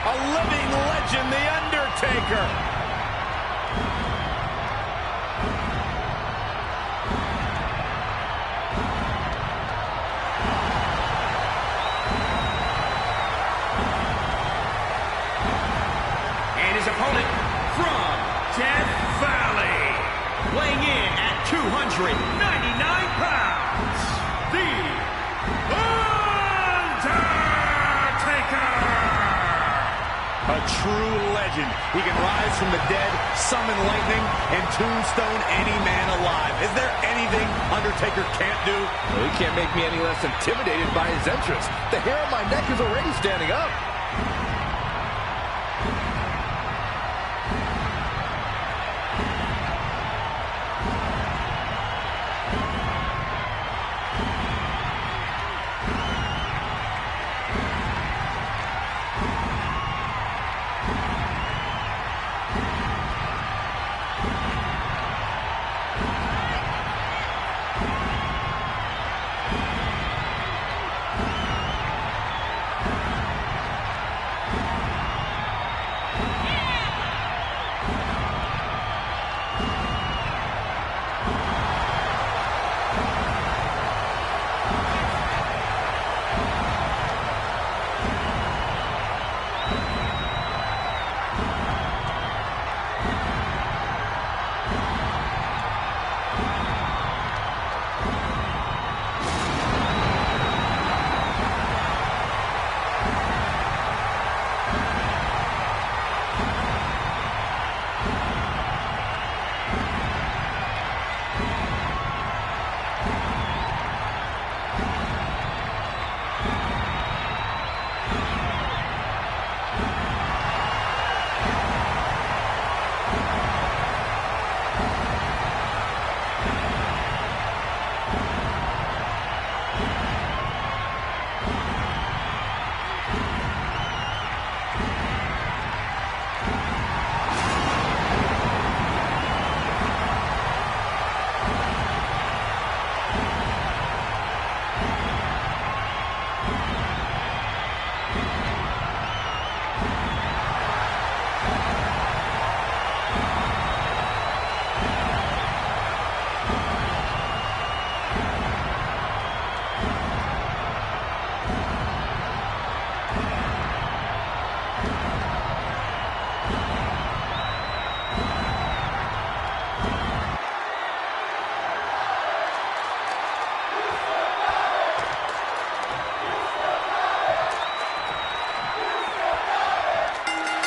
A living legend, The Undertaker. And his opponent from Death Valley, weighing in at 299 pounds, The Undertaker. A true legend. He can rise from the dead, summon lightning, and tombstone any man alive. Is there anything Undertaker can't do? Well, he can't make me any less intimidated by his entrance. The hair on my neck is already standing up.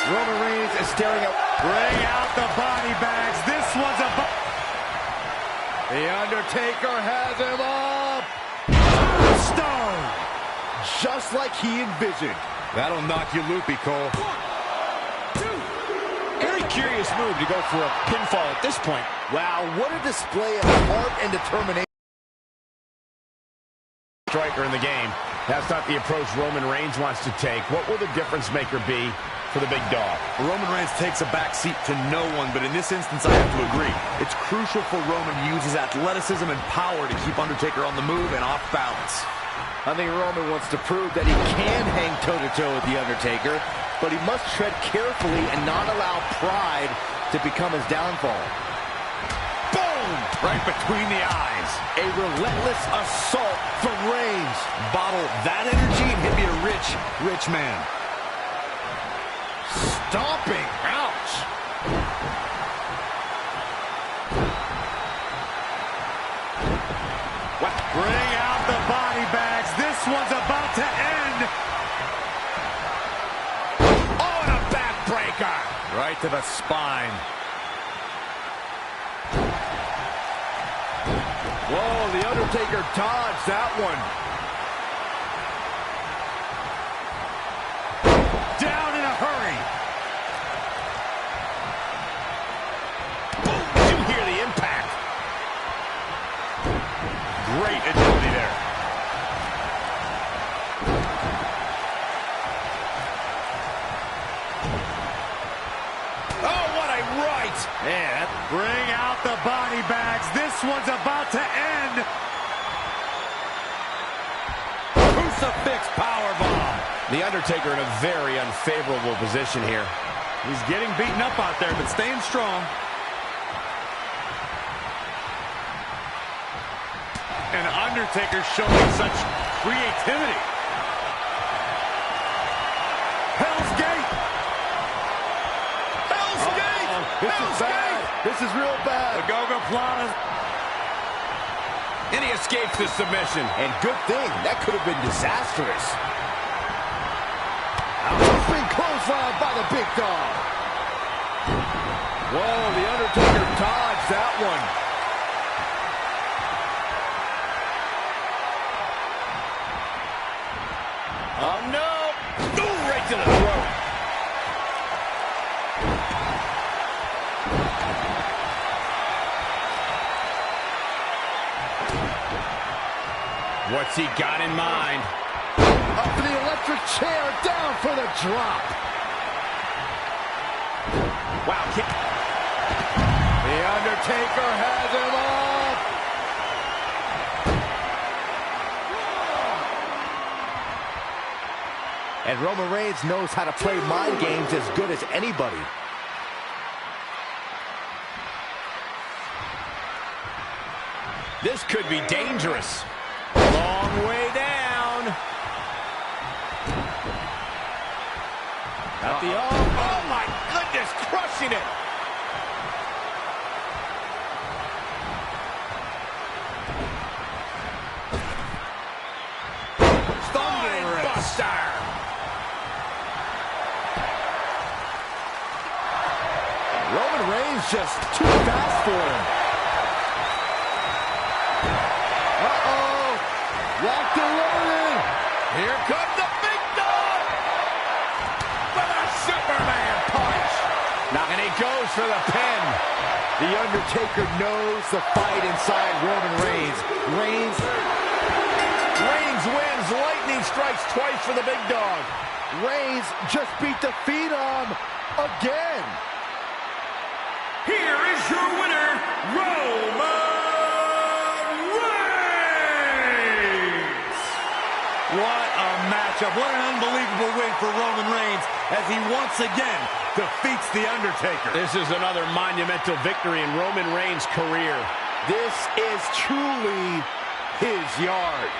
Roman Reigns is staring at... Bring out the body bags. This one's a... The Undertaker has him up. Stone. just like he envisioned. That'll knock you loopy, Cole. Very curious move to go for a pinfall at this point. Wow, what a display of heart and determination. Striker in the game. That's not the approach Roman Reigns wants to take. What will the difference maker be for the big dog? Roman Reigns takes a back seat to no one, but in this instance, I have to agree. It's crucial for Roman to use his athleticism and power to keep Undertaker on the move and off balance. I think Roman wants to prove that he can hang toe-to-toe with The Undertaker, but he must tread carefully and not allow pride to become his downfall. Boom! Right between the eyes. A relentless assault from Reigns. Bottle that energy and he'll be a rich, rich man. Stomping. Ouch. What? Bring out the body bags. This one's about to end. Oh, and a backbreaker. Right to the spine. Whoa, The Undertaker dodged that one. Down in a hurry. Boom! Did you hear the impact? Great agility there. Oh, what a right! Man, bring out the body bags. This one's about to end. Crucifix powerbomb. The Undertaker in a very unfavorable position here. He's getting beaten up out there, but staying strong. And Undertaker showing such creativity. Hell's Gate! Hell's Gate! This Hell's is bad. Gate! This is real bad. The Go-Go Plana. And he escapes the submission. And good thing. That could have been disastrous. Jumping clothesline by the big dog. Whoa, The Undertaker dodged that one. Oh, no! Ooh, right to the throat. What's he got in mind? Up to the electric chair, down for the drop. Wow, kick. The Undertaker has him up. And Roman Reigns knows how to play mind games as good as anybody. This could be dangerous. Long way down. At the oh my goodness, crushing it. Buster. Roman Reigns just too fast for him. Uh-oh. Locked and loaded. Here comes the big dog. With a Superman punch. And he goes for the pin. The Undertaker knows the fight inside Roman Reigns. Reigns wins. Lightning strikes twice for the big dog. Reigns just beat the Phenom again. Here is your winner, Roman Reigns! What a matchup. What an unbelievable win for Roman Reigns as he once again defeats The Undertaker. This is another monumental victory in Roman Reigns' career. This is truly his yard.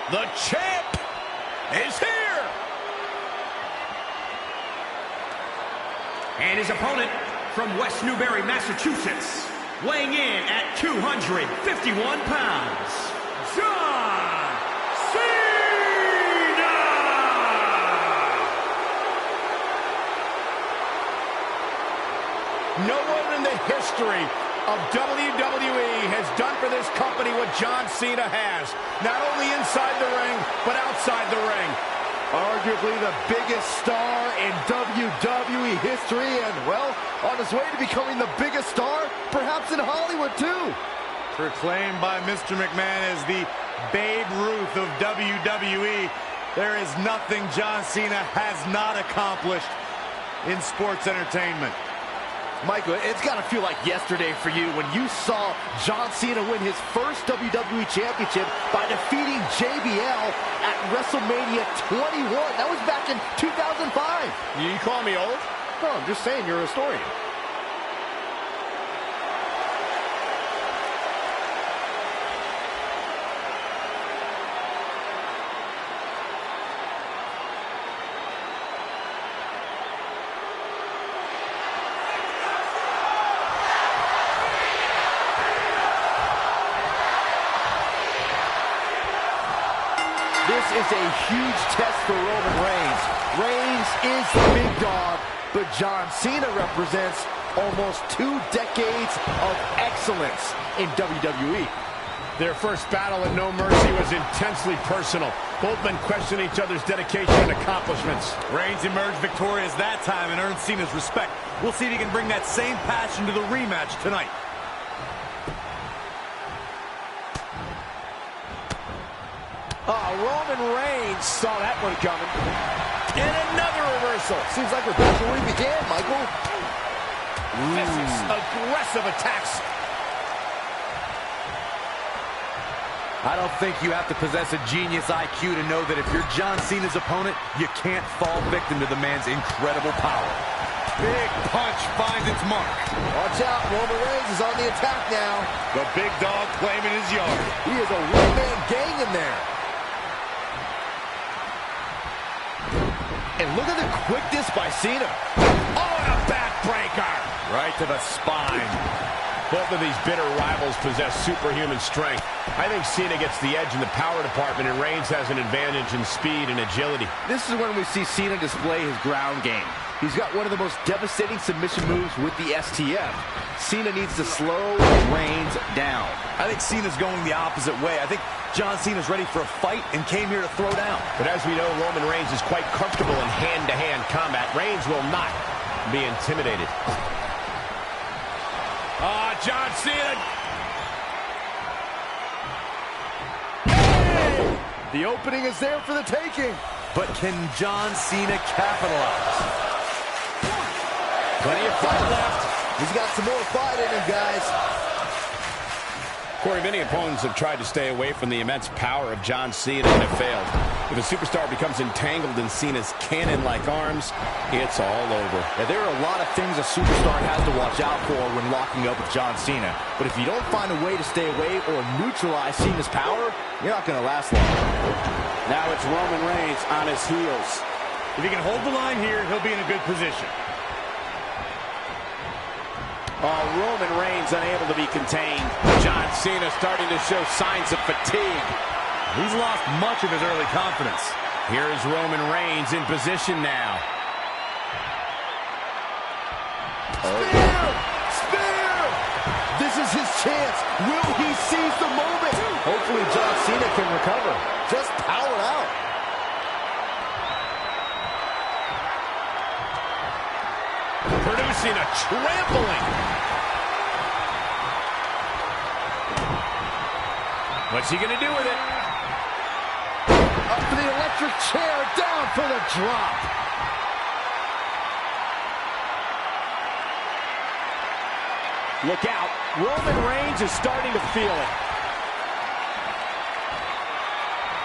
The champ is here. And his opponent from West Newbury, Massachusetts, weighing in at 251 pounds, John Cena! No one in the history of WWE has done for this company what John Cena has. Not only inside the ring, but outside the ring. Arguably the biggest star in WWE history, and, well, on his way to becoming the biggest star, perhaps in Hollywood, too. Proclaimed by Mr. McMahon as the Babe Ruth of WWE, there is nothing John Cena has not accomplished in sports entertainment. Michael, it's got to feel like yesterday for you when you saw John Cena win his first WWE Championship by defeating JBL at WrestleMania 21. That was back in 2005. You call me old? No, I'm just saying you're a historian. This is a huge test for Roman Reigns. Reigns is the big dog, but John Cena represents almost 2 decades of excellence in WWE. Their first battle at No Mercy was intensely personal. Both men questioned each other's dedication and accomplishments. Reigns emerged victorious that time and earned Cena's respect. We'll see if he can bring that same passion to the rematch tonight. Roman Reigns saw that one coming. And another reversal. Seems like we're back where we began, Michael. Vicious, aggressive attacks. I don't think you have to possess a genius IQ to know that if you're John Cena's opponent, you can't fall victim to the man's incredible power. Big punch finds its mark. Watch out, Roman Reigns is on the attack now. The big dog claiming his yard. He is a one-man gang in there. And look at the quickness by Cena. Oh, and a backbreaker. Right to the spine. Both of these bitter rivals possess superhuman strength. I think Cena gets the edge in the power department, and Reigns has an advantage in speed and agility. This is when we see Cena display his ground game. He's got one of the most devastating submission moves with the STF. Cena needs to slow Reigns down. I think Cena's going the opposite way. I think John Cena's ready for a fight and came here to throw down. But as we know, Roman Reigns is quite comfortable in hand-to-hand combat. Reigns will not be intimidated. John Cena. Hey! The opening is there for the taking. But can John Cena capitalize? Plenty of fight left. He's got some more fight in him, guys. Corey, many opponents have tried to stay away from the immense power of John Cena and have failed. If a superstar becomes entangled in Cena's cannon-like arms, it's all over. Yeah, there are a lot of things a superstar has to watch out for when locking up with John Cena. But if you don't find a way to stay away or neutralize Cena's power, you're not going to last long. Now it's Roman Reigns on his heels. If he can hold the line here, he'll be in a good position. Roman Reigns unable to be contained. John Cena starting to show signs of fatigue. He's lost much of his early confidence. Here is Roman Reigns in position now. Spear! Spear! This is his chance. Will he seize the moment? Hopefully John Cena can recover. Just power out. Producing a trampling. What's he going to do with it? Up for the electric chair, down for the drop. Look out. Roman Reigns is starting to feel it.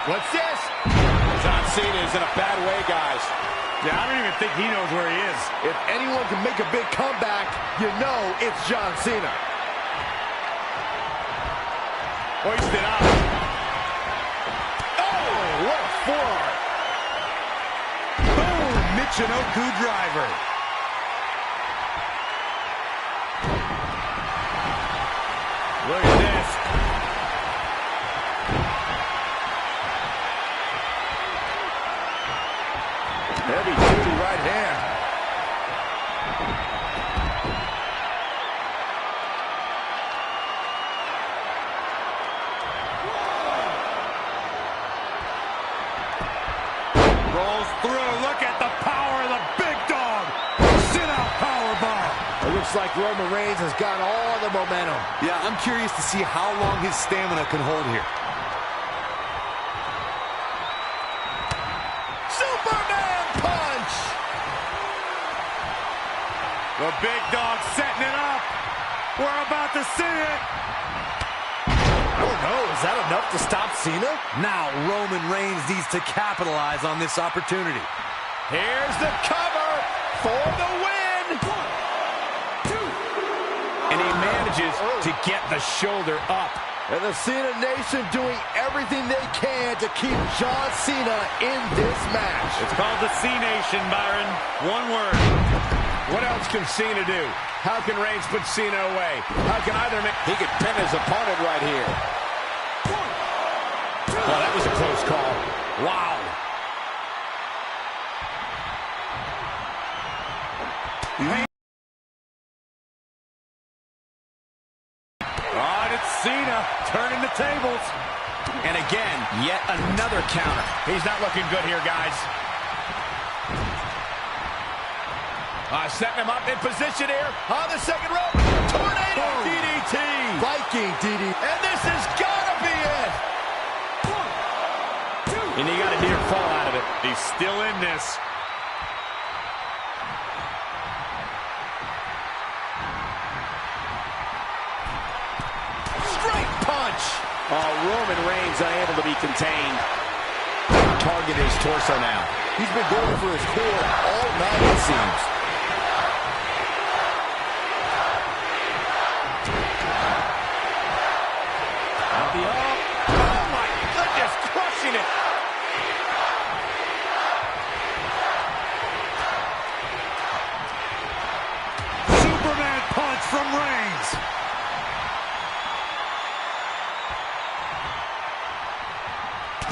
What's this? John Cena is in a bad way, guys. Yeah, I don't even think he knows where he is. If anyone can make a big comeback, you know it's John Cena. Hoisted up. Oh, forearm. Boom! Michinoku driver. Look at this. Heavy-duty right hand. Rolls through. Look at the power of the big dog. Sit-out powerbomb. It looks like Roman Reigns has got all the momentum. Yeah, I'm curious to see how long his stamina can hold here. Superman punch! The big dog setting it up. We're about to see it. I don't know, is that enough to stop Cena? Now Roman Reigns needs to capitalize on this opportunity. Here's the cover for the win! 1, 2. And he manages to get the shoulder up. And the Cena Nation doing everything they can to keep John Cena in this match. It's called the C-Nation, Byron. One word. What else can Cena do? How can Reigns put Cena away? How can either man... He could pin his opponent right here. 1, 2. Oh, that was a close call. Wow. Oh, and it's Cena turning the tables. And again, yet another counter. He's not looking good here, guys. Setting him up in position here on the second rope. Tornado DDT. Viking DDT. And this has got to be it. 1, 2. And he got a near fall out of it. He's still in this. Straight punch. Roman Reigns unable to be contained. Target his torso now. He's been going for his core all night, it seems. Oh, my goodness, crushing it. Superman punch from Reigns.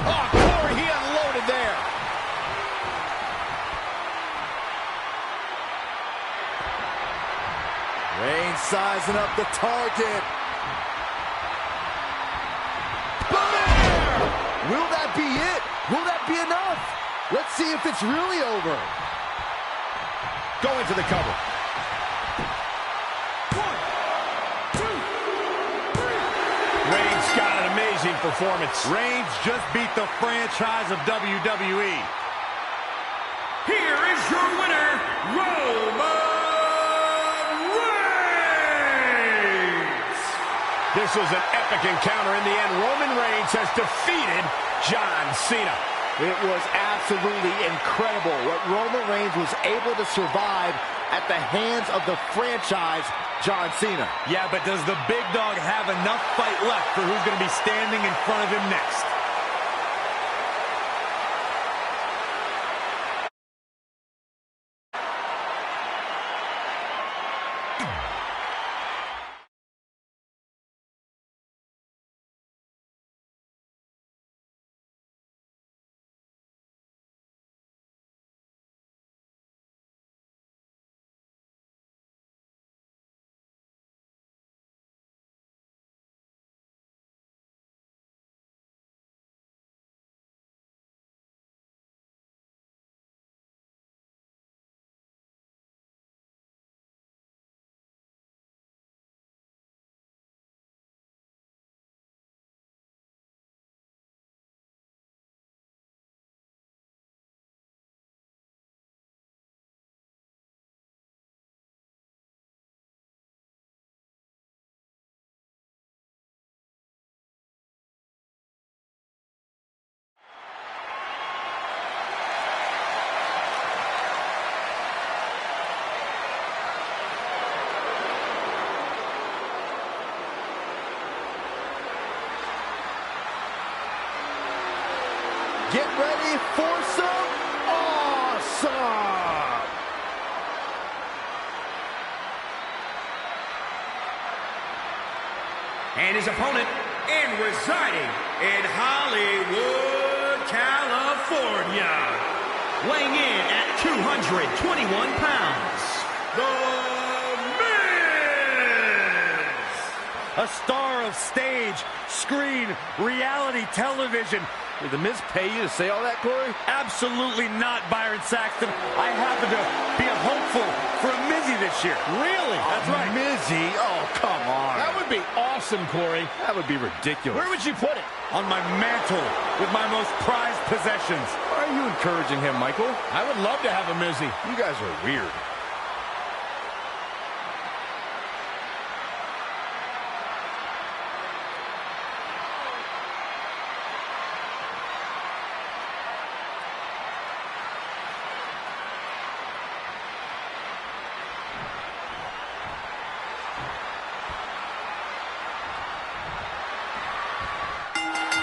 Oh, Corey, he unloaded there. Reigns sizing up the target. Will that be it? Will that be enough? Let's see if it's really over. Going to the cover. 1, 2, 3. Reigns got an amazing performance. Reigns just beat the franchise of WWE. Here is your winner, Roman Reigns! This was an epic encounter. In the end, Roman Reigns has defeated John Cena. It was absolutely incredible what Roman Reigns was able to survive at the hands of the franchise, John Cena. Yeah, but does the big dog have enough fight left for who's going to be standing in front of him next? Get ready for some awesome! And his opponent, and residing in Hollywood, California, weighing in at 221 pounds, The Miz! A star of stage, screen, reality television. Did The Miz pay you to say all that, Corey? Absolutely not, Byron Saxton. I happen to be a hopeful for a Mizzy this year. Really? That's right. Mizzy? Oh, come on. That would be awesome, Corey. That would be ridiculous. Where would you put it? On my mantle with my most prized possessions. Why are you encouraging him, Michael? I would love to have a Mizzy. You guys are weird.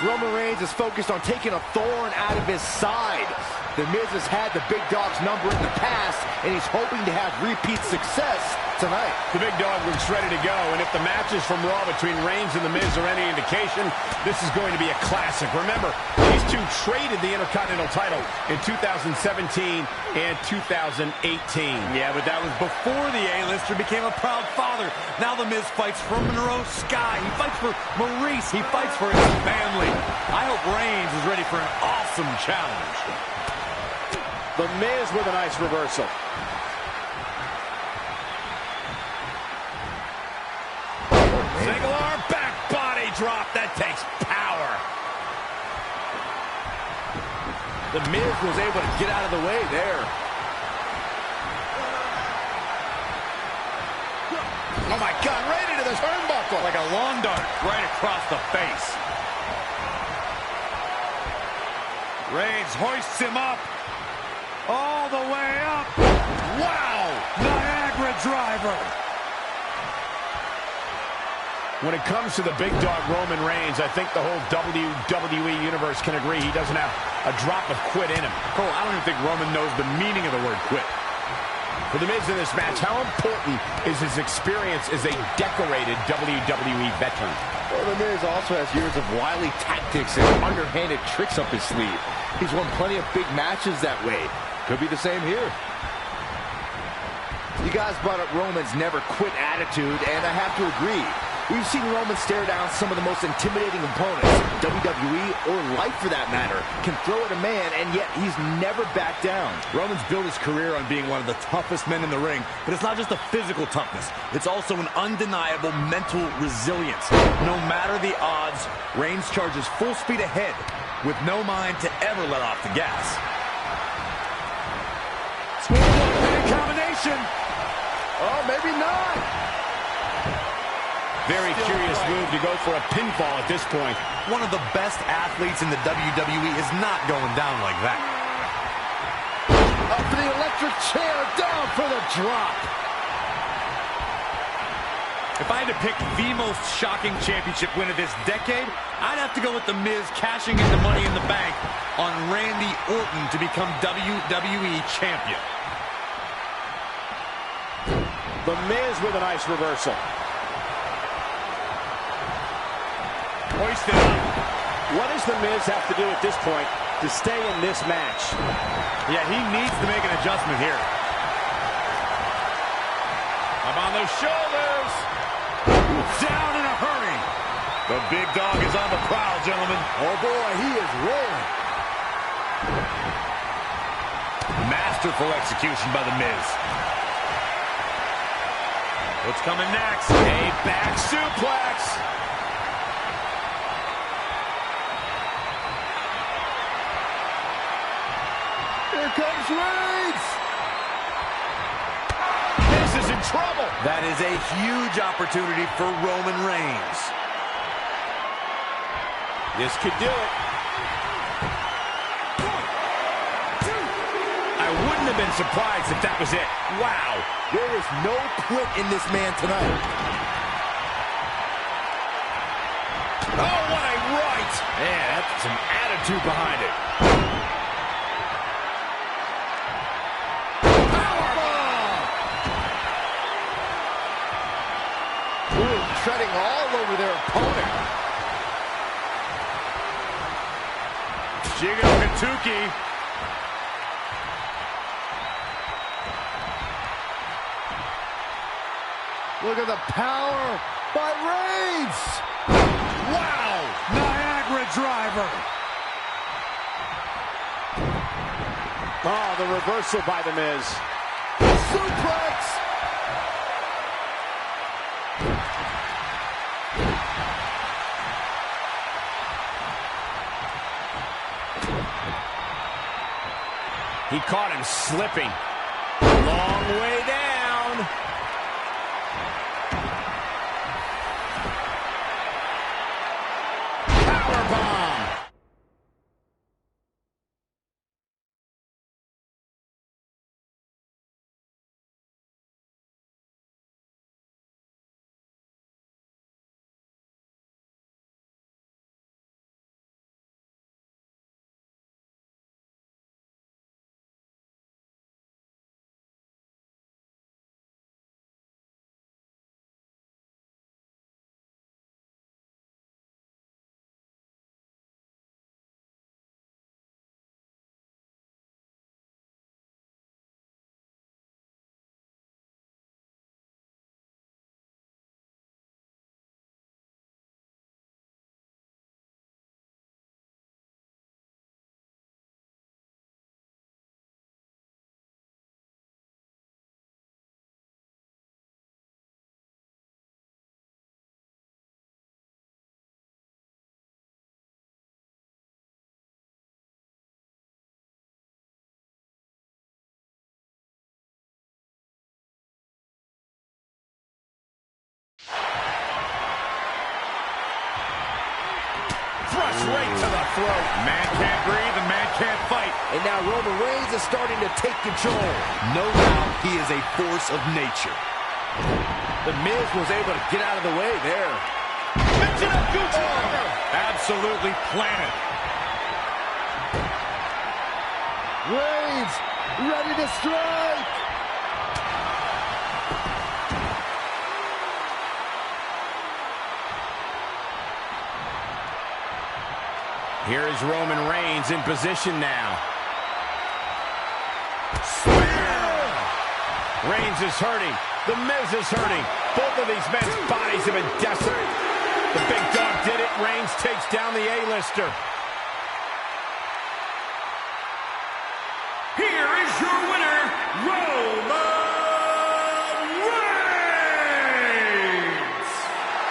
Roman Reigns is focused on taking a thorn out of his side. The Miz has had the big dog's number in the past, and he's hoping to have repeat success tonight. The big dog looks ready to go, and if the matches from Raw between Reigns and The Miz are any indication, this is going to be a classic. Remember, these two traded the Intercontinental title in 2017 and 2018. Yeah, but that was before the A-lister became a proud father. Now The Miz fights for Monroe Sky. He fights for Maurice. He fights for his family. I hope Reigns is ready for an awesome challenge. The Miz with a nice reversal. Single arm back body drop. That takes power. The Miz was able to get out of the way there. Oh, my God, right into the turnbuckle. Like a lawn dart right across the face. Reigns hoists him up. All the way up. Wow! Niagara driver. When it comes to the big dog Roman Reigns, I think the whole WWE universe can agree he doesn't have a drop of quit in him. Cole, I don't even think Roman knows the meaning of the word quit. For The Miz in this match, how important is his experience as a decorated WWE veteran? Well, The Miz also has years of wily tactics and underhanded tricks up his sleeve. He's won plenty of big matches that way. Could be the same here. You guys brought up Roman's never quit attitude, and I have to agree. We've seen Roman stare down some of the most intimidating opponents, WWE or life for that matter, can throw at a man, and yet he's never backed down. Roman's built his career on being one of the toughest men in the ring, but it's not just a physical toughness. It's also an undeniable mental resilience. No matter the odds, Reigns charges full speed ahead with no mind to ever let off the gas. Swing combination. Oh, maybe not. Very curious move to go for a pinfall at this point. One of the best athletes in the WWE is not going down like that. Up for the electric chair, down for the drop. If I had to pick the most shocking championship win of this decade, I'd have to go with The Miz cashing in the Money in the Bank on Randy Orton to become WWE champion. The Miz with a nice reversal. Hoisted up. What does The Miz have to do at this point to stay in this match? Yeah, he needs to make an adjustment here. Up on those shoulders. Down in a hurry. The big dog is on the prowl, gentlemen. Oh boy, he is rolling. Masterful execution by The Miz. What's coming next? A back suplex. Here comes Reigns. Miz is in trouble. That is a huge opportunity for Roman Reigns. This could do it. I wouldn't have been surprised if that was it. Wow. There is no quit in this man tonight. Oh, what a rush. right. Man, that's some attitude behind it. Ooh, treading all over their opponent. Tebyous. Look at the power by Reigns. Wow. Niagara driver. Oh, the reversal by The Miz. Suplex. He caught him slipping. Long way down. Powerbomb. Right to the throat. Man can't breathe, the man can't fight. And now Roman Reigns is starting to take control. No doubt he is a force of nature. The Miz was able to get out of the way there. Absolutely planted. Reigns ready to strike. Here is Roman Reigns in position now. Reigns is hurting. The Miz is hurting. Both of these men's bodies have been decimated. The big dog did it. Reigns takes down the A-lister. Here is your winner, Roman Reigns!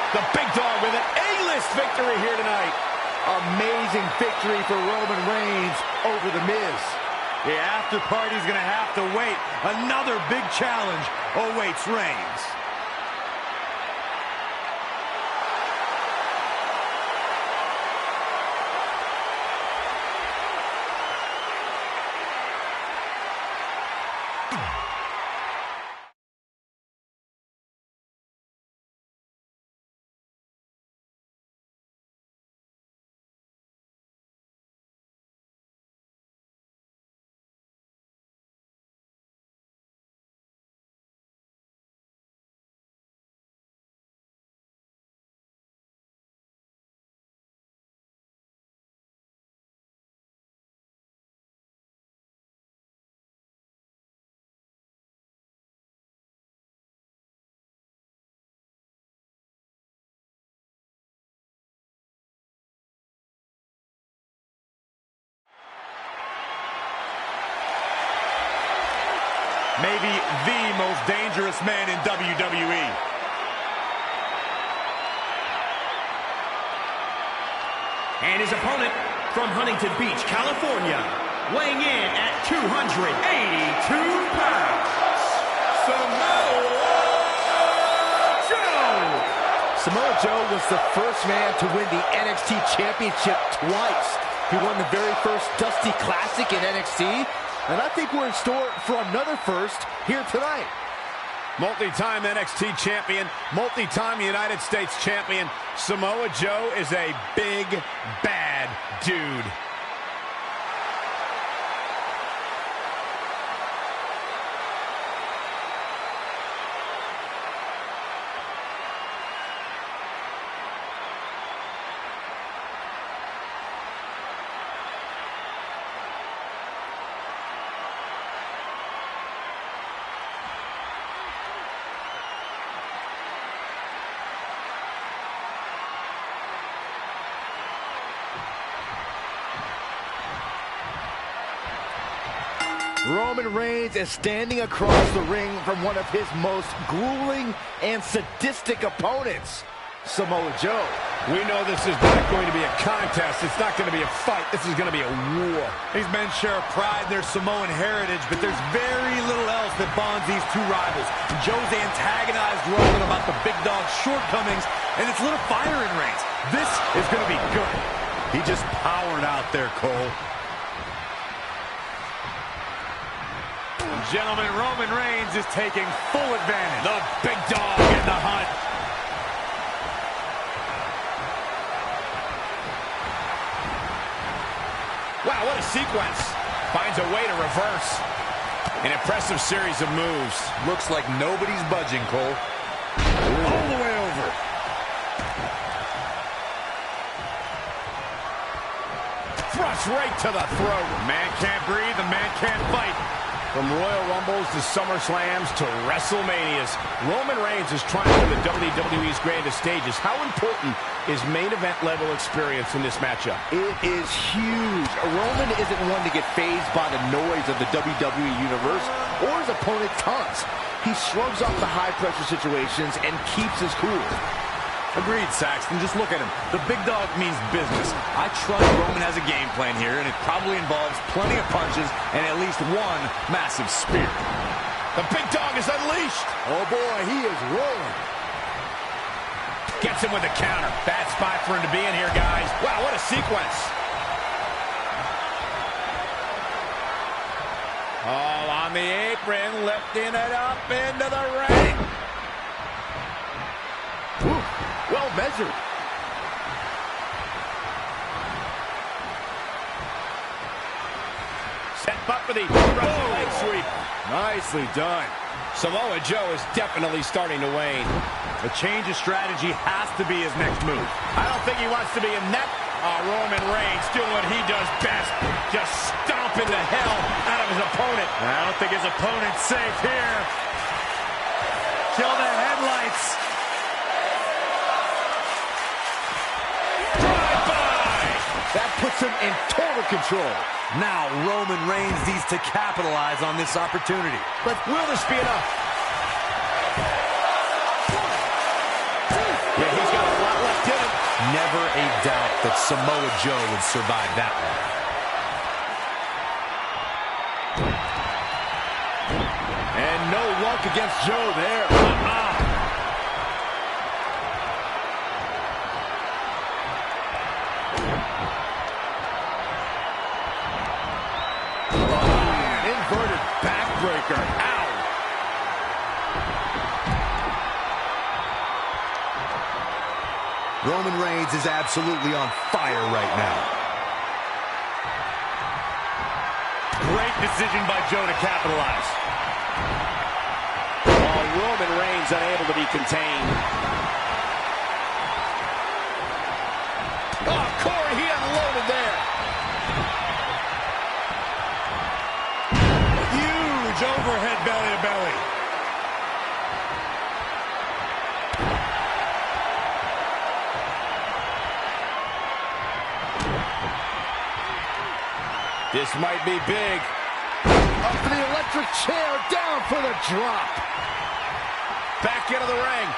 The big dog with an A-list victory here tonight. Amazing victory for Roman Reigns over The Miz. The after party's gonna have to wait. Another big challenge awaits Reigns. Maybe the most dangerous man in WWE. And his opponent from Huntington Beach, California, weighing in at 282 pounds, Samoa Joe! Samoa Joe was the first man to win the NXT Championship twice. He won the very first Dusty Classic in NXT, and I think we're in store for another first here tonight. Multi-time NXT champion, multi-time United States champion. Samoa Joe is a big, bad dude. Roman Reigns is standing across the ring from one of his most grueling and sadistic opponents, Samoa Joe. We know this is not going to be a contest. It's not going to be a fight. This is going to be a war. These men share pride in their Samoan heritage, but there's very little else that bonds these two rivals. Joe's antagonized Roman about the big dog's shortcomings, and it's lit a fire in Reigns. This is going to be good. He just powered out there, Cole. Gentlemen, Roman Reigns is taking full advantage. The big dog in the hunt. Wow, what a sequence. Finds a way to reverse. An impressive series of moves. Looks like nobody's budging, Cole. All the way over. Thrust right to the throat. The man can't breathe, the man can't fight. From Royal Rumbles to SummerSlams to WrestleManias, Roman Reigns is trying to the WWE's grandest stages. How important is main event level experience in this matchup? It is huge. Roman isn't one to get fazed by the noise of the WWE Universe or his opponent's taunts. He shrugs off the high-pressure situations and keeps his cool. Agreed, Saxton. Just look at him. The big dog means business. I trust Roman has a game plan here, and it probably involves plenty of punches and at least one massive spear. The big dog is unleashed. Oh, boy, he is rolling. Gets him with a counter. Bad spot for him to be in here, guys. Wow, what a sequence. All on the apron, lifting it up into the ring. Ooh, well measured. Set up for the Russian leg sweep. Nicely done. Samoa Joe is definitely starting to wane. A change of strategy has to be his next move. I don't think he wants to be in that. Roman Reigns doing what he does best. Just stomping the hell out of his opponent. I don't think his opponent's safe here. Kill the headlights. That puts him in total control. Now Roman Reigns needs to capitalize on this opportunity. But will this be enough? Yeah, he's got a lot left in him. Never a doubt that Samoa Joe would survive that one. And no luck against Joe there. Inverted backbreaker. Ow. Roman Reigns is absolutely on fire right now. Great decision by Joe to capitalize. Oh, Roman Reigns unable to be contained. Oh, Corey, he unloaded there. Huge overhead belly to belly. This might be big. Up for the electric chair, down for the drop. Back into the ring.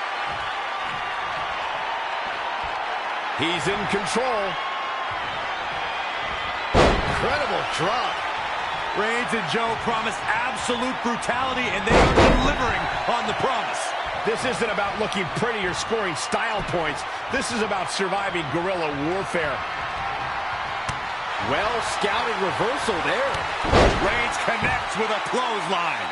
He's in control. Incredible drop. Reigns and Joe promised absolute brutality, and they are delivering on the promise. This isn't about looking pretty or scoring style points. This is about surviving guerrilla warfare. Well-scouted reversal there. Reigns connects with a clothesline.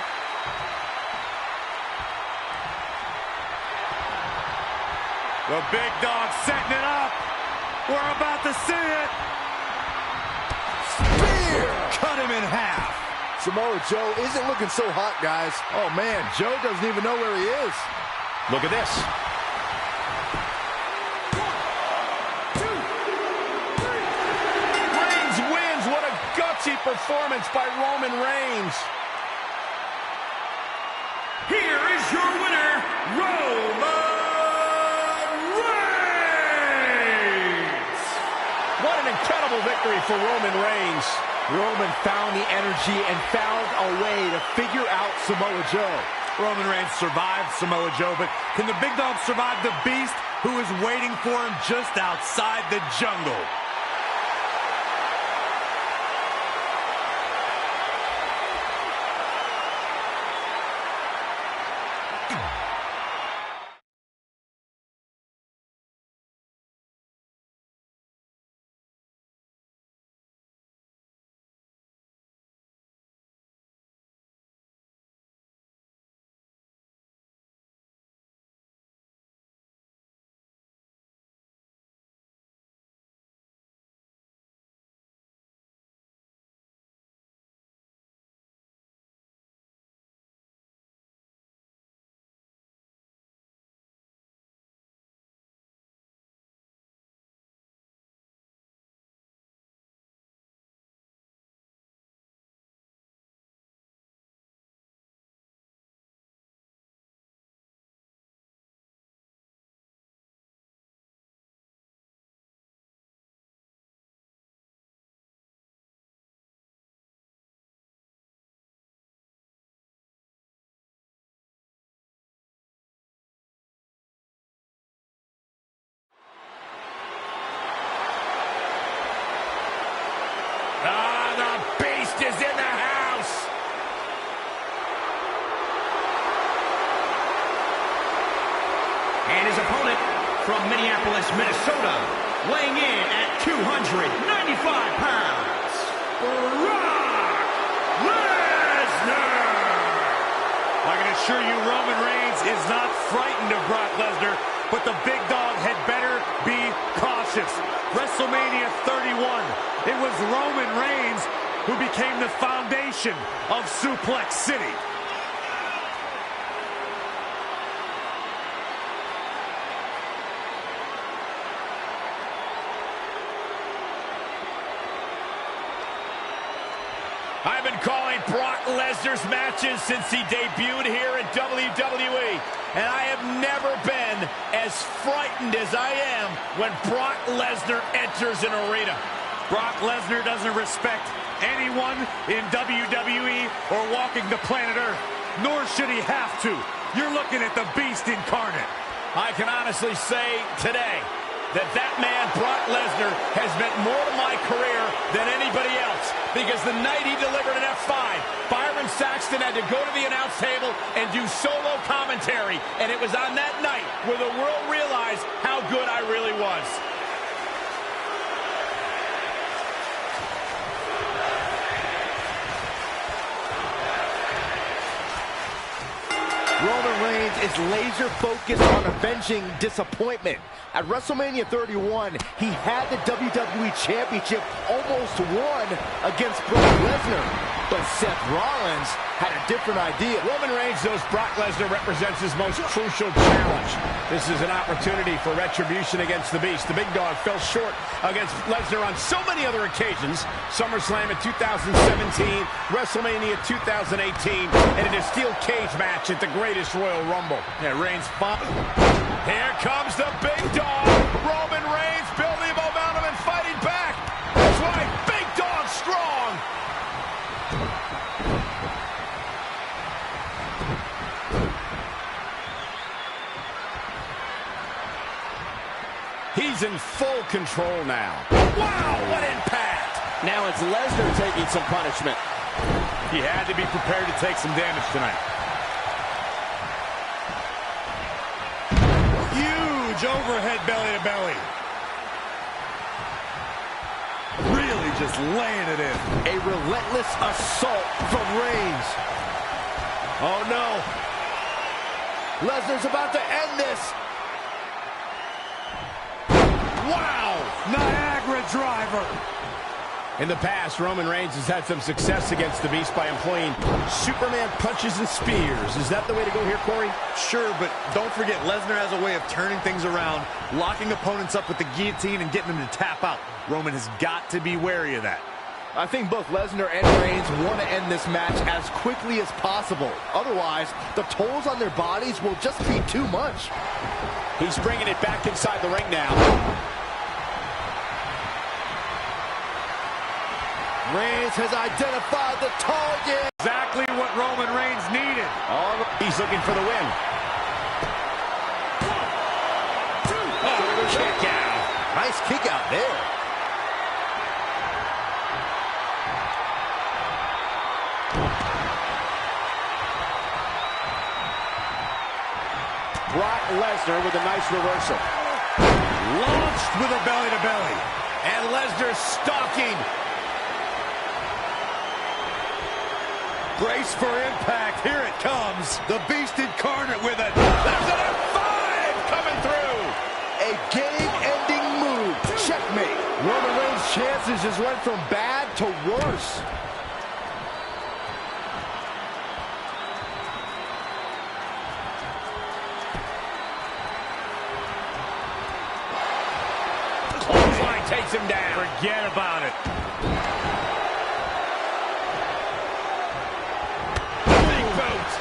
The big dog setting it up. We're about to see it. Spear! Cut him in half. Samoa Joe isn't looking so hot, guys. Oh, man, Joe doesn't even know where he is. Look at this. 1, 2, 3. Reigns wins. What a gutsy performance by Roman Reigns. Here is your winner, Roman Reigns. What an incredible victory for Roman Reigns. Roman found the energy and found a way to figure out Samoa Joe. Roman Reigns survived Samoa Joe, but can the big dog survive the beast who is waiting for him just outside the jungle? The beast is in the house. And his opponent from Minneapolis, Minnesota, weighing in at 295 pounds, Brock Lesnar. I can assure you Roman Reigns is not frightened of Brock Lesnar, but the big dog had better be cautious. WrestleMania 31, it was Roman Reigns who became the foundation of Suplex City. I've been calling Brock Lesnar's matches since he debuted here at WWE, and I have never been as frightened as I am when Brock Lesnar enters an arena. Brock Lesnar doesn't respect anyone in WWE or walking the planet Earth, nor should he have to. You're looking at the beast incarnate. I can honestly say today that man, Brock Lesnar, has meant more to my career than anybody else. Because the night he delivered an F5, Byron Saxton had to go to the announce table and do solo commentary. And it was on that night where the world realized how good I really was. Roman Reigns is laser focused on avenging disappointment. At WrestleMania 31, he had the WWE Championship almost won against Brock Lesnar. But Seth Rollins had a different idea. Roman Reigns knows Brock Lesnar represents his most crucial challenge. This is an opportunity for retribution against the Beast. The big dog fell short against Lesnar on so many other occasions. SummerSlam in 2017, WrestleMania 2018, and in a steel cage match at the Greatest Royal Rumble. Yeah, Reigns fought. Here comes the big dog. Roman Reigns building momentum and fighting back. That's right, big dog strong. He's in full control now. Wow, what impact! Now it's Lesnar taking some punishment. He had to be prepared to take some damage tonight. Huge overhead belly to belly. Really just laying it in. A relentless assault from Reigns. Oh no. Lesnar's about to end this. Wow! Niagara driver. In the past, Roman Reigns has had some success against the Beast by employing Superman punches and spears. Is that the way to go here, Corey? Sure, but don't forget, Lesnar has a way of turning things around, locking opponents up with the guillotine and getting them to tap out. Roman has got to be wary of that. I think both Lesnar and Reigns want to end this match as quickly as possible. Otherwise, the tolls on their bodies will just be too much. He's bringing it back inside the ring now. Reigns has identified the target. Exactly what Roman Reigns needed. He's looking for the win. Oh, kick out. Nice kick out there. Brock Lesnar with a nice reversal. Launched with a belly-to-belly. And Lesnar stalking. Brace for impact. Here it comes. The Beast incarnate with it. There's an F5 coming through. A game-ending move. Checkmate. Roman Reigns' chances just went from bad to worse. Clothesline takes him down. Forget about it. Big boot.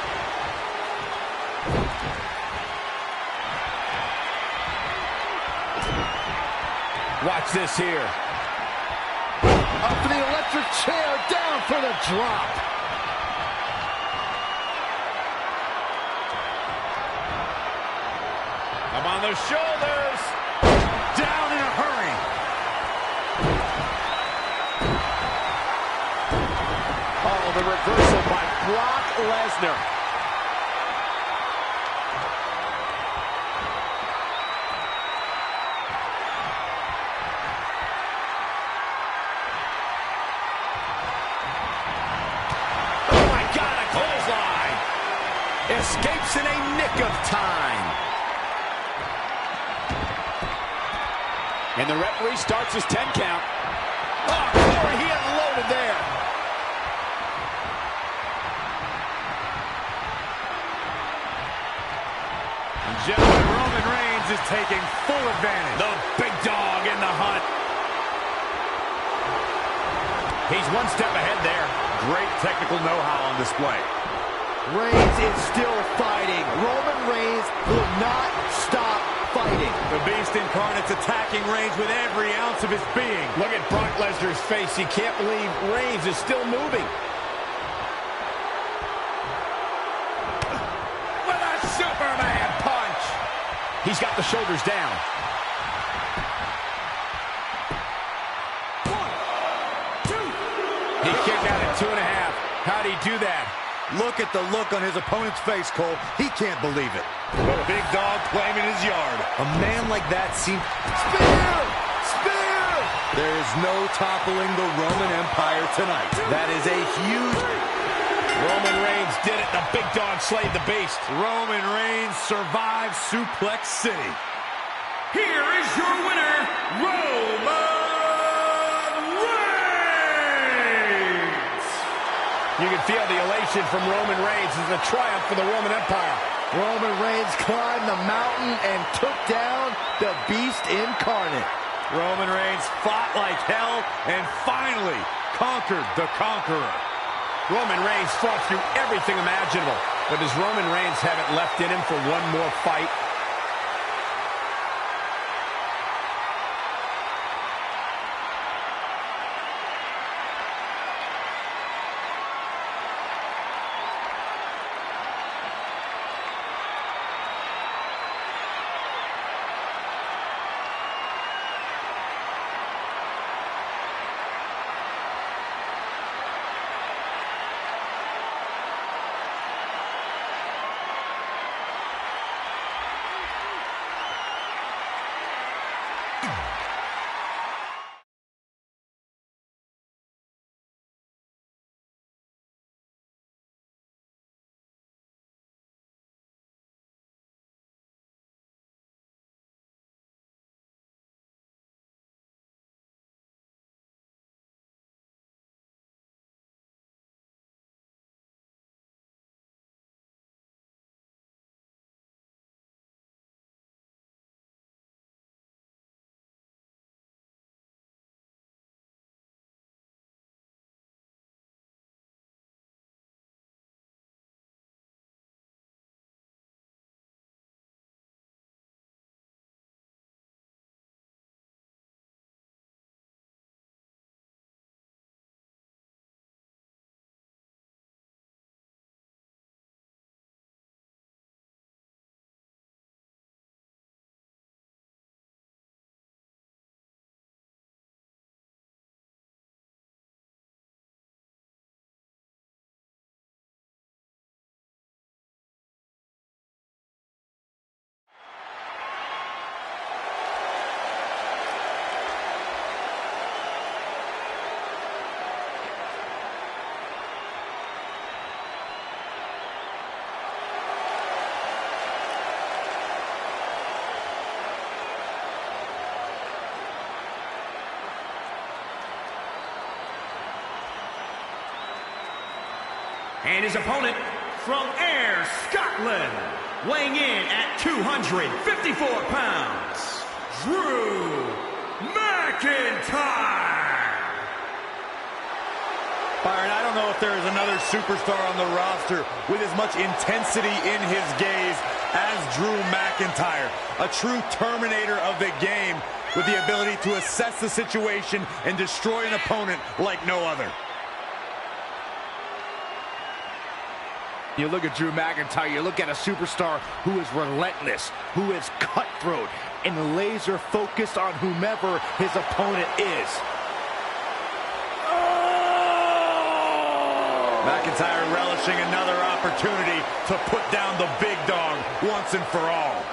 Watch this here. Up for the electric chair, down for the drop. Up on the shoulders. Down in a hurry. Oh, the reversal by Brock Lesnar. Oh my God, a clothesline. Escapes in a nick of time. And the referee starts his 10 count. Oh, Corey, he unloaded there. And gentlemen, Roman Reigns is taking full advantage. The big dog in the hunt. He's one step ahead there. Great technical know-how on display. Reigns is still fighting. Roman Reigns will not stop fighting. The Beast Incarnate's attacking Reigns with every ounce of his being. Look at Brock Lesnar's face. He can't believe Reigns is still moving. With a Superman punch. He's got the shoulders down. He kicked out at 2.5. How'd he do that? Look at the look on his opponent's face, Cole. He can't believe it. The big dog claiming his yard. A man like that seems... Spear! Spear! There is no toppling the Roman Empire tonight. That is a huge... Roman Reigns did it. The big dog slayed the Beast. Roman Reigns survives Suplex City. Here is your winner, Roman Reigns! You can feel the elation from Roman Reigns as a triumph for the Roman Empire. Roman Reigns climbed the mountain and took down the Beast Incarnate. Roman Reigns fought like hell and finally conquered the Conqueror. Roman Reigns fought through everything imaginable. But does Roman Reigns have it left in him for one more fight? And his opponent from Ayr, Scotland, weighing in at 254 pounds, Drew McIntyre. Byron, I don't know if there is another superstar on the roster with as much intensity in his gaze as Drew McIntyre. A true terminator of the game with the ability to assess the situation and destroy an opponent like no other. You look at Drew McIntyre, you look at a superstar who is relentless, who is cutthroat, and laser focused on whomever his opponent is. McIntyre relishing another opportunity to put down the big dog once and for all.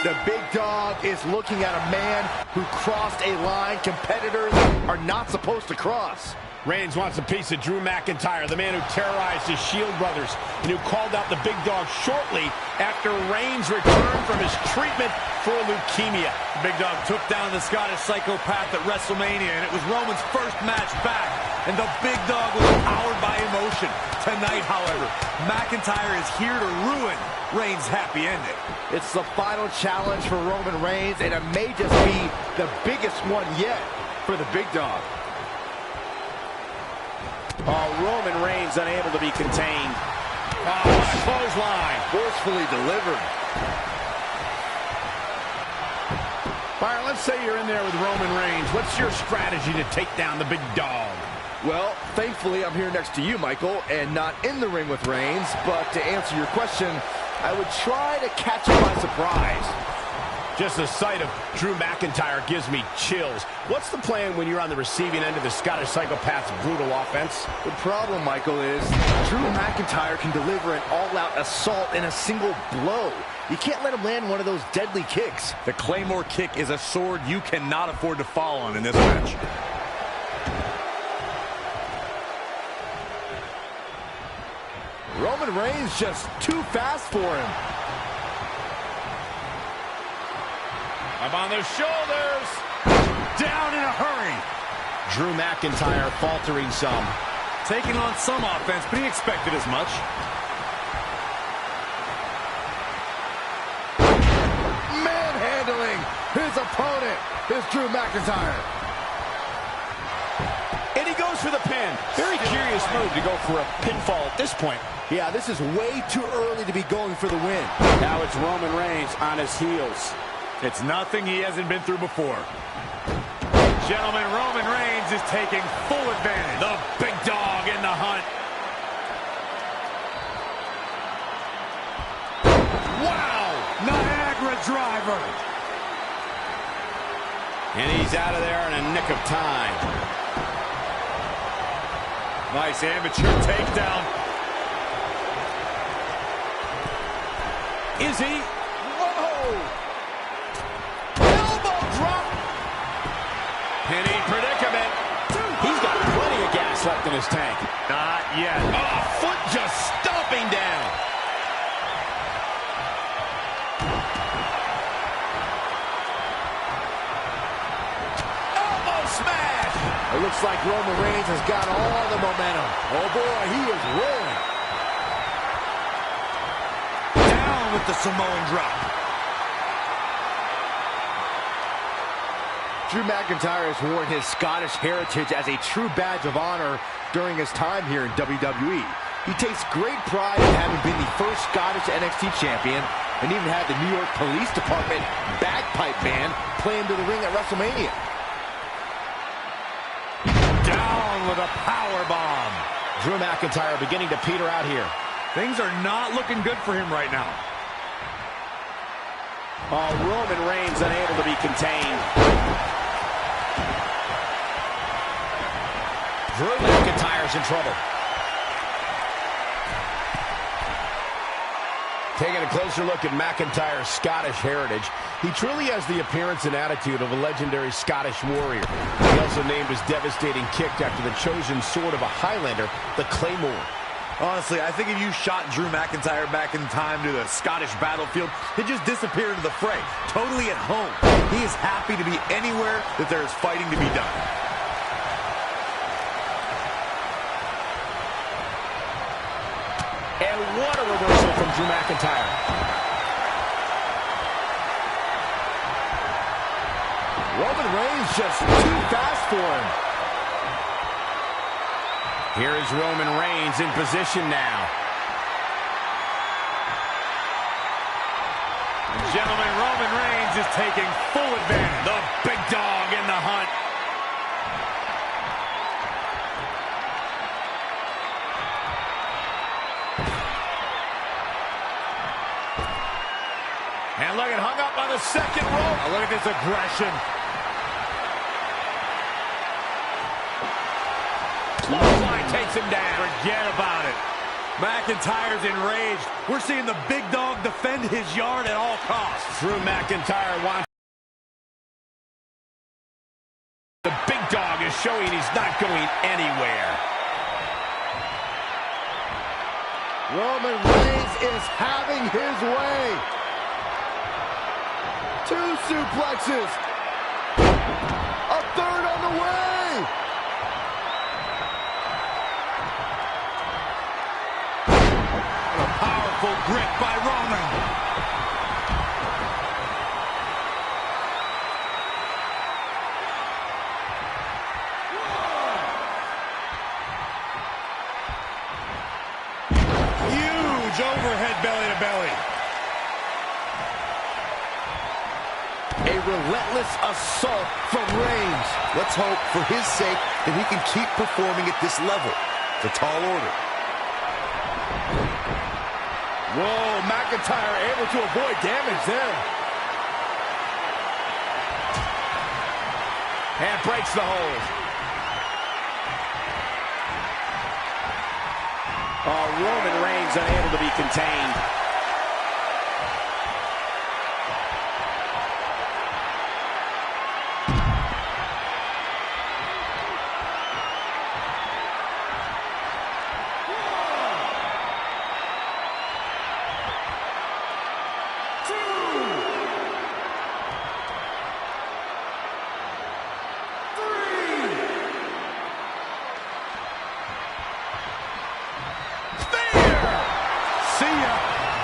The big dog is looking at a man who crossed a line competitors are not supposed to cross. Reigns wants a piece of Drew McIntyre, the man who terrorized his Shield brothers and who called out the big dog shortly after Reigns returned from his treatment for leukemia. The big dog took down the Scottish psychopath at WrestleMania, and it was Roman's first match back, and the big dog was powered by emotion. Tonight, however, McIntyre is here to ruin Reigns' happy ending. It's the final challenge for Roman Reigns, and it may just be the biggest one yet for the big dog. Oh, Roman Reigns unable to be contained. Oh, clothesline, forcefully delivered. Byron, let's say you're in there with Roman Reigns. What's your strategy to take down the big dog? Well, thankfully, I'm here next to you, Michael, and not in the ring with Reigns. But to answer your question, I would try to catch him by surprise. Just the sight of Drew McIntyre gives me chills. What's the plan when you're on the receiving end of the Scottish psychopath's brutal offense? The problem, Michael, is Drew McIntyre can deliver an all-out assault in a single blow. You can't let him land one of those deadly kicks. The Claymore kick is a sword you cannot afford to fall on in this match. Roman Reigns just too fast for him. Up on the shoulders. Down in a hurry. Drew McIntyre faltering some. Taking on some offense, but he expected as much. Manhandling his opponent is Drew McIntyre. And he goes for the pin. Very curious move to go for a pinfall at this point. Yeah, this is way too early to be going for the win. Now it's Roman Reigns on his heels. It's nothing he hasn't been through before. Gentlemen, Roman Reigns is taking full advantage. The big dog in the hunt. Wow! Niagara driver. And he's out of there in a nick of time. Nice amateur takedown. Is he? Whoa! Penny predicament. He's got plenty of gas left in his tank. Not yet. Oh, foot just stomping down. Elbow smash! It looks like Roman Reigns has got all the momentum. Oh boy, he is rolling. Down with the Samoan drop. Drew McIntyre has worn his Scottish heritage as a true badge of honor during his time here in WWE. He takes great pride in having been the first Scottish NXT champion and even had the New York Police Department bagpipe band play him to the ring at WrestleMania. Down with a power bomb. Drew McIntyre beginning to peter out here. Things are not looking good for him right now. Oh, Roman Reigns unable to be contained. Drew McIntyre's in trouble. Taking a closer look at McIntyre's Scottish heritage, he truly has the appearance and attitude of a legendary Scottish warrior. He also named his devastating kick after the chosen sword of a Highlander, the Claymore. Honestly, I think if you shot Drew McIntyre back in time to the Scottish battlefield, he'd just disappear into the fray, totally at home. He is happy to be anywhere that there is fighting to be done. And what a reversal from Drew McIntyre. Roman Reigns just too fast for him. Here is Roman Reigns in position now. Gentlemen, Roman Reigns is taking full advantage. The big dog in the hunt. And look at hung up on the second rope. Oh, look at this aggression. Clothesline takes him down. Forget about it. McIntyre's enraged. We're seeing the big dog defend his yard at all costs. Drew McIntyre wants. The big dog is showing he's not going anywhere. Roman Reigns is having his way. 2 suplexes. A third on the way. A powerful grip by Roman. Huge overhead belly to belly. A relentless assault from Reigns. Let's hope for his sake that he can keep performing at this level. It's a tall order. Whoa, McIntyre able to avoid damage there. And breaks the hold. Oh, Roman Reigns unable to be contained.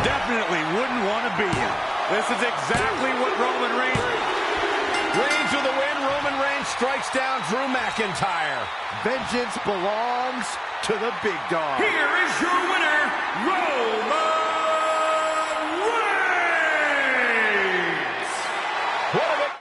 Definitely wouldn't want to be him. This is exactly what Roman Reigns... Reigns with the win. Roman Reigns strikes down Drew McIntyre. Vengeance belongs to the big dog. Here is your winner, Roman Reigns! What a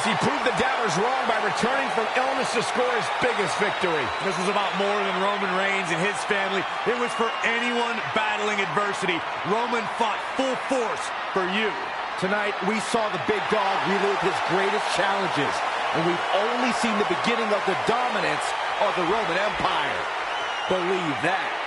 He proved the doubters wrong by returning from illness to score his biggest victory. This was about more than Roman Reigns and his family. It was for anyone battling adversity. Roman fought full force for you. Tonight, we saw the big dog relive his greatest challenges, and we've only seen the beginning of the dominance of the Roman Empire. Believe that.